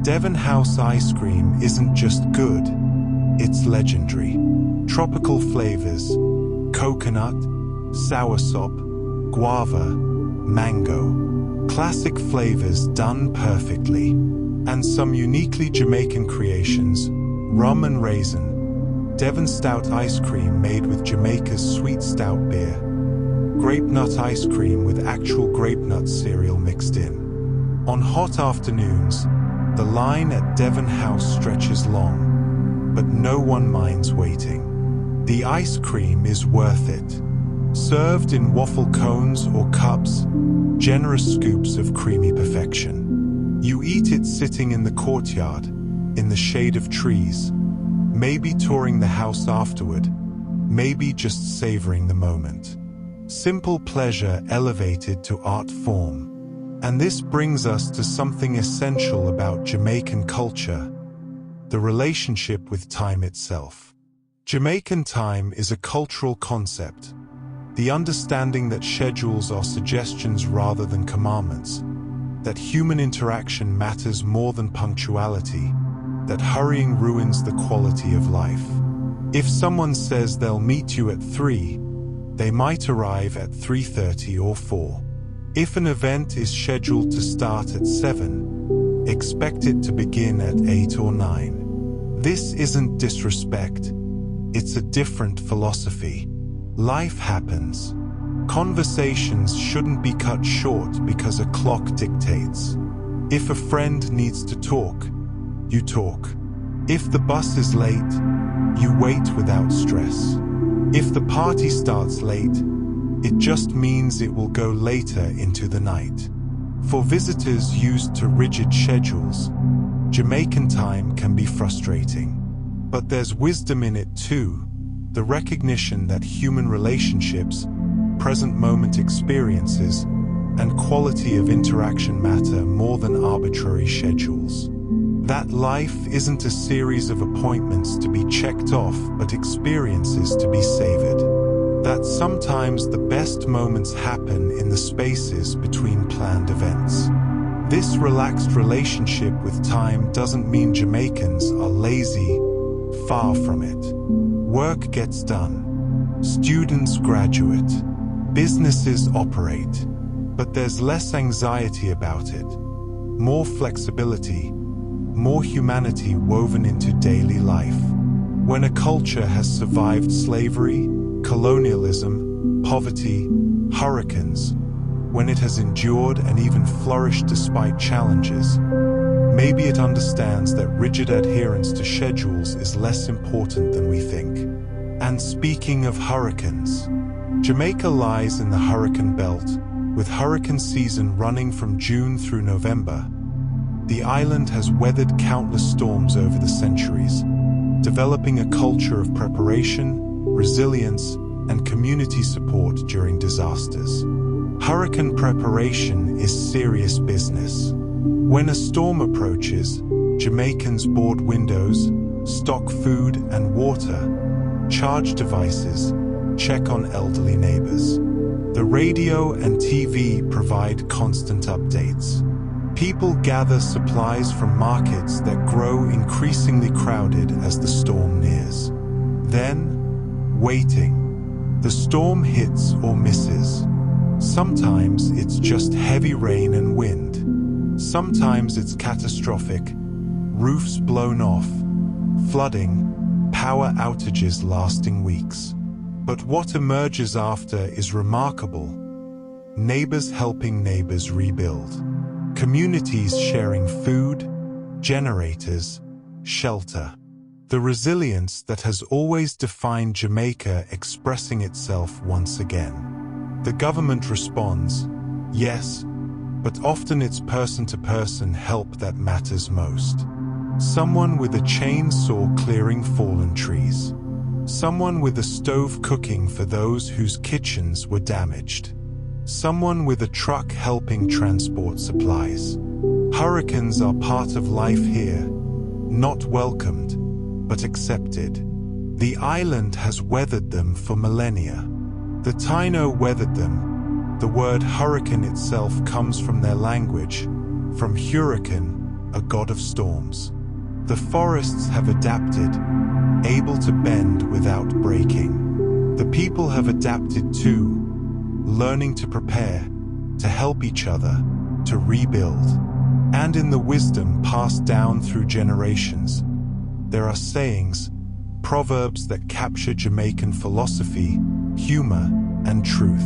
A: Devon House ice cream isn't just good, it's legendary. Tropical flavors, coconut, soursop, guava, mango. Classic flavors done perfectly. And some uniquely Jamaican creations, rum and raisin, Devon Stout ice cream made with Jamaica's sweet stout beer, grape nut ice cream with actual grape nut cereal mixed in. On hot afternoons, the line at Devon House stretches long, but no one minds waiting. The ice cream is worth it. Served in waffle cones or cups, generous scoops of creamy perfection. You eat it sitting in the courtyard, in the shade of trees, maybe touring the house afterward, maybe just savoring the moment. Simple pleasure elevated to art form. And this brings us to something essential about Jamaican culture, the relationship with time itself. Jamaican time is a cultural concept, the understanding that schedules are suggestions rather than commandments, that human interaction matters more than punctuality, that hurrying ruins the quality of life. If someone says they'll meet you at 3, they might arrive at 3:30 or 4. If an event is scheduled to start at 7, expect it to begin at 8 or 9. This isn't disrespect, it's a different philosophy. Life happens. Conversations shouldn't be cut short because a clock dictates. If a friend needs to talk, you talk. If the bus is late, you wait without stress. If the party starts late, it just means it will go later into the night. For visitors used to rigid schedules, Jamaican time can be frustrating. But there's wisdom in it too, the recognition that human relationships, present moment experiences, and quality of interaction matter more than arbitrary schedules. That life isn't a series of appointments to be checked off, but experiences to be savored. That sometimes the best moments happen in the spaces between planned events. This relaxed relationship with time doesn't mean Jamaicans are lazy, far from it. Work gets done. Students graduate. Businesses operate. But there's less anxiety about it. More flexibility. More humanity woven into daily life. When a culture has survived slavery, colonialism, poverty, hurricanes, when it has endured and even flourished despite challenges, maybe it understands that rigid adherence to schedules is less important than we think. And speaking of hurricanes, Jamaica lies in the hurricane belt, with hurricane season running from June through November. The island has weathered countless storms over the centuries, developing a culture of preparation, resilience, and community support during disasters. Hurricane preparation is serious business. When a storm approaches, Jamaicans board windows, stock food and water, charge devices, check on elderly neighbors. The radio and TV provide constant updates. People gather supplies from markets that grow increasingly crowded as the storm nears. Then, waiting. The storm hits or misses. Sometimes it's just heavy rain and wind. Sometimes it's catastrophic. Roofs blown off, flooding, power outages lasting weeks. But what emerges after is remarkable. Neighbors helping neighbors rebuild. Communities sharing food, generators, shelter. The resilience that has always defined Jamaica expressing itself once again. The government responds, yes, but often it's person-to-person help that matters most. Someone with a chainsaw clearing fallen trees. Someone with a stove cooking for those whose kitchens were damaged. Someone with a truck helping transport supplies. Hurricanes are part of life here, not welcomed, but accepted. The island has weathered them for millennia. The Taíno weathered them. The word hurricane itself comes from their language, from hurricane, a god of storms. The forests have adapted, able to bend without breaking. The people have adapted too, learning to prepare, to help each other, to rebuild. And in the wisdom passed down through generations, there are sayings, proverbs that capture Jamaican philosophy, humor, and truth.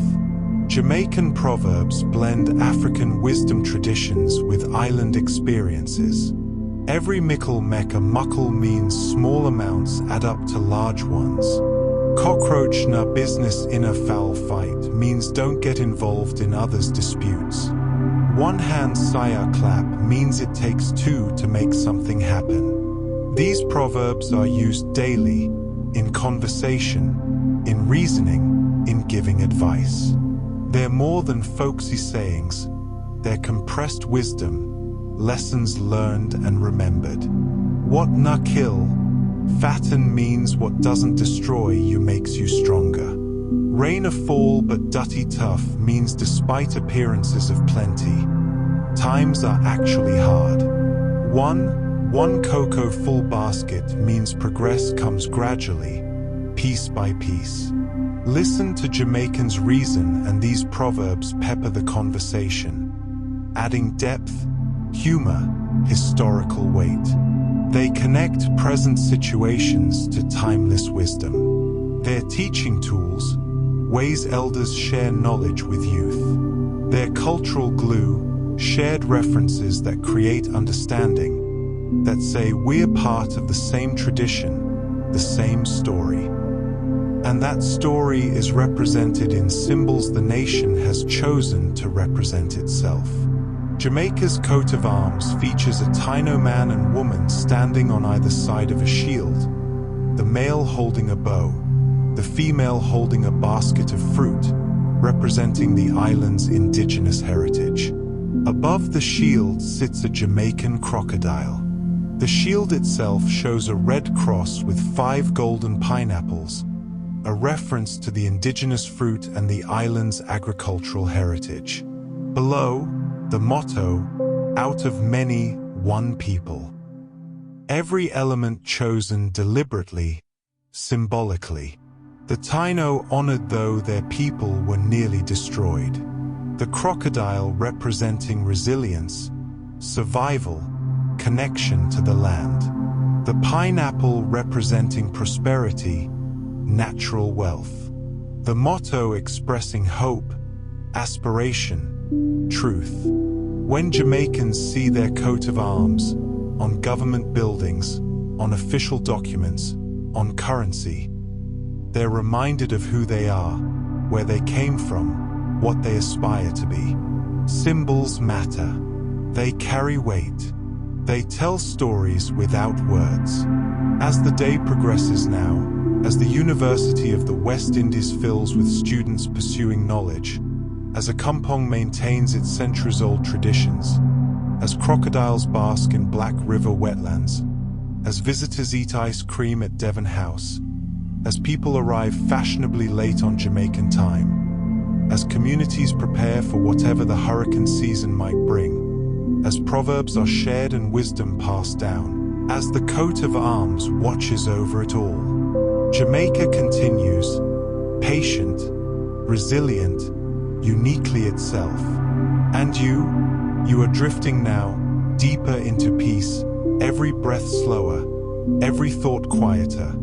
A: Jamaican proverbs blend African wisdom traditions with island experiences. Every mickle mek a muckle means small amounts add up to large ones. Cockroach na business in a foul fight means don't get involved in others' disputes. One hand saya clap means it takes two to make something happen. These proverbs are used daily, in conversation, in reasoning, in giving advice. They're more than folksy sayings, they're compressed wisdom, lessons learned and remembered. What na kill, fatten means what doesn't destroy you makes you stronger. Rain a fall but dutty tough means despite appearances of plenty, times are actually hard. One cocoa full basket means progress comes gradually, piece by piece. Listen to Jamaicans' reason and these proverbs pepper the conversation, adding depth, humor, historical weight. They connect present situations to timeless wisdom. They're teaching tools, ways elders share knowledge with youth. They're cultural glue, shared references that create understanding, that say we're part of the same tradition, the same story. And that story is represented in symbols the nation has chosen to represent itself. Jamaica's coat of arms features a Taíno man and woman standing on either side of a shield, the male holding a bow, the female holding a basket of fruit, representing the island's indigenous heritage. Above the shield sits a Jamaican crocodile. The shield itself shows a red cross with 5 golden pineapples, a reference to the indigenous fruit and the island's agricultural heritage. Below, the motto, out of many, one people. Every element chosen deliberately, symbolically. The Taíno honored though their people were nearly destroyed. The crocodile representing resilience, survival, connection to the land. The pineapple representing prosperity, natural wealth. The motto expressing hope, aspiration, truth. When Jamaicans see their coat of arms on government buildings, on official documents, on currency, they're reminded of who they are, where they came from, what they aspire to be. Symbols matter. They carry weight. They tell stories without words. As the day progresses now, as the University of the West Indies fills with students pursuing knowledge, as Akampong maintains its centuries-old traditions, as crocodiles bask in Black River wetlands, as visitors eat ice cream at Devon House, as people arrive fashionably late on Jamaican time, as communities prepare for whatever the hurricane season might bring, as proverbs are shared and wisdom passed down, as the coat of arms watches over it all, Jamaica continues, patient, resilient, uniquely itself. And you are drifting now, deeper into peace, every breath slower, every thought quieter,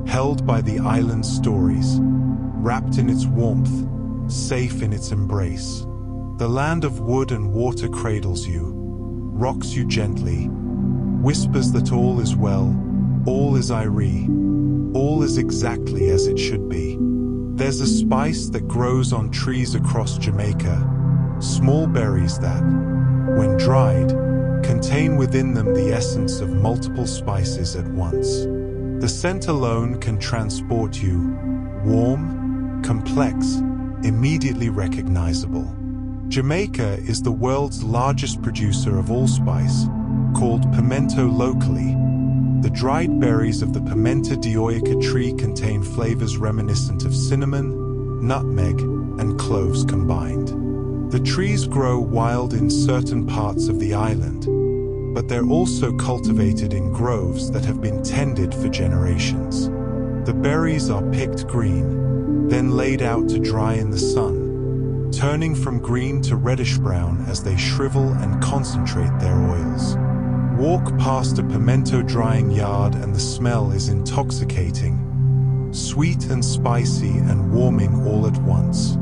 A: held by the island's stories, wrapped in its warmth, safe in its embrace. The land of wood and water cradles you, rocks you gently, whispers that all is well, all is irie, all is exactly as it should be. There's a spice that grows on trees across Jamaica, small berries that, when dried, contain within them the essence of multiple spices at once. The scent alone can transport you, warm, complex, immediately recognizable. Jamaica is the world's largest producer of allspice, called pimento locally. The dried berries of the pimenta dioica tree contain flavors reminiscent of cinnamon, nutmeg, and cloves combined. The trees grow wild in certain parts of the island, but they're also cultivated in groves that have been tended for generations. The berries are picked green, then laid out to dry in the sun, turning from green to reddish-brown as they shrivel and concentrate their oils. Walk past a pimento drying yard and the smell is intoxicating, sweet and spicy and warming all at once.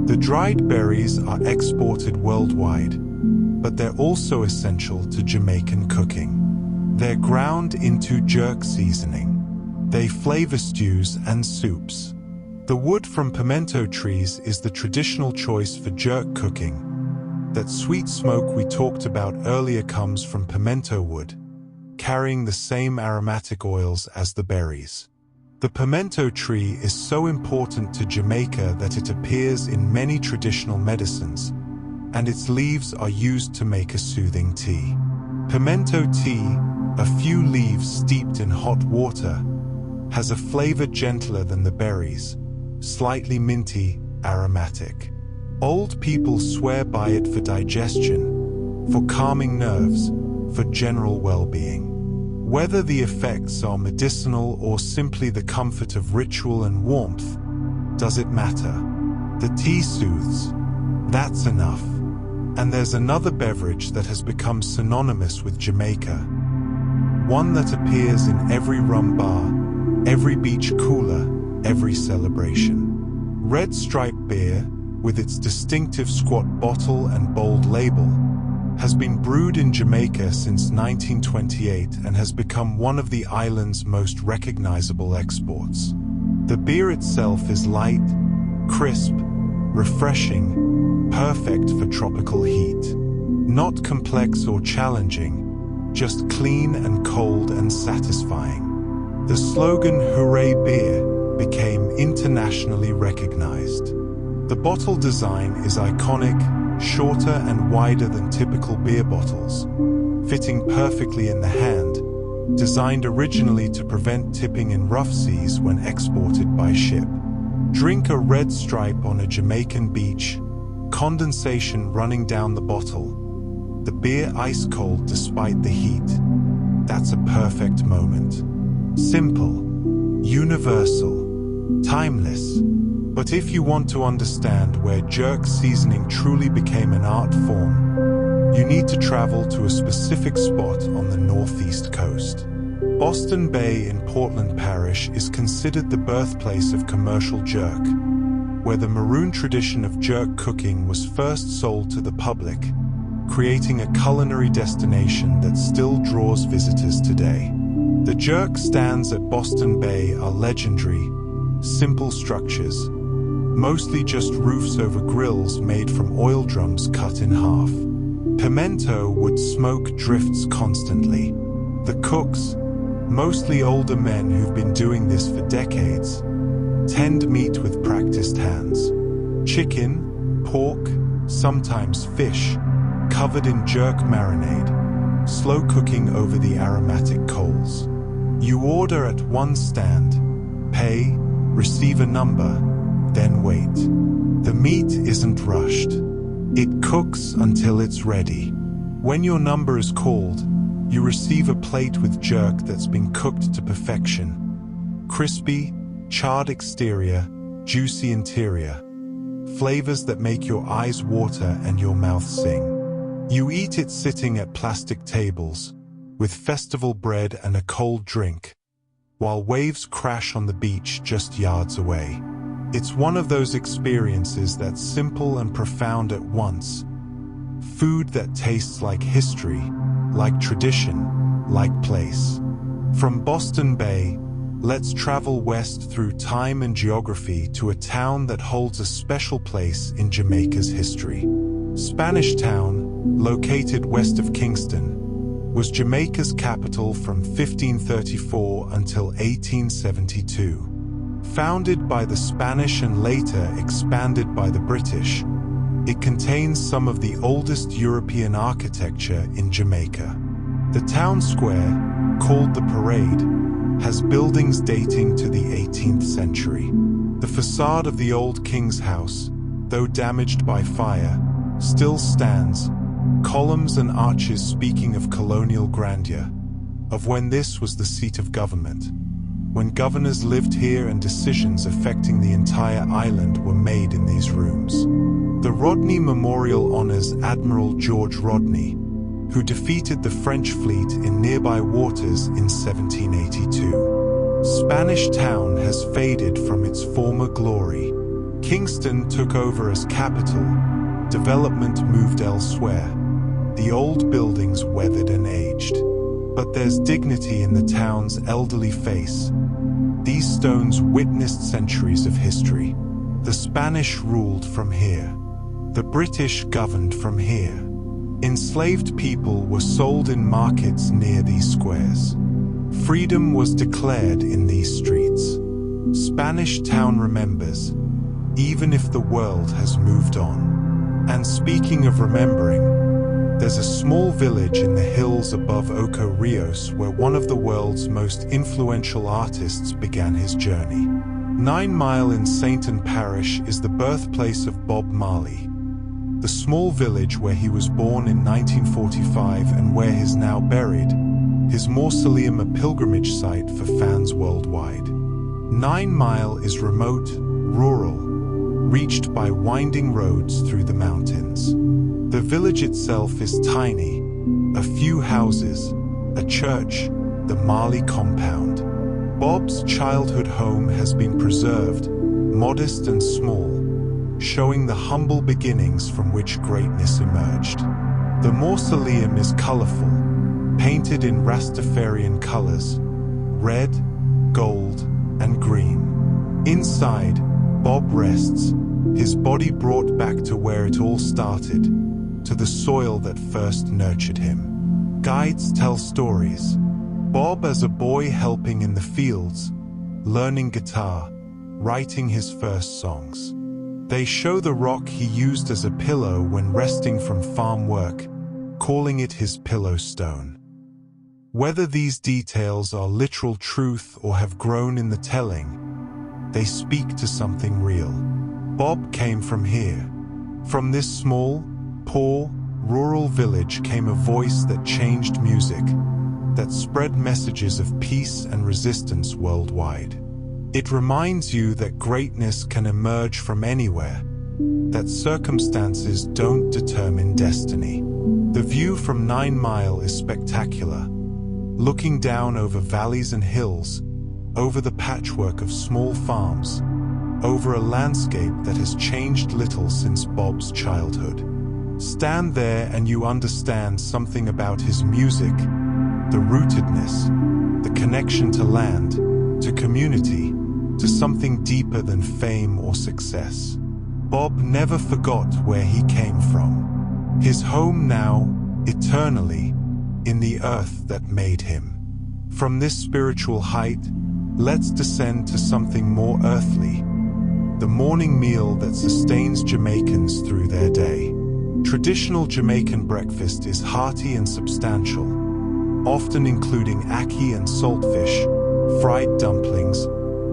A: The dried berries are exported worldwide, but they're also essential to Jamaican cooking. They're ground into jerk seasoning. They flavor stews and soups. The wood from pimento trees is the traditional choice for jerk cooking. That sweet smoke we talked about earlier comes from pimento wood, carrying the same aromatic oils as the berries. The pimento tree is so important to Jamaica that it appears in many traditional medicines, and its leaves are used to make a soothing tea. Pimento tea, a few leaves steeped in hot water, has a flavor gentler than the berries, slightly minty, aromatic. Old people swear by it for digestion, for calming nerves, for general well-being. Whether the effects are medicinal or simply the comfort of ritual and warmth, does it matter? The tea soothes. That's enough. And there's another beverage that has become synonymous with Jamaica. One that appears in every rum bar, every beach cooler, every celebration. Red Stripe beer, with its distinctive squat bottle and bold label, has been brewed in Jamaica since 1928 and has become one of the island's most recognizable exports. The beer itself is light, crisp, refreshing, perfect for tropical heat. Not complex or challenging, just clean and cold and satisfying. The slogan "Hooray Beer" became internationally recognized. The bottle design is iconic, shorter and wider than typical beer bottles, fitting perfectly in the hand, designed originally to prevent tipping in rough seas when exported by ship. Drink a Red Stripe on a Jamaican beach, condensation running down the bottle, the beer ice cold despite the heat. That's a perfect moment. Simple, universal, timeless. But if you want to understand where jerk seasoning truly became an art form, you need to travel to a specific spot on the northeast coast. Boston Bay in Portland Parish is considered the birthplace of commercial jerk, where the Maroon tradition of jerk cooking was first sold to the public, creating a culinary destination that still draws visitors today. The jerk stands at Boston Bay are legendary, simple structures, mostly just roofs over grills made from oil drums cut in half. Pimento wood smoke drifts constantly. The cooks, mostly older men who've been doing this for decades, tend meat with practiced hands. Chicken, pork, sometimes fish, covered in jerk marinade, slow cooking over the aromatic coals. You order at one stand, pay, receive a number, then wait. The meat isn't rushed. It cooks until it's ready. When your number is called, you receive a plate with jerk that's been cooked to perfection. Crispy, charred exterior, juicy interior. Flavors that make your eyes water and your mouth sing. You eat it sitting at plastic tables, with festival bread and a cold drink, while waves crash on the beach just yards away. It's one of those experiences that's simple and profound at once. Food that tastes like history, like tradition, like place. From Boston Bay, let's travel west through time and geography to a town that holds a special place in Jamaica's history. Spanish Town, located west of Kingston, was Jamaica's capital from 1534 until 1872. Founded by the Spanish and later expanded by the British, it contains some of the oldest European architecture in Jamaica. The town square, called the Parade, has buildings dating to the 18th century. The facade of the old King's House, though damaged by fire, still stands, columns and arches speaking of colonial grandeur, of when this was the seat of government, when governors lived here and decisions affecting the entire island were made in these rooms. The Rodney Memorial honors Admiral George Rodney, who defeated the French fleet in nearby waters in 1782. Spanish Town has faded from its former glory. Kingston took over as capital, development moved elsewhere. The old buildings weathered and aged. But there's dignity in the town's elderly face. These stones witnessed centuries of history. The Spanish ruled from here. The British governed from here. Enslaved people were sold in markets near these squares. Freedom was declared in these streets. Spanish Town remembers, even if the world has moved on. And speaking of remembering, there's a small village in the hills above Ocho Rios where one of the world's most influential artists began his journey. 9 Mile in Sainton Parish is the birthplace of Bob Marley. The small village where he was born in 1945 and where he's now buried, his mausoleum a pilgrimage site for fans worldwide. 9 Mile is remote, rural, reached by winding roads through the mountains. The village itself is tiny, a few houses, a church, the Marley compound. Bob's childhood home has been preserved, modest and small, showing the humble beginnings from which greatness emerged. The mausoleum is colorful, painted in Rastafarian colors, red, gold, and green. Inside, Bob rests, his body brought back to where it all started, to the soil that first nurtured him. Guides tell stories. Bob as a boy helping in the fields, learning guitar, writing his first songs. They show the rock he used as a pillow when resting from farm work, calling it his pillow stone. Whether these details are literal truth or have grown in the telling, they speak to something real. Bob came from here. From this small, poor, rural village came a voice that changed music, that spread messages of peace and resistance worldwide. It reminds you that greatness can emerge from anywhere, that circumstances don't determine destiny. The view from 9 Mile is spectacular, looking down over valleys and hills, over the patchwork of small farms, over a landscape that has changed little since Bob's childhood. Stand there and you understand something about his music, the rootedness, the connection to land, to community, to something deeper than fame or success. Bob never forgot where he came from. His home now, eternally, in the earth that made him. From this spiritual height, let's descend to something more earthly, the morning meal that sustains Jamaicans through their day. Traditional Jamaican breakfast is hearty and substantial, often including ackee and saltfish, fried dumplings,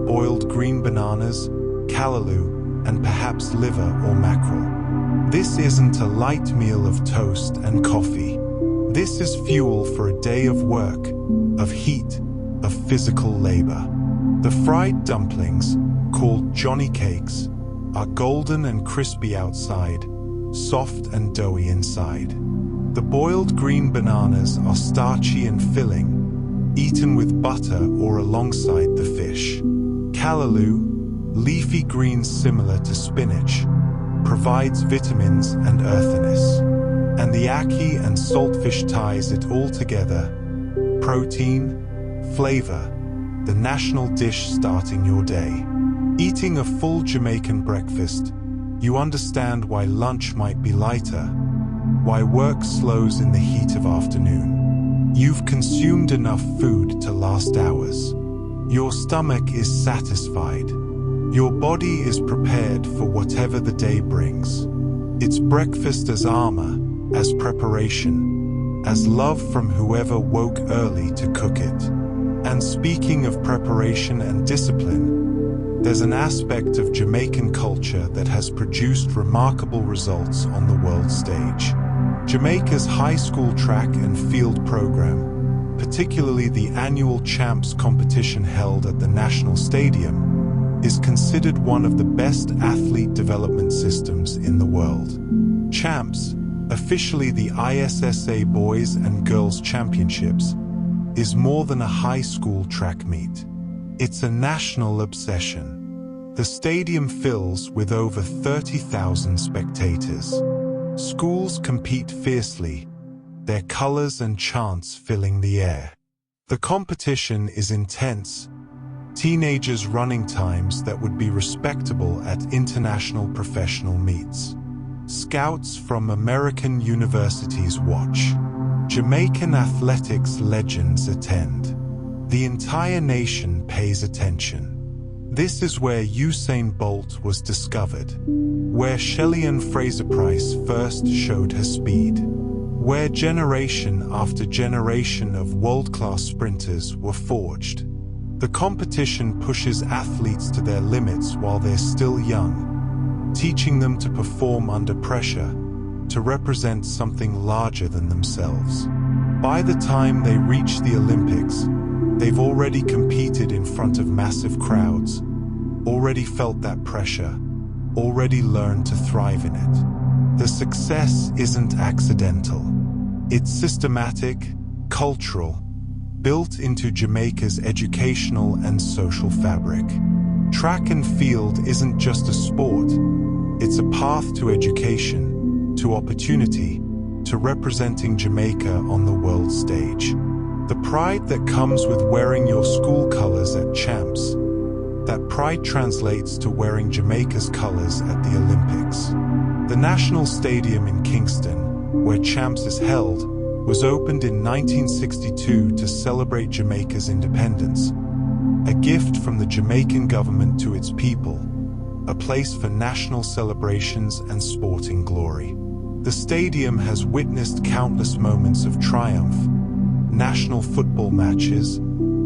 A: boiled green bananas, callaloo, and perhaps liver or mackerel. This isn't a light meal of toast and coffee. This is fuel for a day of work, of heat, of physical labor. The fried dumplings, called Johnny cakes, are golden and crispy outside, soft and doughy inside. The boiled green bananas are starchy and filling, eaten with butter or alongside the fish. Callaloo, leafy greens similar to spinach, provides vitamins and earthiness. And the ackee and saltfish ties it all together. Protein, flavor, the national dish starting your day. Eating a full Jamaican breakfast, you understand why lunch might be lighter, why work slows in the heat of afternoon. You've consumed enough food to last hours. Your stomach is satisfied. Your body is prepared for whatever the day brings. It's breakfast as armor, as preparation, as love from whoever woke early to cook it. And speaking of preparation and discipline, there's an aspect of Jamaican culture that has produced remarkable results on the world stage. Jamaica's high school track and field program, particularly the annual Champs competition held at the National Stadium, is considered one of the best athlete development systems in the world. Champs, officially the ISSA Boys and Girls Championships, is more than a high school track meet. It's a national obsession. The stadium fills with over 30,000 spectators. Schools compete fiercely, their colors and chants filling the air. The competition is intense, teenagers running times that would be respectable at international professional meets. Scouts from American universities watch. Jamaican athletics legends attend. The entire nation pays attention. This is where Usain Bolt was discovered, where Shelly-Ann Fraser-Pryce first showed her speed, where generation after generation of world-class sprinters were forged. The competition pushes athletes to their limits while they're still young, teaching them to perform under pressure, to represent something larger than themselves. By the time they reach the Olympics, they've already competed in front of massive crowds, already felt that pressure, already learned to thrive in it. The success isn't accidental. It's systematic, cultural, built into Jamaica's educational and social fabric. Track and field isn't just a sport, it's a path to education, to opportunity, to representing Jamaica on the world stage. The pride that comes with wearing your school colors at Champs, that pride translates to wearing Jamaica's colors at the Olympics. The National Stadium in Kingston, where Champs is held, was opened in 1962 to celebrate Jamaica's independence, a gift from the Jamaican government to its people, a place for national celebrations and sporting glory. The stadium has witnessed countless moments of triumph, national football matches,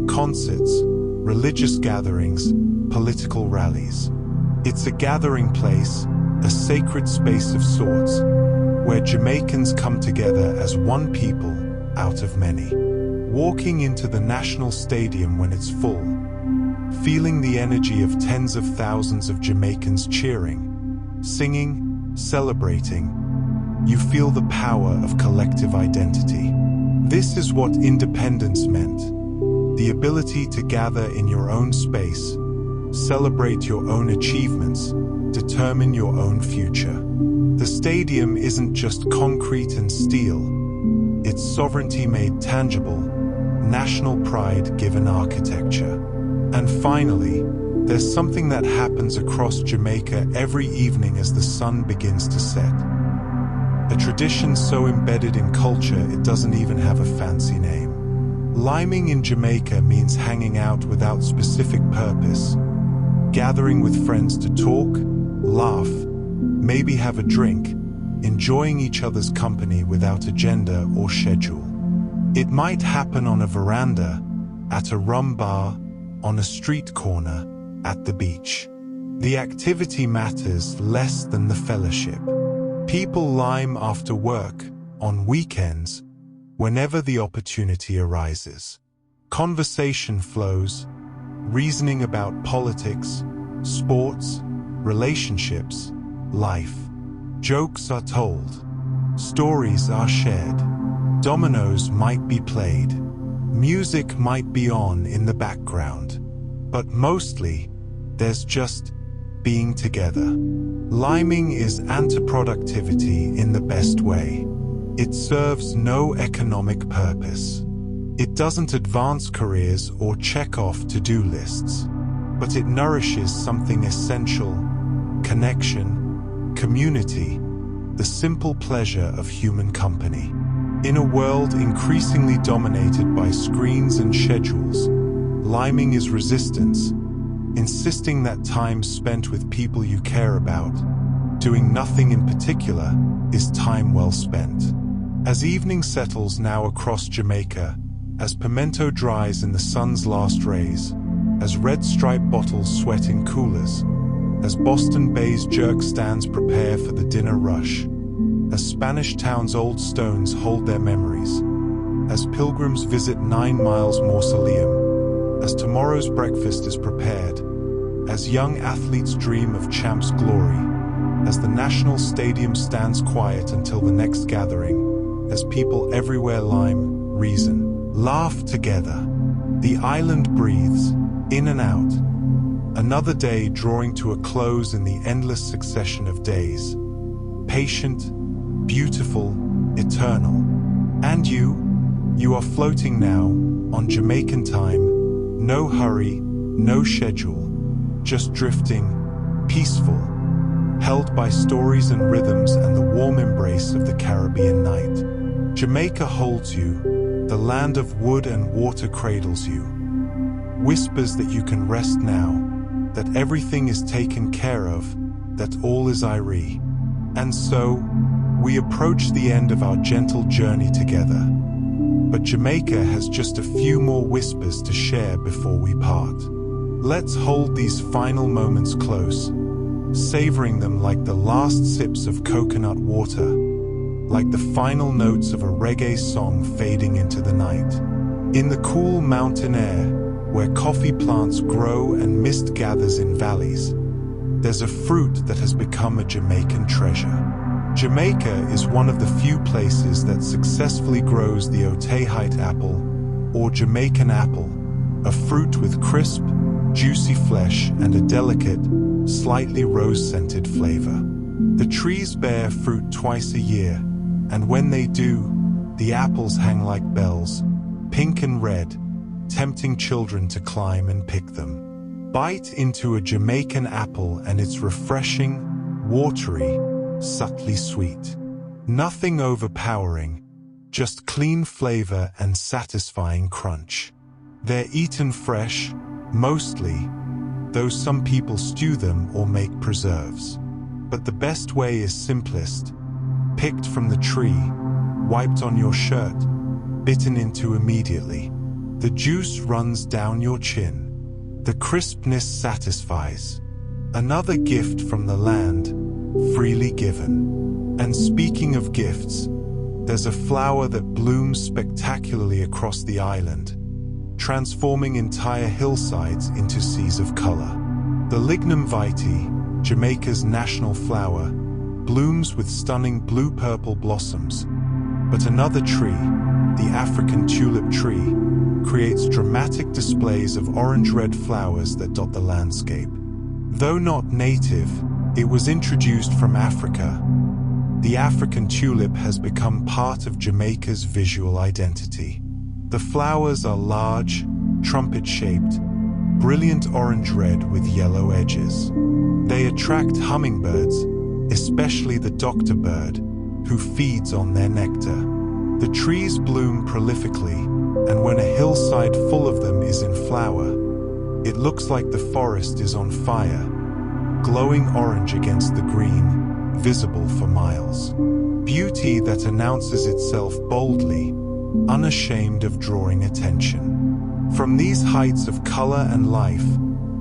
A: concerts, religious gatherings, political rallies. It's a gathering place, a sacred space of sorts, where Jamaicans come together as one people out of many. Walking into the National Stadium when it's full, feeling the energy of tens of thousands of Jamaicans cheering, singing, celebrating, you feel the power of collective identity. This is what independence meant. The ability to gather in your own space, celebrate your own achievements, determine your own future. The stadium isn't just concrete and steel, it's sovereignty made tangible, national pride given architecture. And finally, there's something that happens across Jamaica every evening as the sun begins to set. A tradition so embedded in culture it doesn't even have a fancy name. Liming in Jamaica means hanging out without specific purpose, gathering with friends to talk, laugh, maybe have a drink, enjoying each other's company without agenda or schedule. It might happen on a veranda, at a rum bar, on a street corner, at the beach. The activity matters less than the fellowship. People lime after work, on weekends, whenever the opportunity arises. Conversation flows, reasoning about politics, sports, relationships, life. Jokes are told. Stories are shared. Dominoes might be played. Music might be on in the background. But mostly, there's just being together. Liming is anti-productivity in the best way. It serves no economic purpose. It doesn't advance careers or check off to-do lists. But it nourishes something essential: connection, community, the simple pleasure of human company. In a world increasingly dominated by screens and schedules, liming is resistance, insisting that time spent with people you care about, doing nothing in particular, is time well spent. As evening settles now across Jamaica, as pimento dries in the sun's last rays, as red-striped bottles sweat in coolers, as Boston Bay's jerk stands prepare for the dinner rush, as Spanish Town's old stones hold their memories, as pilgrims visit 9 Miles Mausoleum, as tomorrow's breakfast is prepared, as young athletes dream of champs' glory, as the National Stadium stands quiet until the next gathering, as people everywhere lime, reason, laugh together. The island breathes, in and out. Another day drawing to a close in the endless succession of days. Patient, beautiful, eternal. And you are floating now, on Jamaican time, no hurry, no schedule, just drifting, peaceful, held by stories and rhythms and the warm embrace of the Caribbean night. Jamaica holds you, the land of wood and water cradles you. Whispers that you can rest now, that everything is taken care of, that all is irie. And so, we approach the end of our gentle journey together. But Jamaica has just a few more whispers to share before we part. Let's hold these final moments close, savoring them like the last sips of coconut water, like the final notes of a reggae song fading into the night. In the cool mountain air, where coffee plants grow and mist gathers in valleys, there's a fruit that has become a Jamaican treasure. Jamaica is one of the few places that successfully grows the Otahite apple, or Jamaican apple, a fruit with crisp, juicy flesh and a delicate, slightly rose-scented flavor. The trees bear fruit twice a year, and when they do, the apples hang like bells, pink and red, tempting children to climb and pick them. Bite into a Jamaican apple and it's refreshing, watery, subtly sweet. Nothing overpowering, just clean flavor and satisfying crunch. They're eaten fresh, mostly, though some people stew them or make preserves. But the best way is simplest: picked from the tree, wiped on your shirt, bitten into immediately. The juice runs down your chin. The crispness satisfies. Another gift from the land, freely given. And speaking of gifts, there's a flower that blooms spectacularly across the island, transforming entire hillsides into seas of color. The lignum vitae, Jamaica's national flower, blooms with stunning blue-purple blossoms. But another tree, the African tulip tree, creates dramatic displays of orange-red flowers that dot the landscape. Though not native, It was introduced from Africa. The African tulip has become part of Jamaica's visual identity. The flowers are large, trumpet-shaped, brilliant orange-red with yellow edges. They attract hummingbirds, especially the doctor bird, who feeds on their nectar. The trees bloom prolifically, and when a hillside full of them is in flower, it looks like the forest is on fire, glowing orange against the green, visible for miles. Beauty that announces itself boldly, unashamed of drawing attention. From these heights of color and life,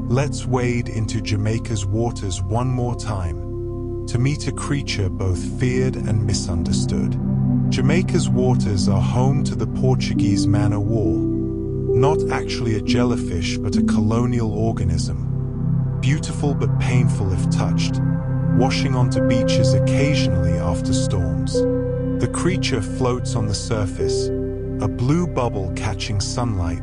A: let's wade into Jamaica's waters one more time, to meet a creature both feared and misunderstood. Jamaica's waters are home to the Portuguese man o' war, not actually a jellyfish but a colonial organism, beautiful but painful if touched, washing onto beaches occasionally after storms. The creature floats on the surface, a blue bubble catching sunlight,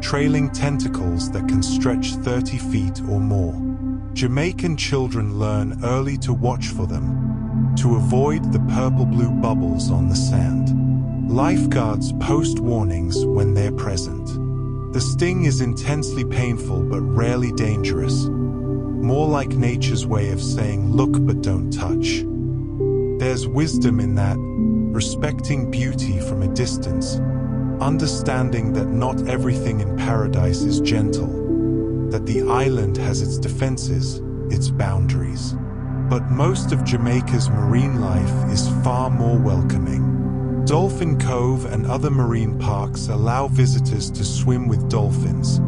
A: trailing tentacles that can stretch 30 feet or more. Jamaican children learn early to watch for them, to avoid the purple-blue bubbles on the sand. Lifeguards post warnings when they're present. The sting is intensely painful but rarely dangerous, more like nature's way of saying look but don't touch. There's wisdom in that, respecting beauty from a distance, understanding that not everything in paradise is gentle, that the island has its defenses, its boundaries. But most of Jamaica's marine life is far more welcoming. Dolphin Cove and other marine parks allow visitors to swim with dolphins,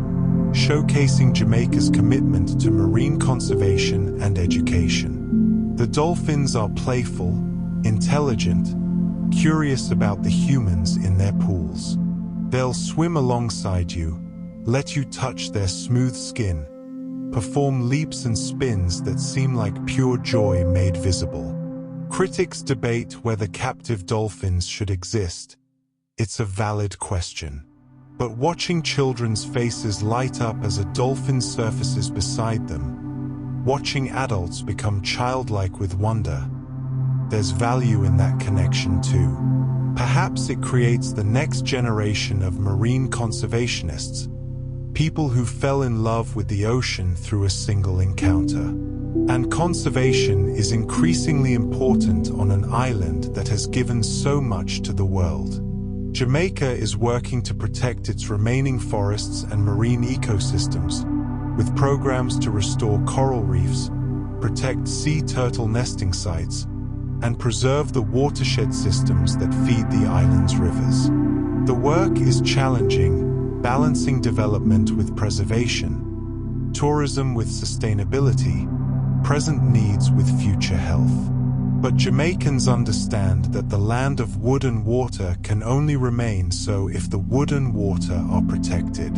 A: showcasing Jamaica's commitment to marine conservation and education. The dolphins are playful, intelligent, curious about the humans in their pools. They'll swim alongside you, let you touch their smooth skin, perform leaps and spins that seem like pure joy made visible. Critics debate whether captive dolphins should exist. It's a valid question. But watching children's faces light up as a dolphin surfaces beside them, watching adults become childlike with wonder, there's value in that connection too. Perhaps it creates the next generation of marine conservationists, people who fell in love with the ocean through a single encounter. And conservation is increasingly important on an island that has given so much to the world. Jamaica is working to protect its remaining forests and marine ecosystems, with programs to restore coral reefs, protect sea turtle nesting sites, and preserve the watershed systems that feed the island's rivers. The work is challenging, balancing development with preservation, tourism with sustainability, present needs with future health. But Jamaicans understand that the land of wood and water can only remain so if the wood and water are protected.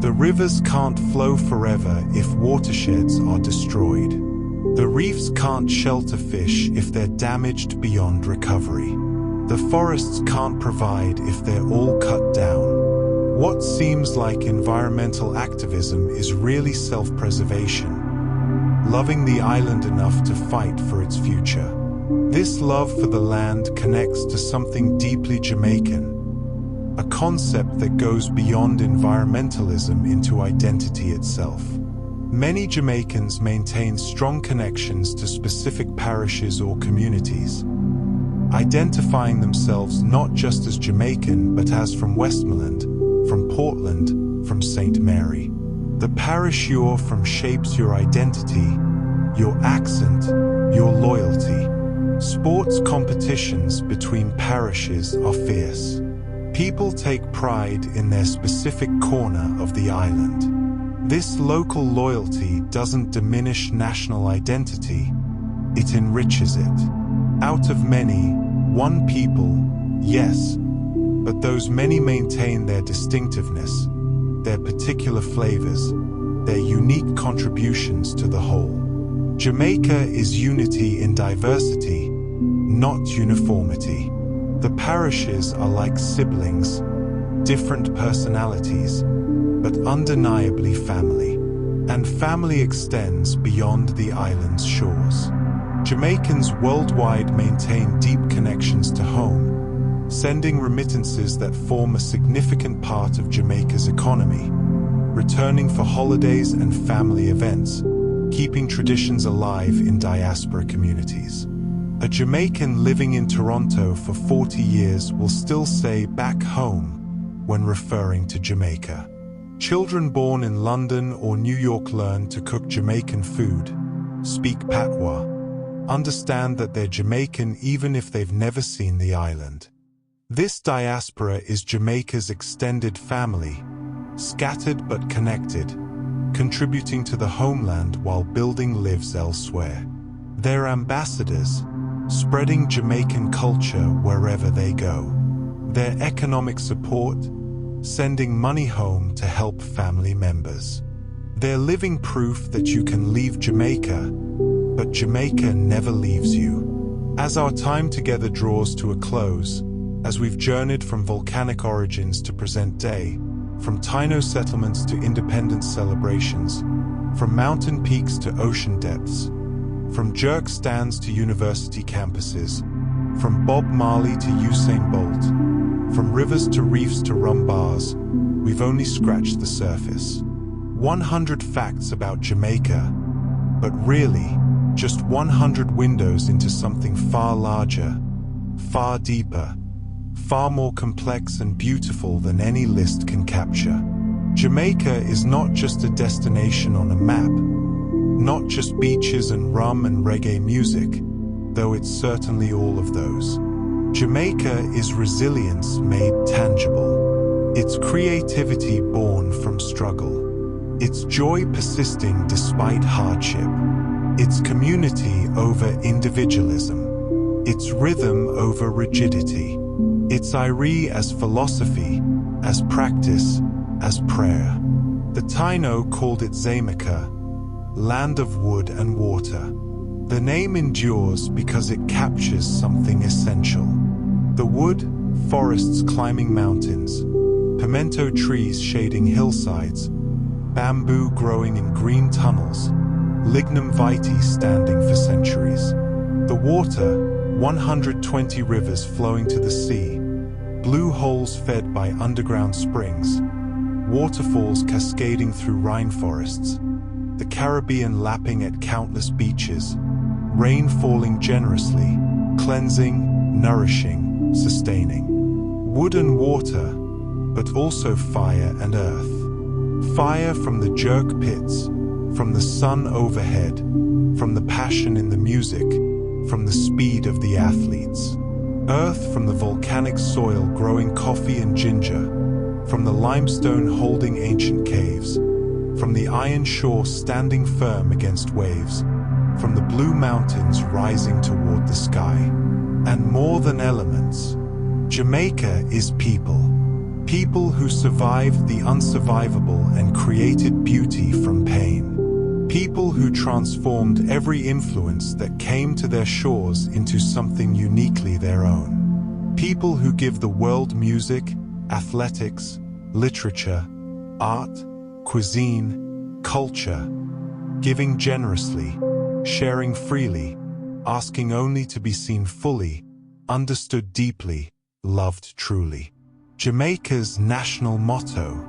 A: The rivers can't flow forever if watersheds are destroyed. The reefs can't shelter fish if they're damaged beyond recovery. The forests can't provide if they're all cut down. What seems like environmental activism is really self-preservation, loving the island enough to fight for its future. This love for the land connects to something deeply Jamaican, a concept that goes beyond environmentalism into identity itself. Many Jamaicans maintain strong connections to specific parishes or communities, identifying themselves not just as Jamaican but as from Westmoreland, from Portland, from St. Mary. The parish you're from shapes your identity, your accent, your loyalty. Sports competitions between parishes are fierce. People take pride in their specific corner of the island. This local loyalty doesn't diminish national identity, it enriches it. Out of many, one people, yes, but those many maintain their distinctiveness, their particular flavors, their unique contributions to the whole. Jamaica is unity in diversity, not uniformity. The parishes are like siblings, different personalities, but undeniably family. and family extends beyond the island's shores. Jamaicans worldwide maintain deep connections to home, sending remittances that form a significant part of Jamaica's economy, returning for holidays and family events, keeping traditions alive in diaspora communities. A Jamaican living in Toronto for 40 years will still say "back home" when referring to Jamaica. Children born in London or New York learn to cook Jamaican food, speak patois, understand that they're Jamaican even if they've never seen the island. This diaspora is Jamaica's extended family, scattered but connected, contributing to the homeland while building lives elsewhere. They're ambassadors, spreading Jamaican culture wherever they go. Their economic support, sending money home to help family members. They're living proof that you can leave Jamaica, but Jamaica never leaves you. As our time together draws to a close, as we've journeyed from volcanic origins to present day, from Taíno settlements to independence celebrations, from mountain peaks to ocean depths, from jerk stands to university campuses, from Bob Marley to Usain Bolt, from rivers to reefs to rum bars, we've only scratched the surface. 100 facts about Jamaica, but really, just 100 windows into something far larger, far deeper, far more complex and beautiful than any list can capture. Jamaica is not just a destination on a map, not just beaches and rum and reggae music, though it's certainly all of those. Jamaica is resilience made tangible. It's creativity born from struggle. It's joy persisting despite hardship. It's community over individualism. It's rhythm over rigidity. It's irie as philosophy, as practice, as prayer. The Taíno called it Xaymaca, land of wood and water. The name endures because it captures something essential. The wood, forests climbing mountains, pimento trees shading hillsides, bamboo growing in green tunnels, lignum vitae standing for centuries. The water, 120 rivers flowing to the sea, blue holes fed by underground springs, waterfalls cascading through rainforests, the Caribbean lapping at countless beaches, rain falling generously, cleansing, nourishing, sustaining. Wood and water, but also fire and earth. Fire from the jerk pits, from the sun overhead, from the passion in the music, from the speed of the athletes. Earth from the volcanic soil growing coffee and ginger, from the limestone holding ancient caves, from the iron shore standing firm against waves, from the blue mountains rising toward the sky. And more than elements, Jamaica is people. People who survived the unsurvivable and created beauty from pain. People who transformed every influence that came to their shores into something uniquely their own. People who give the world music, athletics, literature, art, cuisine, culture, giving generously, sharing freely, asking only to be seen fully, understood deeply, loved truly. Jamaica's national motto,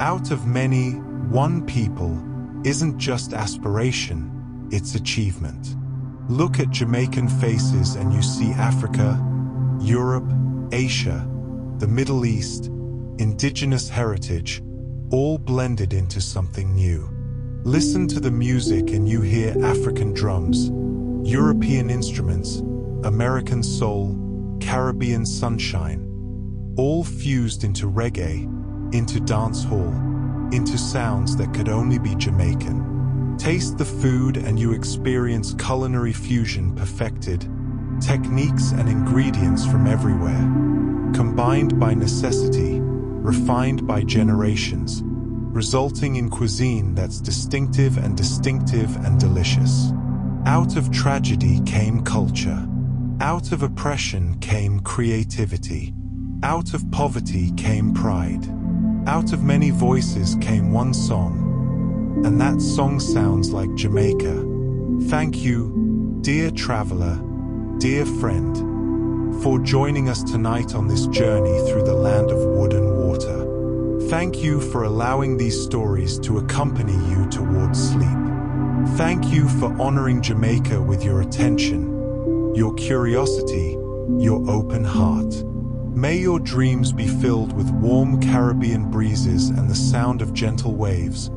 A: out of many, one people, isn't just aspiration, it's achievement. Look at Jamaican faces and you see Africa, Europe, Asia, the Middle East, indigenous heritage, all blended into something new. Listen to the music and you hear African drums, European instruments, American soul, Caribbean sunshine, all fused into reggae, into dancehall, into sounds that could only be Jamaican. Taste the food and you experience culinary fusion perfected, techniques and ingredients from everywhere, combined by necessity, refined by generations, resulting in cuisine that's distinctive and delicious. Out of tragedy came culture. Out of oppression came creativity. Out of poverty came pride. Out of many voices came one song. And that song sounds like Jamaica. Thank you, dear traveler, dear friend, for joining us tonight on this journey through the land of wood and water. Thank you for allowing these stories to accompany you towards sleep. Thank you for honoring Jamaica with your attention, your curiosity, your open heart. May your dreams be filled with warm Caribbean breezes and the sound of gentle waves,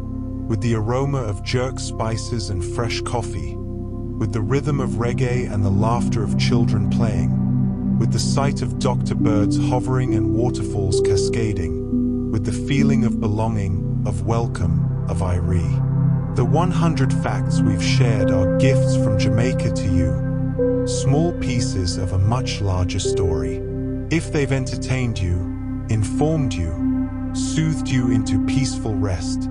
A: with the aroma of jerk spices and fresh coffee, with the rhythm of reggae and the laughter of children playing, with the sight of doctor birds hovering and waterfalls cascading, with the feeling of belonging, of welcome, of irie. The 100 facts we've shared are gifts from Jamaica to you, small pieces of a much larger story. If they've entertained you, informed you, soothed you into peaceful rest,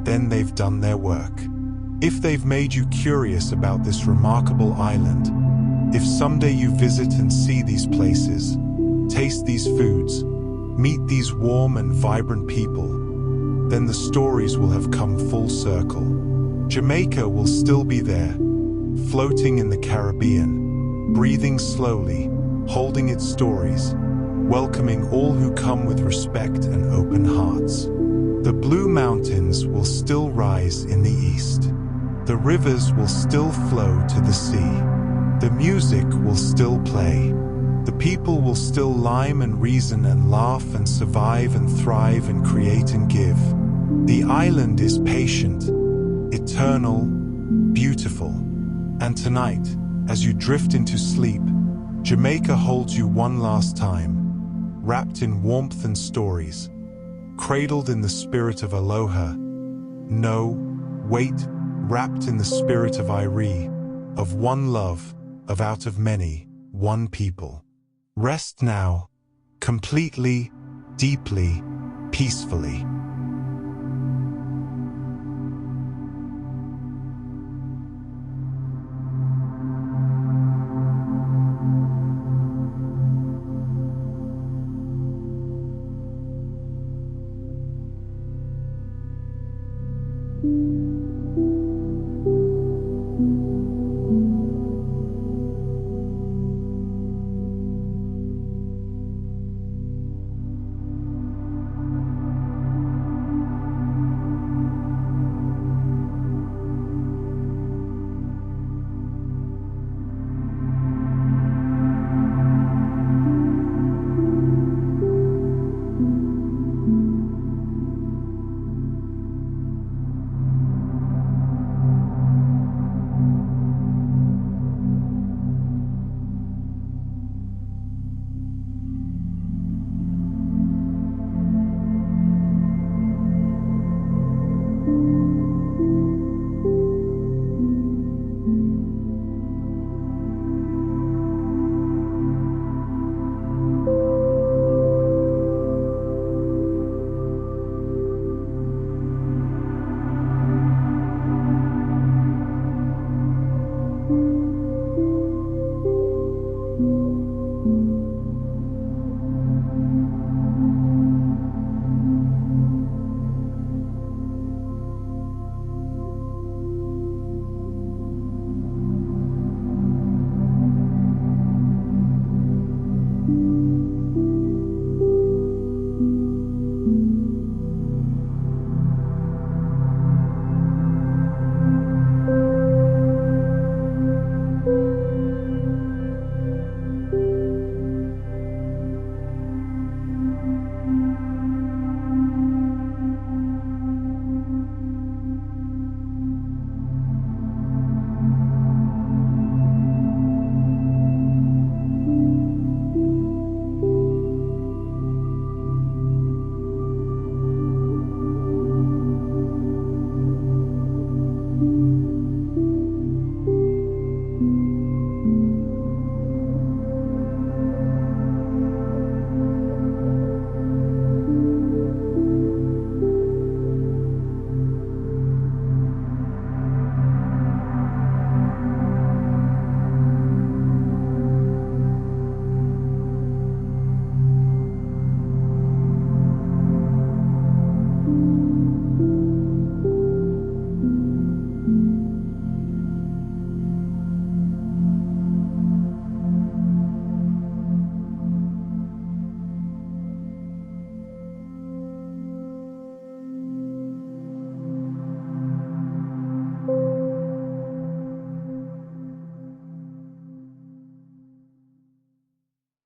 A: then they've done their work. If they've made you curious about this remarkable island, if someday you visit and see these places, taste these foods, meet these warm and vibrant people, then the stories will have come full circle. Jamaica will still be there, floating in the Caribbean, breathing slowly, holding its stories, welcoming all who come with respect and open hearts. The blue mountains will still rise in the east. The rivers will still flow to the sea. The music will still play. The people will still lime and reason and laugh and survive and thrive and create and give. The island is patient, eternal, beautiful. And tonight, as you drift into sleep, Jamaica holds you one last time, wrapped in warmth and stories, cradled in the spirit of aloha. No, wait, wrapped in the spirit of irie, of one love, of out of many, one people. Rest now, completely, deeply, peacefully.